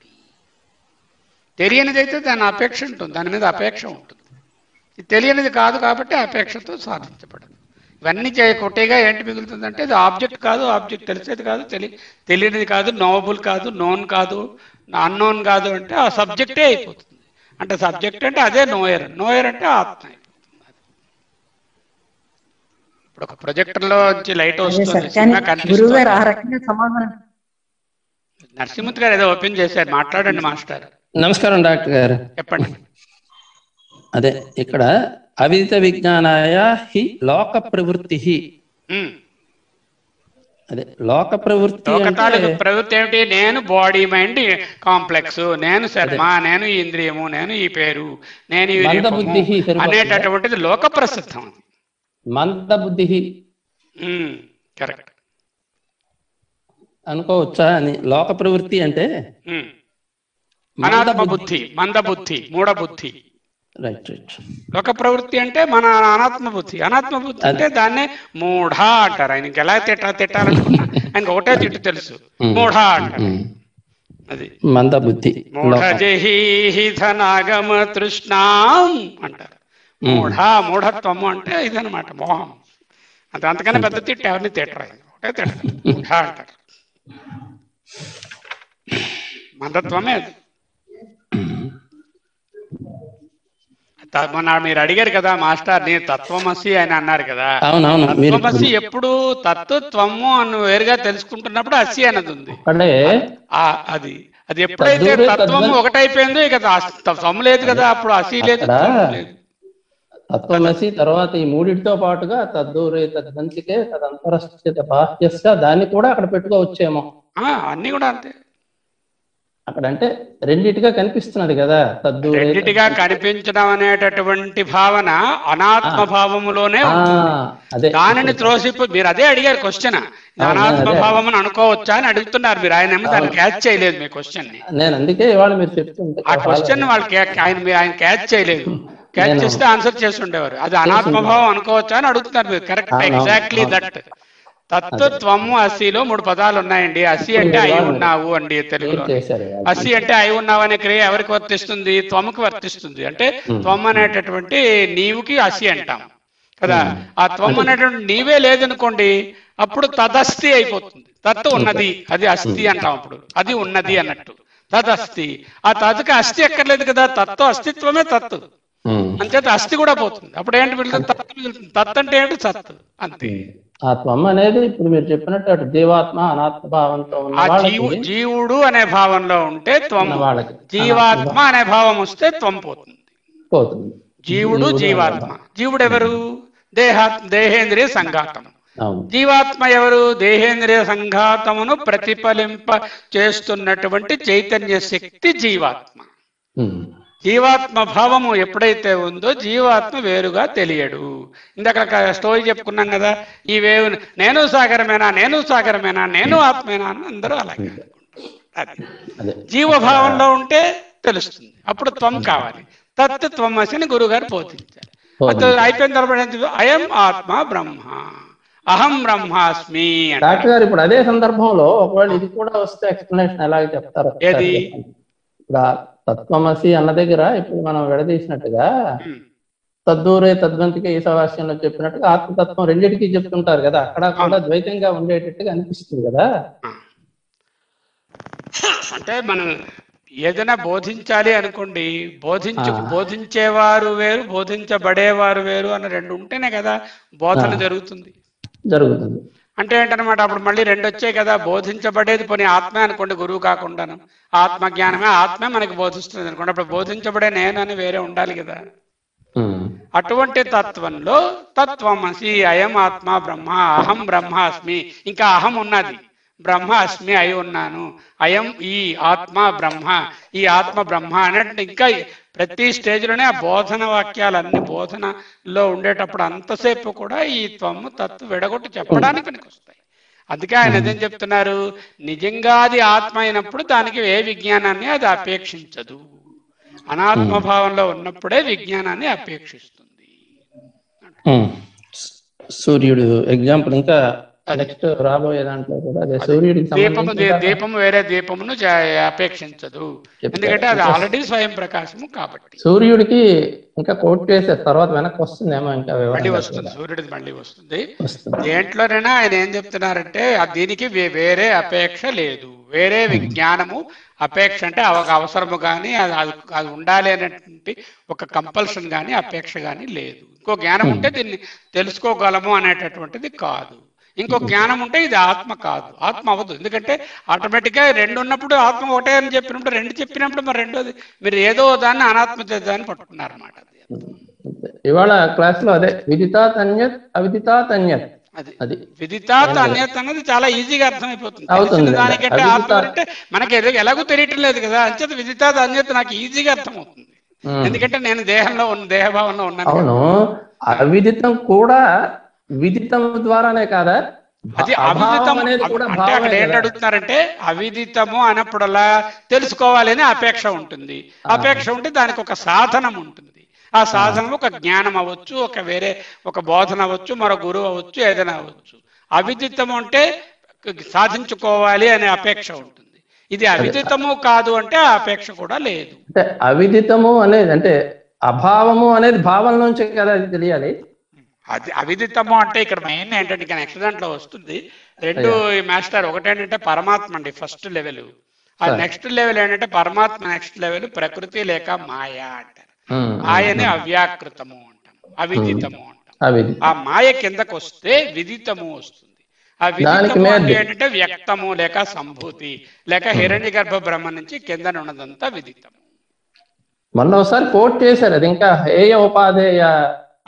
తెలియనిదైతే దాని అపేక్ష ఉంటుంది, దాని మీద అపేక్ష ఉంటుంది. ఇది తెలియనిది కాదు కాబట్టి అపేక్షతో సాధించబడదు. ఇవన్నీ కొట్టేగా ఏంటి మిగులుతుందంటే ఇది ఆబ్జెక్ట్ కాదు, ఆబ్జెక్ట్ తెలిసేది కాదు, తెలియనిది కాదు, నోవబుల్ కాదు, నోన్ కాదు, అన్నోన్ కాదు అంటే ఆ సబ్జెక్టే అయిపోతుంది. అంటే సబ్జెక్ట్ అంటే అదే నోయర్, నోయర్ అంటే ఆత్మ అయిపోతుంది. ఇప్పుడు ఒక ప్రొజెక్టర్లో లైట్ వస్తుంది, సినిమా కనిపిస్తుంది. నరసింహమూర్తి గారు ఏదో ఓపెన్ చేశారు, మాట్లాడండి మాస్టర్. నమస్కారం డాక్టర్ గారు, చెప్పండి. అదే ఇక్కడ అవిదిత విజ్ఞానాయ హి లోక ప్రవృత్తి. అదే లోక ప్రవృత్తి ప్రవృత్తి ఏమిటి? నేను బాడీ మైండ్ కాంప్లెక్స్, నేను శర్మ, నేను ఈ ఇంద్రియము, నేను ఈ పేరు, నేను అనేటటువంటిది లోక ప్రసిద్ధం. మందబుద్ధి కరెక్ట్ అనుకోవచ్చా అని? లోక ప్రవృత్తి అంటే అనాత్మ బుద్ధి, మందబుద్ధి, మూఢబుద్ధి. Right right. లోక ప్రవృత్తి అంటే మన అనాత్మ బుద్ధి. అనాత్మ బుద్ధి అంటే దాన్నే మూఢ అంటారు. ఆయనకి ఎలా తిట్టాలనుకున్నా ఆయనకి ఒకటే తిట్టు తెలుసు, మూఢ అంటారు. అది మందబుద్ధి. మూఢజహీధనాగమ తృష్ణాం అంటారు. మూఢత్వము అంటే ఇదనమాట, మోహం. అంతకన్నా పెద్ద తిట్టు ఎవరిని తిట్టరు, ఒకటే తిట్టరు, మూఢ అంటారు. మందత్వమే అది. మొన్న మీరు అడిగారు కదా మాస్టర్, నీ తత్వమసి అని అన్నారు కదా. తత్వమసి ఎప్పుడు తత్వము అని వేరుగా తెలుసుకుంటున్నప్పుడు అసి అన్నది ఉంది. అది ఎప్పుడైతే తత్వము ఒకటైపోయిందో ఇక త్వము లేదు కదా, అప్పుడు అసి లేదు, తత్వమసి. తర్వాత ఈ మూడిటితో పాటుగా తద్దూరే తద్వంతికే తదంతరస్థిత బాహ్యస్య, దాన్ని కూడా అక్కడ పెట్టుకోవచ్చేమో. అన్ని కూడా అంతే. అక్కడ అంటే రెండిటిగా కనిపిస్తున్నది కదా, రెండిటిగా కనిపించడం అనేటటువంటి భావన అనాత్మ భావములోనే ఉంటుంది. దానిని త్రోసిపు మీరు అదే అడిగారు క్వశ్చన్, అనాత్మ భావం అని అనుకోవచ్చా అని అడుగుతున్నారు మీరు. ఆయన ఏమో దాన్ని క్యాచ్ చేయలేదు మీ క్వశ్చన్ ని. నేను అందుకే ఇవాళ మీరు చెప్తుంటే ఆ క్వశ్చన్ వాళ్ళకి ఆయన క్యాచ్ చేయలేదు. క్యాచ్ చేస్తే ఆన్సర్ చేసి ఉండేవారు. అది అనాత్మ భావం అనుకోవచ్చా అని అడుగుతున్నారు మీరు. Correct, exactly that. తత్వము అసిలో 3 పదాలు ఉన్నాయండి. అసి అంటే అయి ఉన్నావు అండి తెలుగులో. అసి అంటే అయి ఉన్నావు అనే క్రియ ఎవరికి వర్తిస్తుంది? త్వముకి వర్తిస్తుంది. అంటే త్వం అనేటటువంటి నీవుకి అసి అంటాం కదా. ఆ త్వం అనేటువంటి నీవే లేదనుకోండి, అప్పుడు తదస్తి అయిపోతుంది. తత్తు ఉన్నది, అది అస్థి అంటాం. అప్పుడు అది ఉన్నది అన్నట్టు తదస్తి. ఆ తత్తుకి అస్థి ఎక్కర్లేదు కదా, తత్వ అస్తిత్వమే తత్తు. అంచేత అస్థి కూడా పోతుంది. అప్పుడు ఏంటి మిగులుతుంది? తత్తు మిగులుతుంది. తత్ అంటే ఏంటి? సత్తు, అంతే. ఆత్మ అనేది ఇప్పుడు మీరు చెప్పినట్టు అటు జీవాత్మ అనాత్మ భావంతో జీవుడు అనే భావంలో ఉంటే త్వం, జీవాత్మ అనే భావం వస్తే త్వం పోతుంది. జీవుడు జీవాత్మ. జీవుడు ఎవరు? దేహేంద్రియ సంఘాతము. అవును. జీవాత్మ ఎవరు? దేహేంద్రియ సంఘాతమును ప్రతిఫలింప చేస్తున్నటువంటి చైతన్య శక్తి జీవాత్మ. జీవాత్మ భావము ఎప్పుడైతే ఉందో జీవాత్మ వేరుగా తెలియడు. ఇందాక స్టోరీ చెప్పుకున్నాం కదా, ఈ వేవు నేను సాగరమేనా, నేను సాగరమేనా, నేను ఆత్మేనా అని అందరూ అలాగే అది జీవభావంలో ఉంటే తెలుస్తుంది. అప్పుడు త్వం కావాలి. తత్ త్వమసిని గురుగారు బోధించారు. అయిపోయిన తర్వాత అయం ఆత్మ బ్రహ్మ, అహం బ్రహ్మాస్మి. డాక్టర్ గారు ఇప్పుడు అదే సందర్భంలో ఒకవేళ ఇది కూడా వస్తే ఎక్స్ప్లెనేషన్ ఎలాగ చెప్తారు? ఏది? ఇప్పుడు తత్వమసి అన్న దగ్గర ఇప్పుడు మనం విడదీసినట్టుగా తద్దూరే తద్వంతికే ఈశావాస్యంలో చెప్పినట్టుగా ఆత్మతత్వం రెండింటికి చెప్తుంటారు కదా, అక్కడ కూడా ద్వైతంగా ఉండేటట్టుగా అనిపిస్తుంది కదా. అంటే మనం ఏదైనా బోధించాలి అనుకోండి, బోధించేవారు వేరు, బోధించబడేవారు వేరు అని రెండు ఉంటేనే కదా బోధన జరుగుతుంది. అంటే ఏంటనమాట, అప్పుడు మళ్ళీ రెండు వచ్చాయి కదా. బోధించబడేది పోనీ ఆత్మే అనుకోండి, గురువు కాకుండాను ఆత్మజ్ఞానమే, ఆత్మే మనకి బోధిస్తుంది అనుకోండి. అప్పుడు బోధించబడే నేను అని వేరే ఉండాలి కదా. అటువంటి తత్వంలో తత్వమసి, అయం ఆత్మ బ్రహ్మ, అహం బ్రహ్మాస్మి. ఇంకా అహం ఉన్నది, బ్రహ్మ అస్మి అయి ఉన్నాను, అయం ఈ ఆత్మ బ్రహ్మ, ఈ ఆత్మ బ్రహ్మ అన్నట్టు ఇంకా ప్రతి స్టేజ్లోనే ఆ బోధన వాక్యాలన్నీ బోధనలో ఉండేటప్పుడు అంతసేపు కూడా ఈ త్వము తత్తు విడగొట్టి చెప్పడానికి పనికి వస్తాయి. అందుకే ఆయన అదేం చెప్తున్నారు, నిజంగా అది ఆత్మ అయినప్పుడు దానికి ఏ విజ్ఞానాన్ని అది అపేక్షించదు. అనాత్మభావంలో ఉన్నప్పుడే విజ్ఞానాన్ని అపేక్షిస్తుంది. సూర్యుడు ఎగ్జాంపుల్ ఇంకా నెక్స్ట్ రాబోయే దాంట్లో కూడా సూర్యుడికి దీపము వేరే దీపమును అపేక్షించదు, ఎందుకంటే అది ఆల్రెడీ స్వయం ప్రకాశము కాబట్టి. సూర్యుడికి ఇంకా కోట్ చేసే తర్వాత వెనక్కి వస్తుందేమో, ఇంకా మళ్ళీ వస్తుంది, సూర్యుడికి మళ్ళీ వస్తుంది. దేంట్లోనైనా ఆయన ఏం చెప్తున్నారంటే దీనికి వేరే అపేక్ష లేదు, వేరే విజ్ఞానము అపేక్ష అంటే అవసరము కానీ అది ఉండాలి అనేటువంటి ఒక కంపల్షన్ కానీ అపేక్ష కానీ లేదు. ఇంకో జ్ఞానం ఉంటే దీన్ని తెలుసుకోగలము అనేటటువంటిది కాదు. ఇంకో జ్ఞానం ఉంటే ఇది ఆత్మ కాదు, ఆత్మ అవ్వదు. ఎందుకంటే ఆటోమేటిక్గా రెండు ఉన్నప్పుడు ఆత్మ ఒకటే అని చెప్పినప్పుడు, రెండు చెప్పినప్పుడు మరి రెండోది మీరు ఏదో దాన్ని అనాత్మ దాన్ని పట్టుకున్నారు అన్నమాట. ఇవాళ క్లాస్ లో అదే విదితాత్ అన్యత్ అవిదితాత్ అన్యత్, అది విదితాత్ అన్యత్ అన్నది చాలా ఈజీగా అర్థమైపోతుంది. దానికంటే ఆత్మ అంటే మనకి ఎలాగో తెలియటం లేదు కదా, అంచేత విదితాత్ అన్యత్ నాకు ఈజీగా అర్థమవుతుంది. ఎందుకంటే నేను దేహభావంలో ఉన్నాను. అవును, అవిదితం కూడా విదితం ద్వారానే కాదా? అది అవిదితం అంటే అక్కడ ఏంటి అడుగుతున్నారంటే, అవిదితము అన్నప్పుడల్లా తెలుసుకోవాలని అపేక్ష ఉంటుంది. అపేక్ష ఉంటే దానికి ఒక సాధనం ఉంటుంది. ఆ సాధనం ఒక జ్ఞానం అవ్వచ్చు, వేరే ఒక బోధన అవ్వచ్చు, మరో గురువు అవ్వచ్చు, ఏదైనా అవ్వచ్చు. అవిదితము అంటే సాధించుకోవాలి అనే అపేక్ష ఉంటుంది. ఇది అవిదితము కాదు అంటే ఆ అపేక్ష కూడా లేదు. అంటే అవిదితము అనేది అంటే అభావము అనేది భావం నుంచి కదా అది తెలియాలి. అది అవిదితము అంటే ఇక్కడ మెయిన్ ఏంటంటే ఇక నెక్స్ట్ దాంట్లో వస్తుంది రెండు మాస్టర్. ఒకటేంటంటే పరమాత్మ అండి ఫస్ట్ లెవెల్, ఆ నెక్స్ట్ లెవెల్ ఏంటంటే పరమాత్మ నెక్స్ట్ లెవెల్ ప్రకృతి లేక మాయ అంటారు. మాయని అవ్యాకృతము అంటాం, అవిదితము అంటాం. ఆ మాయ కిందకు వస్తే విదితము వస్తుంది. ఆ విదితము అంటే ఏంటంటే వ్యక్తము లేక సంభూతి లేక హిరణ్య గర్భ బ్రహ్మ నుంచి కింద ఉన్నదంతా విదితము. మొన్న ఒకసారి కోట్ చేశారు, అది ఇంకా హేయ ఉపాధేయ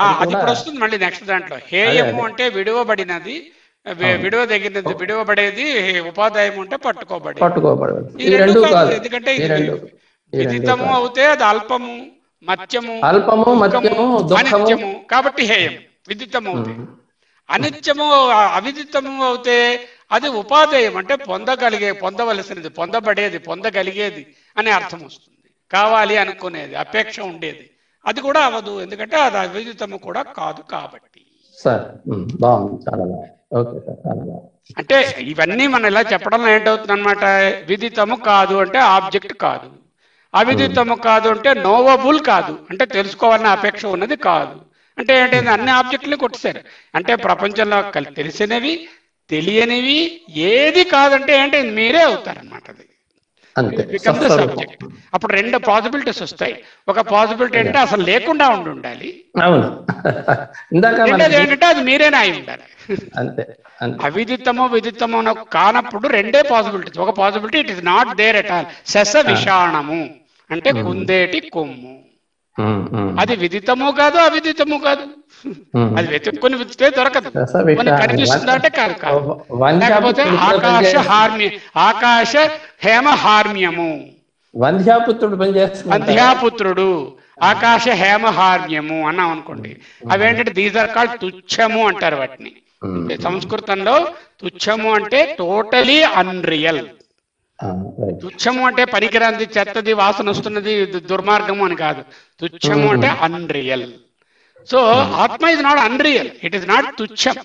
అది ఇప్పుడు వస్తుంది మళ్ళీ నెక్స్ట్ దాంట్లో. హేయము అంటే విడువబడినది, విడువబడేది. ఉపాధ్యాయం అంటే పట్టుకోబడేది. ఈ రెండు కాదు, ఎందుకంటే విదితము అవుతే అది అల్పము, మత్యము, అనిత్యము కాబట్టి హేయం. విదితము అవుతే అనిత్యము, అవిదితము అవుతే అది ఉపాధేయం అంటే పొందవలసినది, పొందబడేది, పొందగలిగేది అనే అర్థం వస్తుంది. కావాలి అనుకునేది, అపేక్ష ఉండేది, అది కూడా అవ్వదు, ఎందుకంటే అది అవిదితము కూడా కాదు కాబట్టి. అంటే ఇవన్నీ మనం ఇలా చెప్పడం ఏంటవుతుంది అనమాట. విదితము కాదు అంటే ఆబ్జెక్ట్ కాదు, అవిదితము కాదు అంటే నోవబుల్ కాదు, అంటే తెలుసుకోవాలన్న అపేక్ష ఉన్నది కాదు. అంటే ఏంటంటే అన్ని ఆబ్జెక్టులు కొట్టేశారు. అంటే ప్రపంచంలో తెలిసినవి తెలియనివి ఏది కాదంటే ఏంటి మీరే అవుతారనమాట. అది బికమ్ ద సబ్జెక్ట్. అప్పుడు రెండు పాసిబిలిటీస్ వస్తాయి. ఒక పాసిబిలిటీ అంటే అసలు లేకుండా ఉండాలి, ఏంటంటే అది మీరేనా అయి ఉండాలి. అవిదితము విదితము కానప్పుడు రెండే పాసిబిలిటీస్. ఒక possibility it is not there at all, శస విషాణము అంటే కుందేటి కొమ్ము. అది విదితము కాదు, అవిదితము కాదు. అది వెతుక్కుని వెతికితే దొరకదు. కనిపిస్తుందా అంటే కాదు కాదు. లేకపోతే ఆకాశ హేమ హార్మ్యము, వంధ్యాపుత్రుడు ఆకాశ హేమ హార్మ్యము అన్నాం అనుకోండి. అవేంటంటే దీస్ ఆర్ కాల్డ్ తుచ్చము అంటారు వాటిని. సంస్కృతంలో తుచ్చము అంటే టోటలీ అన్రియల్. తుచ్చము అంటే పనికిరాంది, చెత్తది, వాసన వస్తున్నది, దుర్మార్గము అని కాదు. తుచ్చము అంటే unreal. So atma is not unreal, it is not తుచ్చం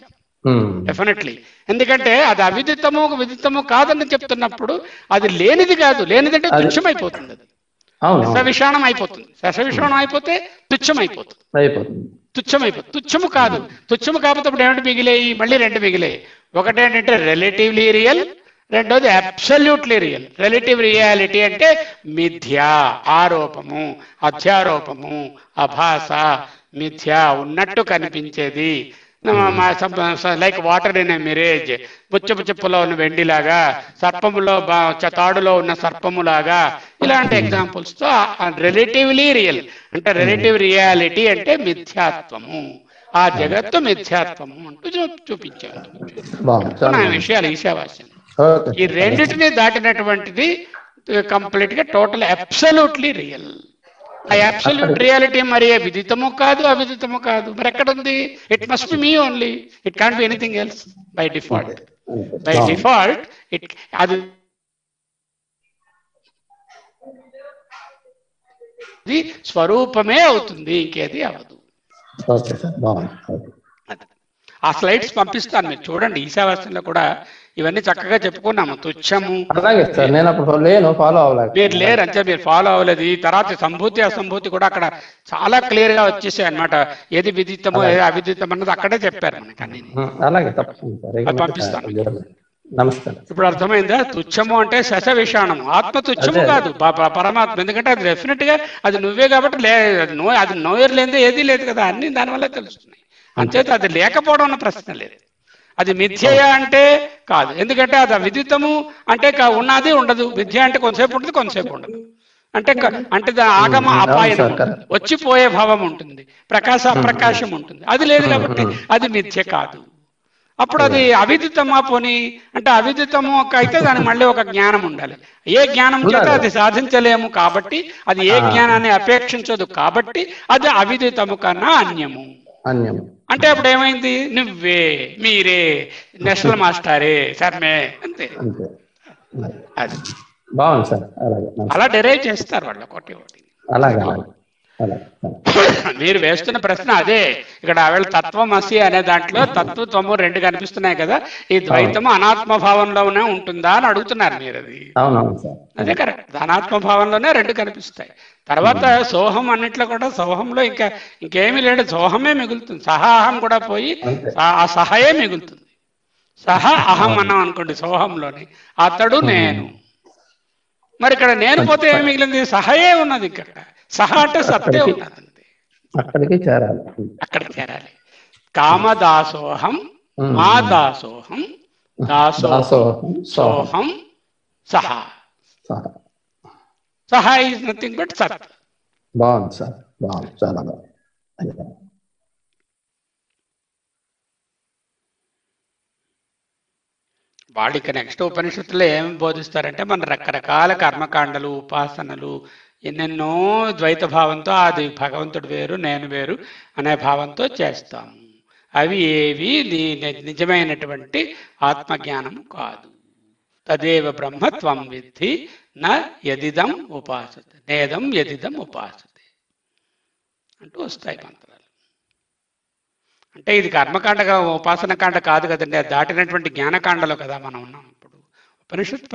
డెఫినెట్లీ. ఎందుకంటే అది అవిదితము విదితము కాదని చెప్తున్నప్పుడు అది లేనిది కాదు. లేనిదంటే తుచ్చం అయిపోతుంది, అది సవిషాణం అయిపోతుంది. సవిషాణం అయిపోతే తుచ్చం అయిపోతుంది, తుచ్చం అయిపోతుంది. తుచ్చము కాదు. తుచ్చము కాకపోతే ఇప్పుడు ఏమిటి మిగిలేయి? మళ్ళీ రెండు మిగిలాయి. ఒకటేంటంటే రిలేటివ్లీ రియల్, రెండోది అబ్సల్యూట్లీ రియల్. రిలేటివ్ రియాలిటీ అంటే మిథ్యా, ఆరోపము, అధ్యారోపము, అభాస, మిథ్యా, ఉన్నట్టు కనిపించేది. Like water in a mirage, పుచ్చపు చెప్పులో ఉన్న వెండిలాగా, సర్పములో తాడులో ఉన్న సర్పములాగా, ఇలాంటి ఎగ్జాంపుల్స్ తో రిలేటివ్లీ రియల్ అంటే రిలేటివ్ రియాలిటీ అంటే మిథ్యాత్వము, ఆ జగత్తు మిథ్యాత్వము అంటూ చూపించారు. విషయాలు ఈశావాస్యం ఈ రెండింటినీ దాటినటువంటిది కంప్లీట్ గా టోటల్ అబ్సల్యూట్లీ రియల్. ఆ అబ్సల్యూట్ రియాలిటీ మరి విదితము కాదు, అవిదితము కాదు. మరి ఎక్కడ ఉంది? It must be me only, it can't be anything else by default. By default అది స్వరూపమే అవుతుంది, ఇంకేది అవదు. ఆ స్లైడ్స్ పంపిస్తాను, మీరు చూడండి. ఈశావాస్యంలో కూడా ఇవన్నీ చక్కగా చెప్పుకున్నాము. తుచ్చము మీరు లేరు అంటే మీరు ఫాలో అవ్వలేదు. ఈ తర్వాత సంభూతి అసంభూతి కూడా అక్కడ చాలా క్లియర్ గా వచ్చేసాయి అనమాట. ఏది విదితమో ఏది అవిదితం అన్నది అక్కడే చెప్పారు మనకి అన్ని. పంపిస్తాను. ఇప్పుడు అర్థమైందా? తుచ్చము అంటే శశ విషాణము, ఆత్మ తుచ్చము కాదు, పరమాత్మ. ఎందుకంటే అది డెఫినెట్ గా అది నువ్వే కాబట్టి అది నోయర్ లేదే ఏదీ లేదు కదా, అన్ని దానివల్ల తెలుస్తున్నాయి. అంచేత అది లేకపోవడం అన్న ప్రశ్న లేదు. అది మిథ్యయా అంటే కాదు, ఎందుకంటే అది విదితము అంటే ఉన్నది ఉండదు. మిథ్య అంటే కొంతసేపు ఉంటుంది, కొంతసేపు ఉండదు. అంటే ఆగమ అపాయం ఉంటుంది, వచ్చిపోయే భావం ఉంటుంది, ప్రకాశ అప్రకాశం ఉంటుంది. అది లేదు కాబట్టి అది మిథ్య కాదు. అప్పుడు అది అవిదితమా పోని అంటే అవిదితము అయితే దానికి మళ్ళీ ఒక జ్ఞానం ఉండాలి. ఏ జ్ఞానం చేత అది సాధించలేము కాబట్టి, అది ఏ జ్ఞానాన్ని అపేక్షించదు కాబట్టి అది అవిదితము కన్నా అన్యము. అంటే అప్పుడు ఏమైంది? నువ్వే, మీరే, నేషనల్ మాస్టరే, శర్మే, అంతే. అది బాగుంది సార్. అలా డెరైవ్ చేస్తారు వాళ్ళు ఒకటి ఒకటి. మీరు వేస్తున్న ప్రశ్న అదే. ఇక్కడ ఆవిడ తత్వమసి అనే దాంట్లో తత్వము రెండు కనిపిస్తున్నాయి కదా, ఈ ద్వైతము అనాత్మ భావంలోనే ఉంటుందా అని అడుగుతున్నారు మీరు. అది అదే కరెక్ట్, అనాత్మ భావంలోనే రెండు కనిపిస్తాయి. తర్వాత సోహం అన్నిట్లో కూడా సోహంలో ఇంకేమీ లేదు, సోహమే మిగులుతుంది. సహా అహం కూడా పోయి ఆ సహయే మిగులుతుంది. సహా అహం అన్నాం అనుకోండి సోహంలోని, అతడు నేను. మరి ఇక్కడ నేను పోతే ఏమి మిగిలింది? సహయే ఉన్నది. ఇక్కడ సహ అంటే సత్తే ఉన్నది, అక్కడికి చేరాలి. కామదాసోహం, మా దాసోహం, దాసోహం సోహం సహ. సహ ఈజ్ నథింగ్ బట్ సత్. బాగుంది సార్, బాగుంది, చాలా బాగుంది. వాళ్ళు ఇక నెక్స్ట్ ఉపనిషత్తులో ఏమి బోధిస్తారంటే మన రకరకాల కర్మకాండలు, ఉపాసనలు, ఎన్నెన్నో ద్వైత భావంతో అది భగవంతుడు వేరు నేను వేరు అనే భావంతో చేస్తాము. అవి ఏవి నిజమైనటువంటి ఆత్మజ్ఞానము కాదు. తదేవ బ్రహ్మత్వం విద్ధి న యదిదం ఉపాసతే నేదం యదిదం ఉపాసతే అంటూ వస్తాయి మంత్రాలు. అంటే ఇది కర్మకాండగా ఉపాసన కాండ కాదు కదండి, అది దాటినటువంటి జ్ఞానకాండలో కదా మనం ఉన్నాం. ఇప్పుడు ఉపనిషత్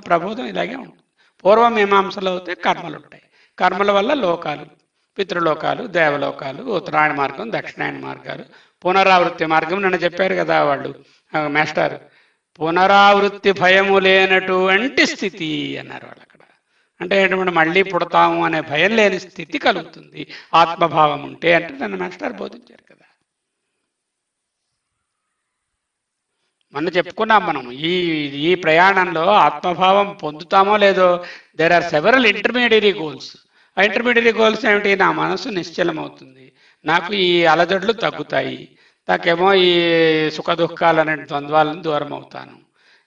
ప్రబోధం ఇలాగే ఉంటుంది. పూర్వమీమాంసలో అయితే కర్మలు ఉంటాయి. కర్మల వల్ల లోకాలు, పితృలోకాలు, దేవలోకాలు, ఉత్తరాయణ మార్గం, దక్షిణాయన మార్గాలు, పునరావృత్తి మార్గం నన్ను చెప్పారు కదా వాళ్ళు మాస్టర్. పునరావృత్తి భయము లేనటువంటి స్థితి అన్నారు వాళ్ళు అక్కడ. అంటే ఏంటంటే మళ్ళీ పుడతాము అనే భయం లేని స్థితి కలుగుతుంది ఆత్మభావం ఉంటే అంటే నన్ను మాస్టర్ బోధించారు కదా. మొన్న చెప్పుకున్నాం మనం ఈ ప్రయాణంలో ఆత్మభావం పొందుతామో లేదో, there are several intermediary goals. ఆ ఇంటర్మీడియట్ గోల్స్ ఏమిటి? నా మనసు నిశ్చలమవుతుంది, నాకు ఈ అలజడులు తగ్గుతాయి, నాకేమో ఈ సుఖ దుఃఖాలు అనే ద్వంద్వాలను దూరం అవుతాను.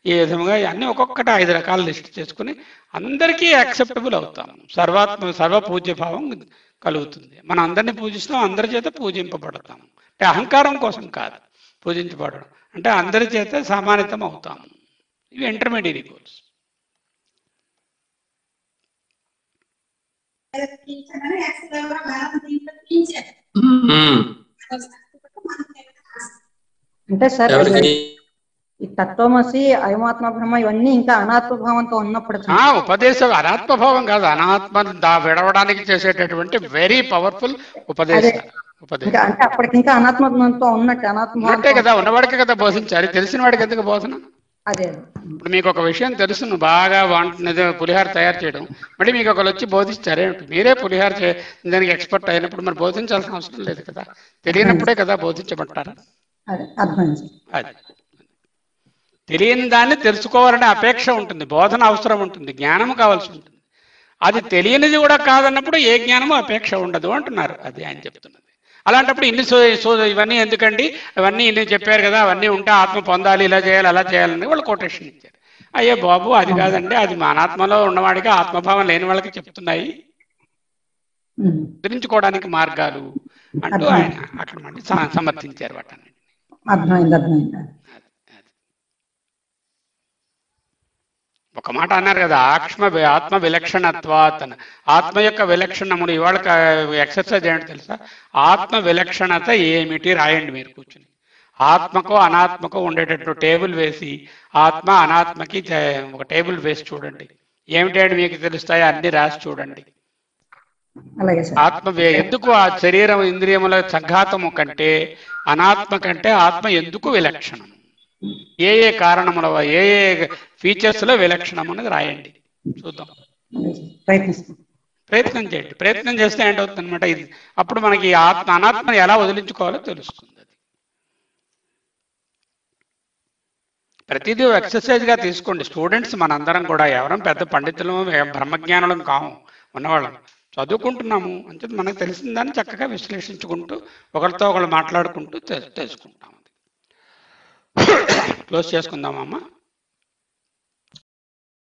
ఈ విధంగా అన్నీ ఒక్కొక్కటి 5 రకాల లిస్ట్ చేసుకుని అందరికీ యాక్సెప్టబుల్ అవుతాం. సర్వ పూజ్యభావం కలుగుతుంది. మనం అందరినీ పూజిస్తాం, అందరి చేత పూజింపబడతాం. అంటే అహంకారం కోసం కాదు పూజించబడడం, అంటే అందరి చేత సమానితం అవుతాము. ఇవి ఇంటర్మీడియట్ గోల్స్. అంటే సార్ ఈ తత్వమసి, అయమాత్మ బ్రహ్మ ఇవన్నీ ఇంకా అనాత్మభావంతో ఉన్నప్పుడు ఉపదేశం అనాత్మభావం కాదు, అనాత్మ విడవడానికి చేసేటటువంటి వెరీ పవర్ఫుల్ ఉపదేశం. అంటే అప్పటికి ఇంకా అనాత్మతో ఉన్నట్టు, అనాత్మటే కదా, ఉన్నవాడికే కదా బోధించాలి, తెలిసిన వాడికి ఎందుకు బోధన? అదే ఇప్పుడు మీకు ఒక విషయం తెలుసు, నువ్వు బాగా వంట పులిహార తయారు చేయడం, మళ్ళీ మీకు ఒకరు వచ్చి బోధించారేమిటి? మీరే పులిహార దానికి ఎక్స్పర్ట్ అయినప్పుడు మరి బోధించాల్సిన అవసరం లేదు కదా, తెలియనప్పుడే కదా బోధించబట్టారా? అది తెలియని దాన్ని తెలుసుకోవాలనే అపేక్ష ఉంటుంది, బోధన అవసరం ఉంటుంది, జ్ఞానం కావాల్సి ఉంటుంది. అది తెలియనిది కూడా కాదన్నప్పుడు ఏ జ్ఞానము అపేక్ష ఉండదు అంటున్నారు. అది ఆయన చెప్తున్నది. అలాంటప్పుడు ఇవన్నీ ఎందుకండి, అవన్నీ ఇన్ని చెప్పారు కదా, అవన్నీ ఉంటే ఆత్మ పొందాలి, ఇలా చేయాలి అలా చేయాలని వాళ్ళు కొటేషన్ ఇచ్చారు. అయ్యే బాబు, అది కాదండి, అది మన ఆత్మలో ఉన్నవాడికి, ఆత్మభావం లేని వాళ్ళకి చెప్తున్నాయి ధరించుకోవడానికి మార్గాలు అంటూ ఆయన అక్కడ మళ్ళీ సమర్థించారు వాటన్ని. ఒక మాట అన్నారు కదా, ఆత్మ విలక్షణత్వాత్ అని. ఆత్మ యొక్క విలక్షణమును ఇవాళ ఎక్సర్సైజ్ ఏంటో తెలుసా? ఆత్మ విలక్షణత ఏమిటి రాయండి మీరు కూర్చుని. ఆత్మకు అనాత్మకు ఉండేటట్టు టేబుల్ వేసి, ఆత్మ అనాత్మకి ఒక టేబుల్ వేసి చూడండి, ఏమిటంటే మీకు తెలుస్తాయి, అన్ని రాసి చూడండి. ఆత్మ ఎందుకు ఆ శరీరం ఇంద్రియముల సంఘాతము కంటే అనాత్మ కంటే ఆత్మ ఎందుకు విలక్షణం, ఏ ఏ కారణముల, ఏ ఏ ఫీచర్స్ లో విలక్షణం అనేది రాయండి, చూద్దాం. ప్రయత్నం చేయండి. ప్రయత్నం చేస్తే ఏంటవుతుంది అనమాట, ఇది అప్పుడు మనకి అనాత్మని ఎలా వదిలించుకోవాలో తెలుస్తుంది. అది ప్రతిదీ ఎక్సర్సైజ్ గా తీసుకోండి. స్టూడెంట్స్ మనందరం కూడా ఎవరం పెద్ద పండితులు బ్రహ్మజ్ఞానులం కాము, ఉన్నవాళ్ళం చదువుకుంటున్నాము అంటే మనకు తెలిసిన దాన్ని చక్కగా విశ్లేషించుకుంటూ ఒకరితో ఒకరు మాట్లాడుకుంటూ తెలుసుకుంటాం. క్లోజ్ చేసుకుందామమ్మా.